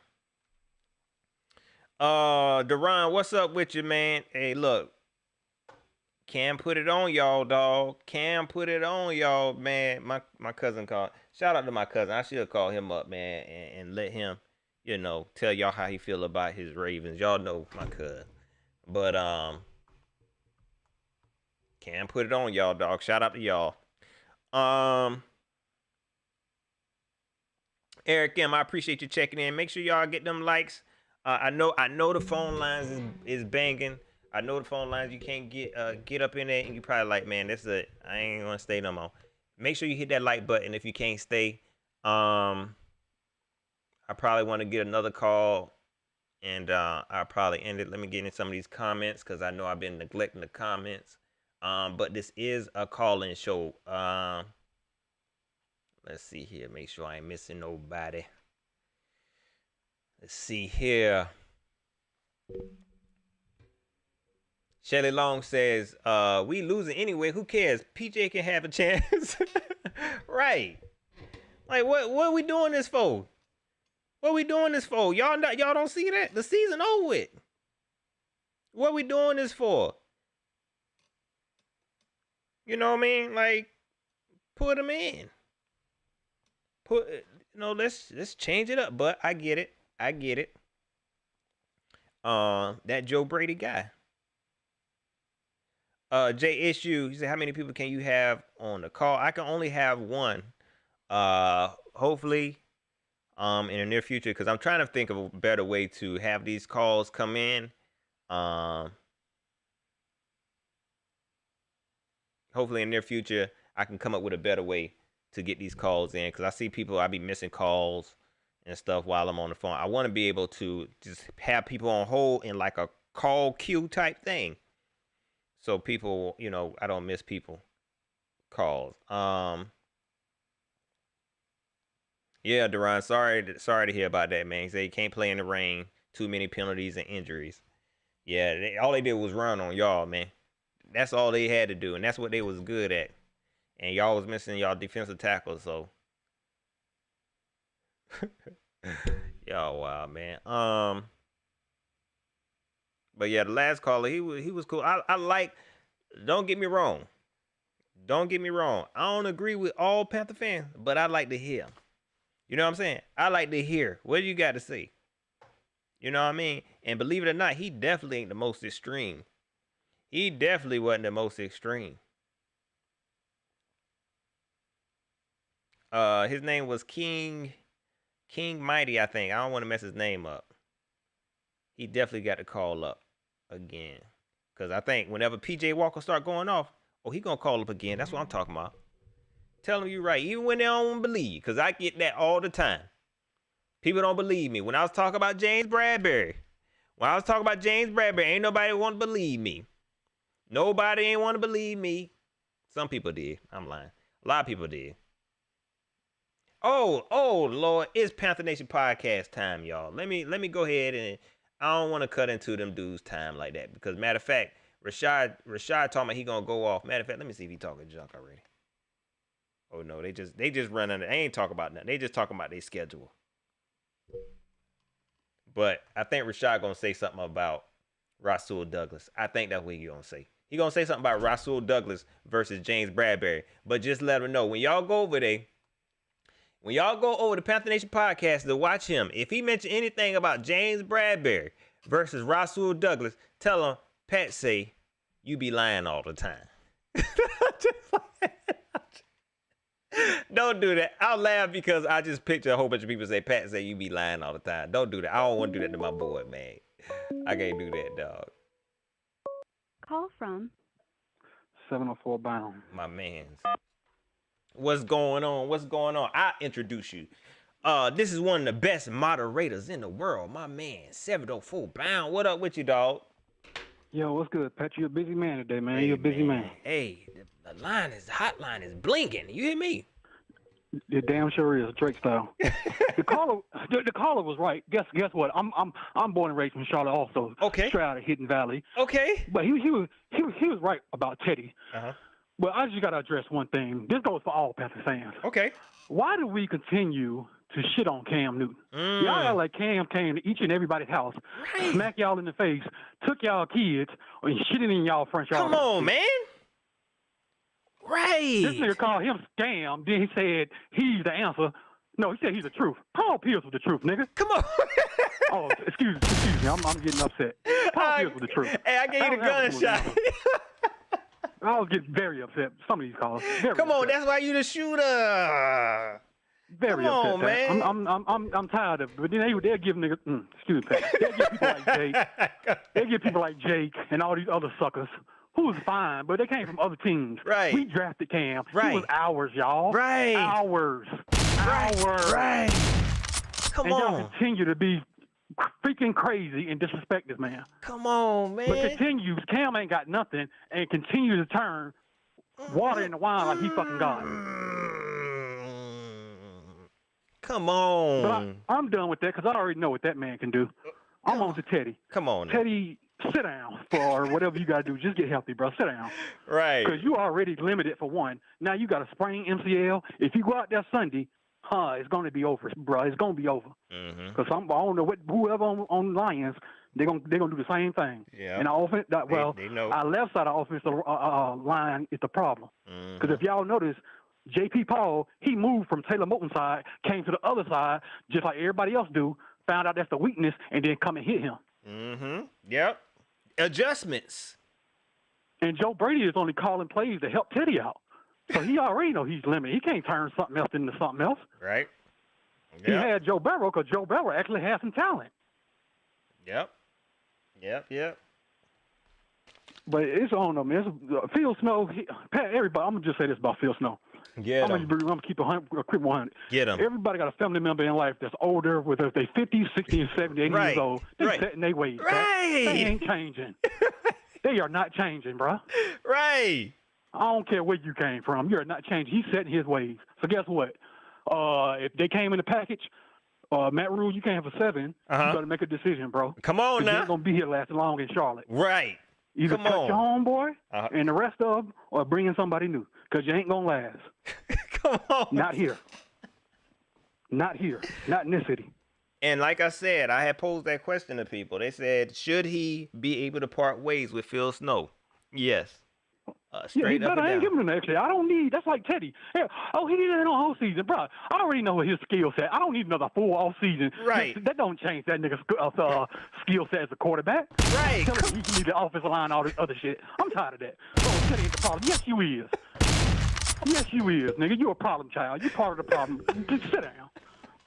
Deron, what's up with you, man? Hey, look. Cam put it on y'all, dog. Cam put it on y'all, man. My cousin called. Shout out to my cousin. I should call him up, man, and let him, tell y'all how he feel about his Ravens. Y'all know my cousin. But Cam put it on y'all, dog. Shout out to y'all. Eric M, I appreciate you checking in. Make sure y'all get them likes. I know the phone lines is banging. I know the phone lines you can't get up in there, and you probably like, man, that's it. I ain't gonna stay no more. Make sure you hit that like button if you can't stay. I probably want to get another call, and I'll probably end it. Let me get in some of these comments because I know I've been neglecting the comments. But this is a call-in show. Let's see here. Make sure I ain't missing nobody. Let's see here. Shelly Long says, we losing anyway. Who cares? PJ can have a chance. Right. Like, what are we doing this for? What are we doing this for? Y'all don't see that? The season over with. What are we doing this for? You know what I mean? Like, put them in. Let's change it up. But I get it. That Joe Brady guy. J Issue, he said, how many people can you have on the call? I can only have one. Hopefully, in the near future, because I'm trying to think of a better way to have these calls come in. Hopefully, in the near future, I can come up with a better way to get these calls in, because I see people, I be missing calls and stuff while I'm on the phone. I want to be able to just have people on hold in like a call queue type thing. So people, I don't miss people calls. Yeah, Duran, sorry to hear about that, man. He said he can't play in the rain. Too many penalties and injuries. Yeah, all they did was run on y'all, man. That's all they had to do, and that's what they was good at. And y'all was missing y'all defensive tackles, so. Y'all wild, man. But yeah, the last caller, he was cool. I like, don't get me wrong. I don't agree with all Panther fans, but I like to hear. You know what I'm saying? I like to hear. What do you got to say? You know what I mean? And believe it or not, he definitely ain't the most extreme. He definitely wasn't the most extreme. His name was King Mighty, I think. I don't want to mess his name up. He definitely got to call up again. Because I think whenever PJ Walker start going off, he going to call up again. That's what I'm talking about. Tell him you're right. Even when they don't believe. Because I get that all the time. People don't believe me. When I was talking about James Bradbury. Ain't nobody want to believe me. Nobody ain't want to believe me. Some people did. I'm lying. A lot of people did. Oh, Lord. It's Panther Nation podcast time, y'all. Let me go ahead and I don't want to cut into them dudes' time like that. Because matter of fact, Rashad talking about he gonna go off. Matter of fact, let me see if he talking junk already. Oh no, they just run under. They ain't talking about nothing. They just talking about their schedule. But I think Rashad gonna say something about Rasul Douglas. I think that's what he gonna say. He gonna say something about Rasul Douglas versus James Bradbury. But just let him know when y'all go over there. When y'all go over the Panther Nation podcast to watch him, if he mention anything about James Bradbury versus Rasul Douglas, tell him, Pat say, you be lying all the time. Don't do that. I'll laugh because I just picture a whole bunch of people say, Pat say, you be lying all the time. Don't do that. I don't want to do that to my boy, man. I can't do that, dog. call from? 704 bound. My man's. What's going on? What's going on? I'll introduce you. This is one of the best moderators in the world. My man, 704 bound. What up with you, dog? Yo, what's good, Pat? You're a busy man today, man. Hey, You're a busy man. Hey, the hotline is blinking. You hear me? It damn sure is, Drake style. the caller was right. Guess what? I'm born and raised in Charlotte also. Okay. Straight out of Hidden Valley. Okay. But he was right about Teddy. Uh-huh. But I just gotta address one thing. This goes for all Panther fans. Okay. Why do we continue to shit on Cam Newton? Y'all act like Cam came to each and everybody's house, smack y'all in the face, took y'all kids, and shitting in y'all front yard. Come on, man. Right. This nigga called him scam. Then he said he's the answer. No, he said he's the truth. Paul Pierce was the truth, nigga. Come on. Oh, excuse me. I'm getting upset. Paul Pierce was the truth. Hey, I gave you the gunshot. I was getting very upset. Some of these calls. Come on, that's why you the shooter. Very Come upset. on, man. I'm tired of it. But then they'll give niggas. Excuse me, Pat. They'll give people like Jake. They'll give people like Jake and all these other suckers. Who was fine, but they came from other teams. Right. We drafted Cam. Right. He was ours, y'all. Right. Ours. Right. Come and on. y'all continue to be freaking crazy and disrespect this man. Come on, man. But continues. Cam ain't got nothing and continues to turn water into wine like he fucking God. Come on. But I'm done with that because I already know what that man can do. I'm on to Teddy. Come on. Teddy, sit down for whatever you got to do. Just get healthy, bro. Sit down. Right. Because you already limited for one. Now you got a sprained MCL. If you go out there Sunday, it's going to be over, bro. It's going to be over. Because I don't know whoever on Lions, they're gonna do the same thing. Yeah. And our offense, they know. our left side of the offensive line is the problem. Because if y'all notice, J.P. Paul, he moved from Taylor Moton's side, came to the other side, just like everybody else do, found out that's the weakness, and then come and hit him. Yep. Adjustments. And Joe Brady is only calling plays to help Teddy out. So he already know he's limited. He can't turn something else into something else. Right. Yep. He had Joe Burrow because Joe Burrow actually has some talent. Yep. But it's on them. Phil Snow, everybody, I'm going to just say this about Phil Snow. Get I'm going to keep a quick 100. Get him. Everybody got a family member in life that's older, whether they're 50, 60, and 70, 80 years old. They're setting their ways. Right. They ain't changing. They are not changing, bro. Right. I don't care where you came from. You're not changing. He's setting his ways. So guess what? If they came in the package, Matt Rule, you can't have a 7. You got to make a decision, bro. Come on now. You're not going to be here lasting long in Charlotte. Right. Either Come cut on. your homeboy and the rest of them, or bring in somebody new, because you ain't going to last. Come on. Not here. Not here. Not in this city. And like I said, I had posed that question to people. They said, should he be able to part ways with Phil Snow? Yes. Straight up and I ain't down. giving him the extra. I don't need. That's like Teddy. Yeah, he did that on whole season, bro. I already know what his skill set. I don't need another full off season. Right. That don't change that nigga's skill set as a quarterback. Right. Tell him he can lead the offensive line, all this other shit. I'm tired of that. Oh, Teddy ain't the problem. Yes, you is. Yes, you is, nigga. You a problem child. You part of the problem. Just sit down.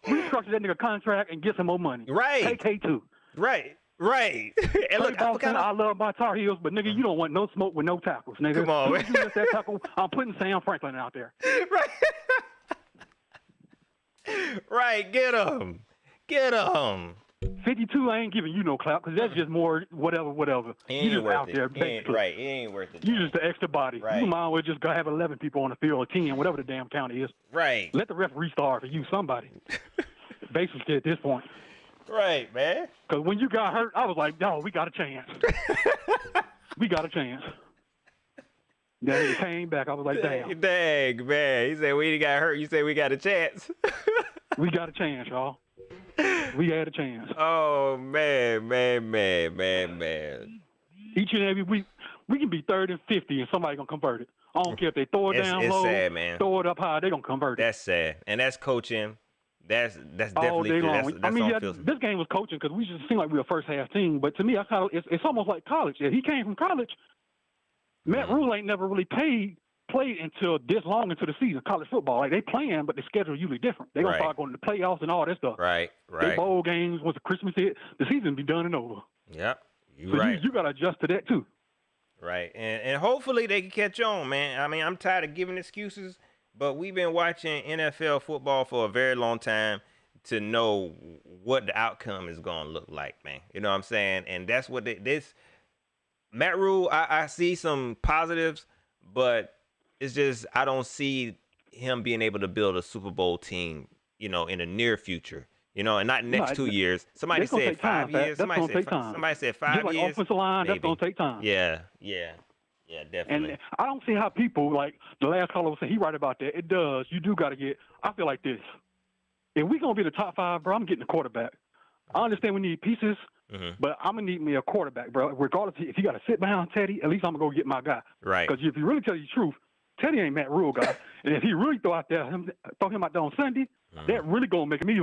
Restructure that nigga contract and get some more money. Right. KK2. Right. And look, I love my Tar Heels, but nigga, you don't want no smoke with no tackles, nigga. Come on, man. You miss that tackle, I'm putting Sam Franklin out there. Right. Get him. 52, I ain't giving you no clout because that's just more whatever. He You ain't just worth out it. there, He ain't, basically. right. He ain't worth it. You just the extra body. Right. You might as well just go have 11 people on the field or 10, whatever the damn count is. Right. Let the ref restart for you, somebody. Basically, at this point. Right, man. Because when you got hurt, I was like, no, we got a chance. We got a chance. Then he came back. I was like, damn. Dang, man. He said we got hurt. You said we got a chance. We got a chance, y'all. We had a chance. Oh, man. Each and every week, we can be 3rd and 50 and somebody going to convert it. I don't care if they throw it down it's low, sad, man. throw it up high, they going to convert it. That's sad. And that's coaching. That's definitely all day long. That's I mean, on Phil. this game was coaching because we just seemed like we were a first half team. But to me, it's almost like college. Yeah, he came from college. Matt Rule ain't never really played until this long into the season, college football. Like, they playing, but the schedule usually different. They going to start going to the playoffs and all that stuff. Right. They bowl games, once the Christmas hit, the season be done and over. Yep. So you got to adjust to that, too. Right. And hopefully they can catch on, man. I mean, I'm tired of giving excuses, but we've been watching NFL football for a very long time to know what the outcome is going to look like, man. You know what I'm saying? And that's what this Matt Rule, I see some positives, but it's just I don't see him being able to build a Super Bowl team, in the near future. And not next 2 years. Somebody said 5 years. Somebody said 5 Just like years. offensive line, maybe. that's gonna take time. Yeah, definitely. And I don't see how people like the last caller was saying he right about that. It does. You do got to get. I feel like this. If we gonna be the top 5, bro, I'm getting a quarterback. I understand we need pieces, but I'm gonna need me a quarterback, bro. Regardless if you got to sit behind Teddy, at least I'm gonna go get my guy. Right. Because if you really tell you the truth, Teddy ain't Matt Rule guy, and if he really throw him out there on Sunday, that really gonna make me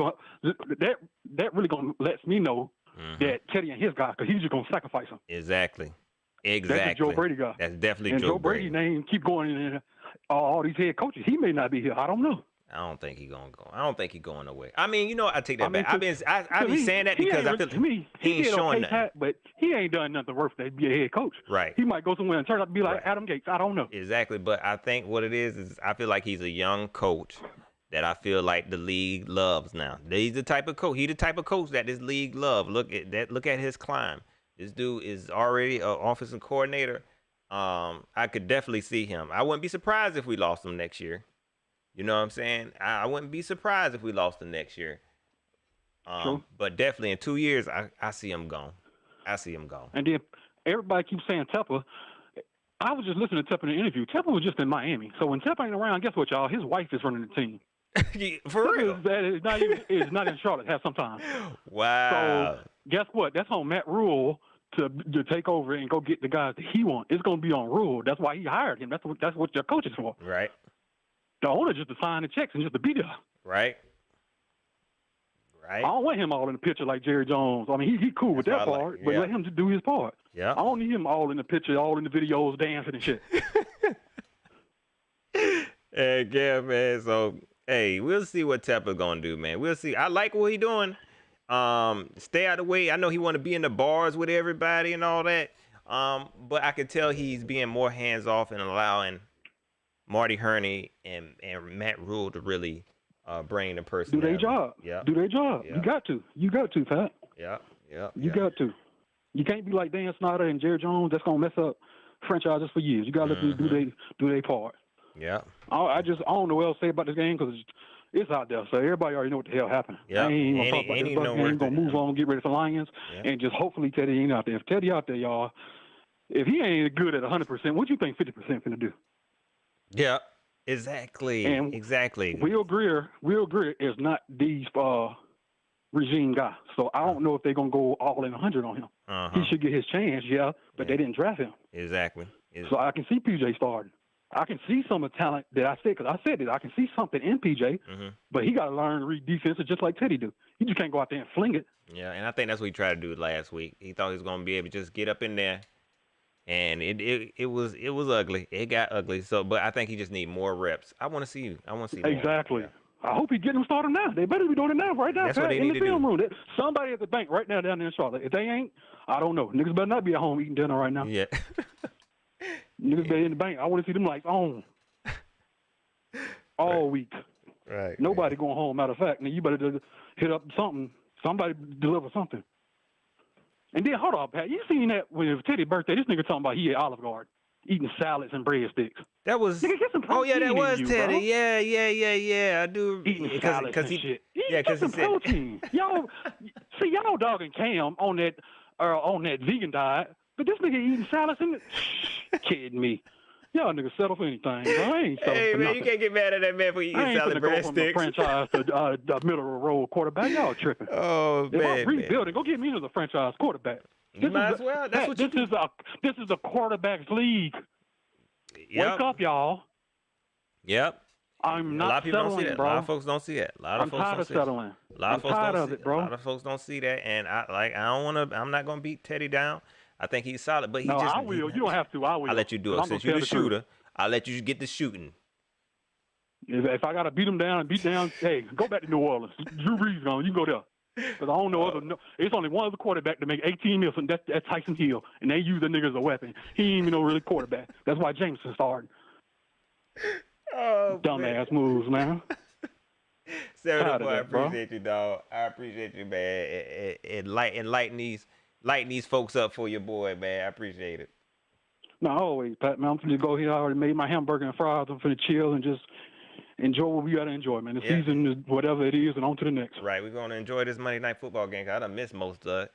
that really gonna lets me know that Teddy ain't his guy because he's just gonna sacrifice him. Exactly. That's a Joe Brady guy. That's definitely and Joe Brady name keep going in all these head coaches. He may not be here. I don't know. I don't think he's gonna go. I don't think he's going away. I mean, I take that back. I be saying that because I feel he ain't showing nothing. But he ain't done nothing worth to be a head coach. Right. He might go somewhere and turn out to be like Adam Gates. I don't know. Exactly. But I think what it is I feel like he's a young coach that I feel like the league loves now. He's the type of coach. He's the type of coach that this league loves. Look at that. Look at his climb. This dude is already an offensive coordinator. I could definitely see him. I wouldn't be surprised if we lost him next year. You know what I'm saying? I wouldn't be surprised if we lost him next year. True. But definitely in 2 years, I see him gone. I see him gone. And then everybody keeps saying Tepper. I was just listening to Tepper in the interview. Tepper was just in Miami. So when Tepper ain't around, guess what, y'all? His wife is running the team. For real? Is not in Charlotte half sometimes. Wow. So guess what? That's on Matt Rule to take over and go get the guys that he wants. It's going to be on Rule. That's why he hired him. That's what your coach is for. Right. The owner just to sign the checks and just to be there. Right. I don't want him all in the picture like Jerry Jones. I mean, he cool with that part, but let him just do his part. Yeah. I don't need him all in the picture, all in the videos, dancing and shit. Hey, yeah, man. So, hey, we'll see what Tepper's gonna do, man. We'll see. I like what he doing. Stay out of the way. I know he want to be in the bars with everybody and all that. But I could tell he's being more hands off and allowing Marty Herney and Matt Rule to really bring the person. Do their job. Yeah. Do their job. Yeah. You got to, Pat. Yeah. You got to. You can't be like Dan Snyder and Jerry Jones. That's gonna mess up franchises for years. You gotta let them do their part. Yeah. I don't know what else to say about this game because it's out there, so everybody already know what the hell happened. Yeah. I ain't gonna talk about this Bucks game. Gonna move on, get ready for Lions, and just hopefully Teddy ain't out there. If Teddy out there, y'all, if he ain't good at 100%, what you think 50% finna do? Yeah. Exactly. And exactly. Will Greer is not these regime guy, so I don't know if they're gonna go all in 100 on him. He should get his chance, but they didn't draft him. Exactly. So I can see PJ starting. I can see some of the talent that I said, because I said it. I can see something in PJ, but he got to learn to read defenses just like Teddy do. You just can't go out there and fling it. Yeah, and I think that's what he tried to do last week. He thought he was going to be able to just get up in there, and it was ugly. It got ugly. So, but I think he just need more reps. I want to see you. I want to see exactly. More. I hope he get him started now. They better be doing it now, right now. That's what they in need the to film do. room. Somebody at the bank right now down there in Charlotte. If they ain't, I don't know. Niggas better not be at home eating dinner right now. Yeah. Niggas better in the bank. I want to see them lights on all week. Right. Nobody going home. Matter of fact, now you better just hit up something. Somebody deliver something. And then hold on, Pat. You seen that when it was Teddy's birthday? This nigga talking about he at Olive Garden eating salads and breadsticks. That was. Nigga, get some protein that was in you, Teddy. Bro. Yeah. I do. Eating salads and shit. Yeah, because some protein. Y'all dogging Cam on that vegan diet, but this nigga eating salads and kidding me. Y'all niggas settle for anything, bro. I ain't settling Hey, for man, nothing. you can't get mad at that man for eating salad breadsticks. I ain't finna go from the franchise to the middle of the road quarterback. Y'all tripping. Oh, if man. I'm rebuilding, go get me as a franchise quarterback. You might as well. That's what this is a quarterback's league. Wake up, y'all. Yep. I'm not a lot of people settling, don't see that. bro. A lot of folks don't see that. I'm tired of settling. I'm tired of it, bro. A lot of folks don't see that, and I'm not gonna beat Teddy down. I think he's solid, but I will. You don't have to. I will. I'll let you do it. Since you're the shooter, I'll let you get the shooting. If I gotta beat him down, hey, go back to New Orleans. Drew Brees gone. You can go there. Because I don't know other. No, it's only one other quarterback to make 18 million. That's Tyson Hill, and they use the nigga as a weapon. He ain't even no really quarterback. That's why Jameson started. Oh, dumbass moves, man. 74, I appreciate you, dog. I appreciate you, man. And lighten these folks up for your boy, man. I appreciate it. No, always, Pat, man. I'm finna go here. I already made my hamburger and fries. I'm finna chill and just enjoy what we gotta enjoy, man. The season is whatever it is, and on to the next. Right, we're gonna enjoy this Monday Night Football game. 'Cause I done missed most of it.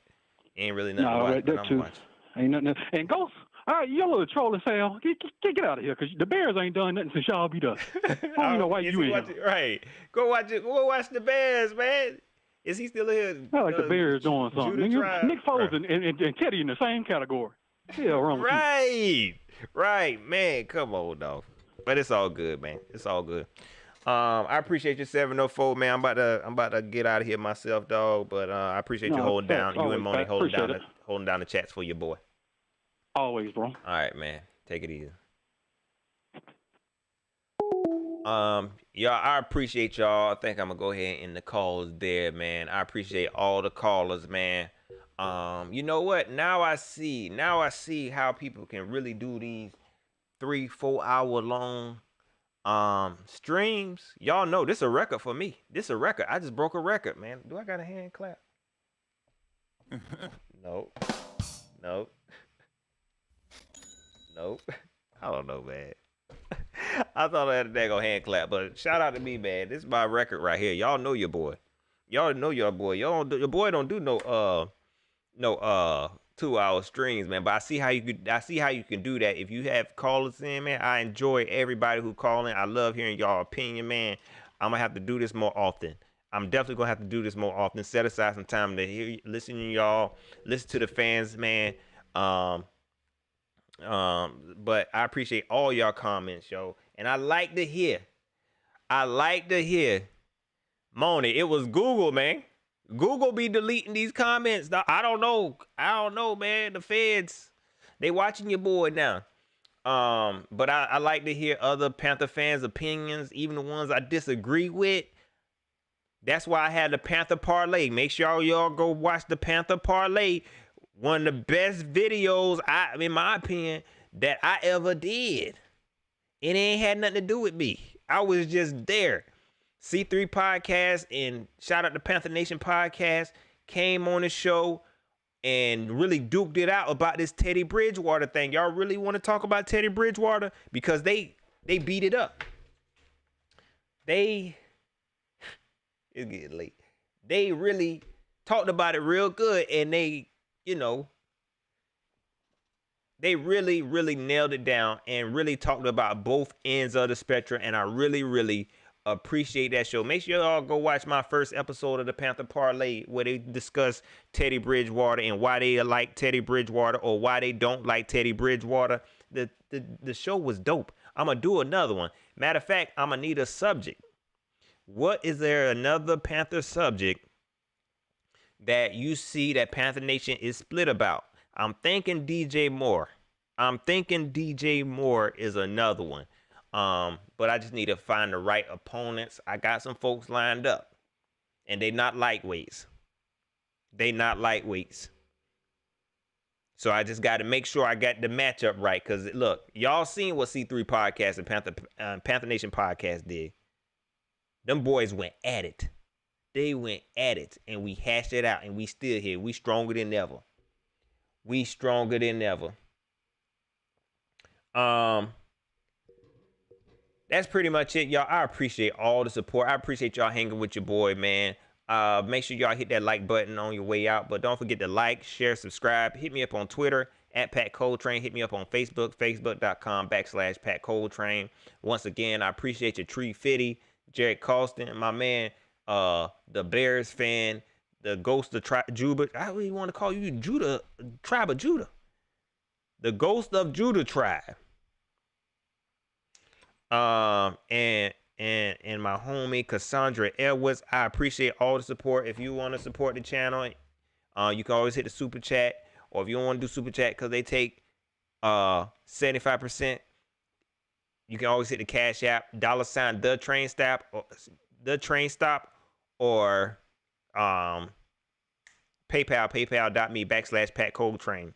Ain't really nothing to watch, right, but that I'm too. watching. Ain't nothing. And Ghost, all right, you little trolling Sal, get out of here, because the Bears ain't done nothing since y'all beat us. I don't even know why you in here. Right, go watch it. Go watch the Bears, man. Is he still here? I like the Bears doing something. Nick Foles and Teddy in the same category. Yeah, wrong with you. Right, man. Come on, dog. But it's all good, man. It's all good. I appreciate you, 704, man. I'm about to get out of here myself, dog. But I appreciate you holding down. You and Moni holding down the chats for your boy. Always, bro. All right, man. Take it easy. Y'all, I appreciate y'all. I think I'm gonna go ahead and end the calls there, man. I appreciate all the callers, man. You know what? Now I see how people can really do these 3-4 hour long streams. Y'all know this is a record for me. This is a record. I just broke a record, man. Do I got a hand clap? Nope. I don't know, man. I thought I had a daggone hand clap, but shout out to me, man. This is my record right here. Y'all know your boy. Y'all know your boy. Your boy don't do no 2 hour streams, man. But I see how you can do that. If you have callers in, man, I enjoy everybody who call in. I love hearing y'all opinion, man. I'm gonna have to do this more often. I'm definitely gonna have to do this more often. Set aside some time to listen to y'all, listen to the fans, man. But I appreciate all y'all comments, yo. And I like to hear. Moni, it was Google, man. Google be deleting these comments. I don't know, man. The feds, they watching your boy now. But I like to hear other Panther fans' opinions, even the ones I disagree with. That's why I had the Panther Parlay. Make sure y'all go watch the Panther Parlay. One of the best videos, in my opinion, that I ever did. It ain't had nothing to do with me. I was just there. C3 Podcast and shout out to Panther Nation Podcast came on the show and really duked it out about this Teddy Bridgewater thing. Y'all really want to talk about Teddy Bridgewater? Because they beat it up. It's getting late. They really talked about it real good, and they really, really nailed it down and really talked about both ends of the spectrum, and I really, really appreciate that show. Make sure y'all go watch my first episode of the Panther Parlay where they discuss Teddy Bridgewater and why they like Teddy Bridgewater or why they don't like Teddy Bridgewater. The show was dope. I'm going to do another one. Matter of fact, I'm going to need a subject. What is there another Panther subject that you see that Panther Nation is split about? I'm thinking DJ Moore. Is another one. But I just need to find the right opponents. I got some folks lined up, and they not lightweights. So I just got to make sure I got the matchup right. Because, look, y'all seen what C3 Podcast and Panther Nation Podcast did. Them boys went at it. They went at it, and we hashed it out, and we still here. We stronger than ever. That's pretty much it, y'all. I appreciate all the support. I appreciate y'all hanging with your boy, man. Make sure y'all hit that like button on your way out, but don't forget to like, share, subscribe. Hit me up on Twitter at Pat Coletrain. Hit me up on Facebook, facebook.com/Pat Coletrain. Once again, I appreciate your Tree Fitty, Jared Colston, my man, the Bears fan, the Ghost of Judah. I really want to call you Judah, Tribe of Judah. The Ghost of Judah tribe. And my homie Cassandra Edwards. I appreciate all the support. If you want to support the channel, you can always hit the super chat, or if you don't want to do super chat because they take 75%, you can always hit the Cash App $TheTrainStop or PayPal, paypal.me/Pat Coletrain.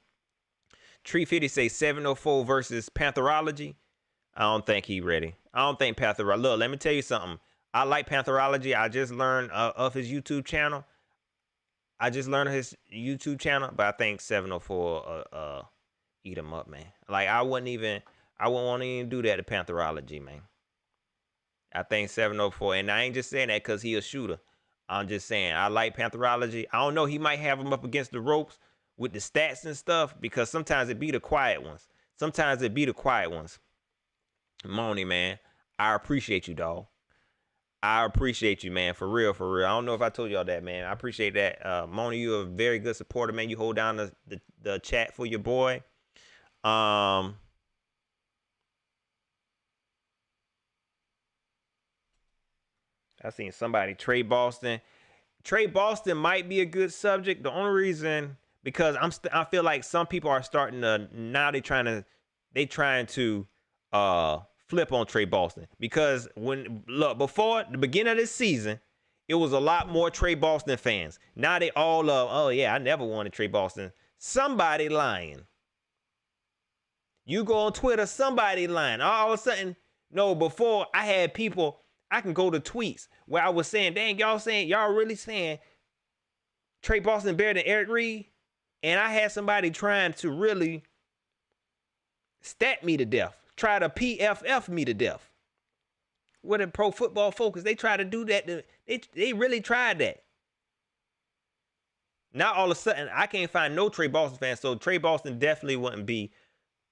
Tree 50 say 704 versus Pantherology. I don't think he ready. I don't think Pantherology. Look, let me tell you something. I like Pantherology. I just learned of his YouTube channel. But I think 704 eat him up, man. Like I wouldn't want to even do that to Pantherology, man. I think 704, and I ain't just saying that because he a shooter. I'm just saying I like Pantherology. I don't know, he might have him up against the ropes with the stats and stuff because sometimes it be the quiet ones. Moni, man, I appreciate you, dog. I appreciate you, man, for real. I don't know if I told y'all that, man. I appreciate that. Moni, you're a very good supporter, man. You hold down the chat for your boy. I seen somebody, Trey Boston. Trey Boston might be a good subject. The only reason, because I feel like some people are starting to, now they trying to flip on Trey Boston. Because before the beginning of this season, it was a lot more Trey Boston fans. Now they all oh yeah, I never wanted Trey Boston. Somebody lying. You go on Twitter, somebody lying. All of a sudden, no, before I had people, I can go to tweets where I was saying, dang, y'all really saying Trey Boston better than Eric Reed? And I had somebody trying to really stat me to death, try to PFF me to death. With a Pro Football Focus, they try to do that. They really tried that. Now all of a sudden, I can't find no Trey Boston fans, so Trey Boston definitely wouldn't be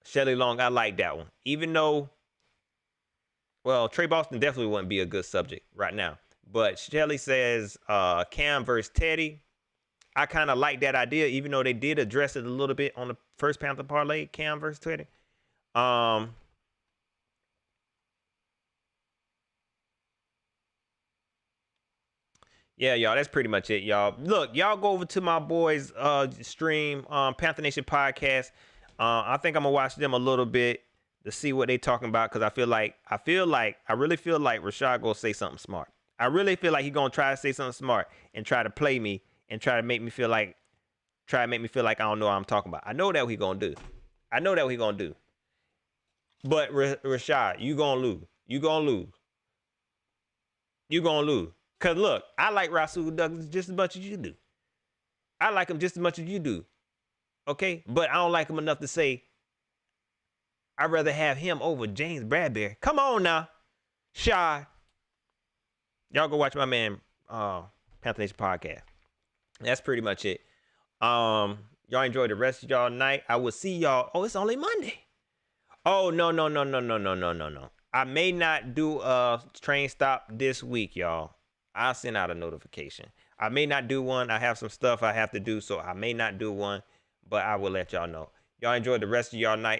Shelly Long. I like that one. Even though, well, Trey Boston definitely wouldn't be a good subject right now. But Shelly says Cam versus Teddy. I kind of like that idea, even though they did address it a little bit on the first Panther parlay, Cam versus Teddy. Yeah, y'all, that's pretty much it, y'all. Look, y'all go over to my boys' stream, Panther Nation podcast. I think I'm gonna watch them a little bit to see what they talking about, because I really feel like Rashad gonna say something smart. I really feel like he gonna try to say something smart and try to play me and try to make me feel like I don't know what I'm talking about. I know that what he gonna do. But Rashad, you gonna lose. Cause look, I like Rasul Douglas just as much as you do. I like him just as much as you do. Okay? But I don't like him enough to say I'd rather have him over James Bradbury. Come on now. Shy. Y'all go watch my man Panther Nation podcast. That's pretty much it. Y'all enjoy the rest of y'all night. I will see y'all. Oh, it's only Monday. Oh, no. I may not do a train stop this week, y'all. I'll send out a notification. I may not do one. I have some stuff I have to do, so I may not do one, but I will let y'all know. Y'all enjoy the rest of y'all night.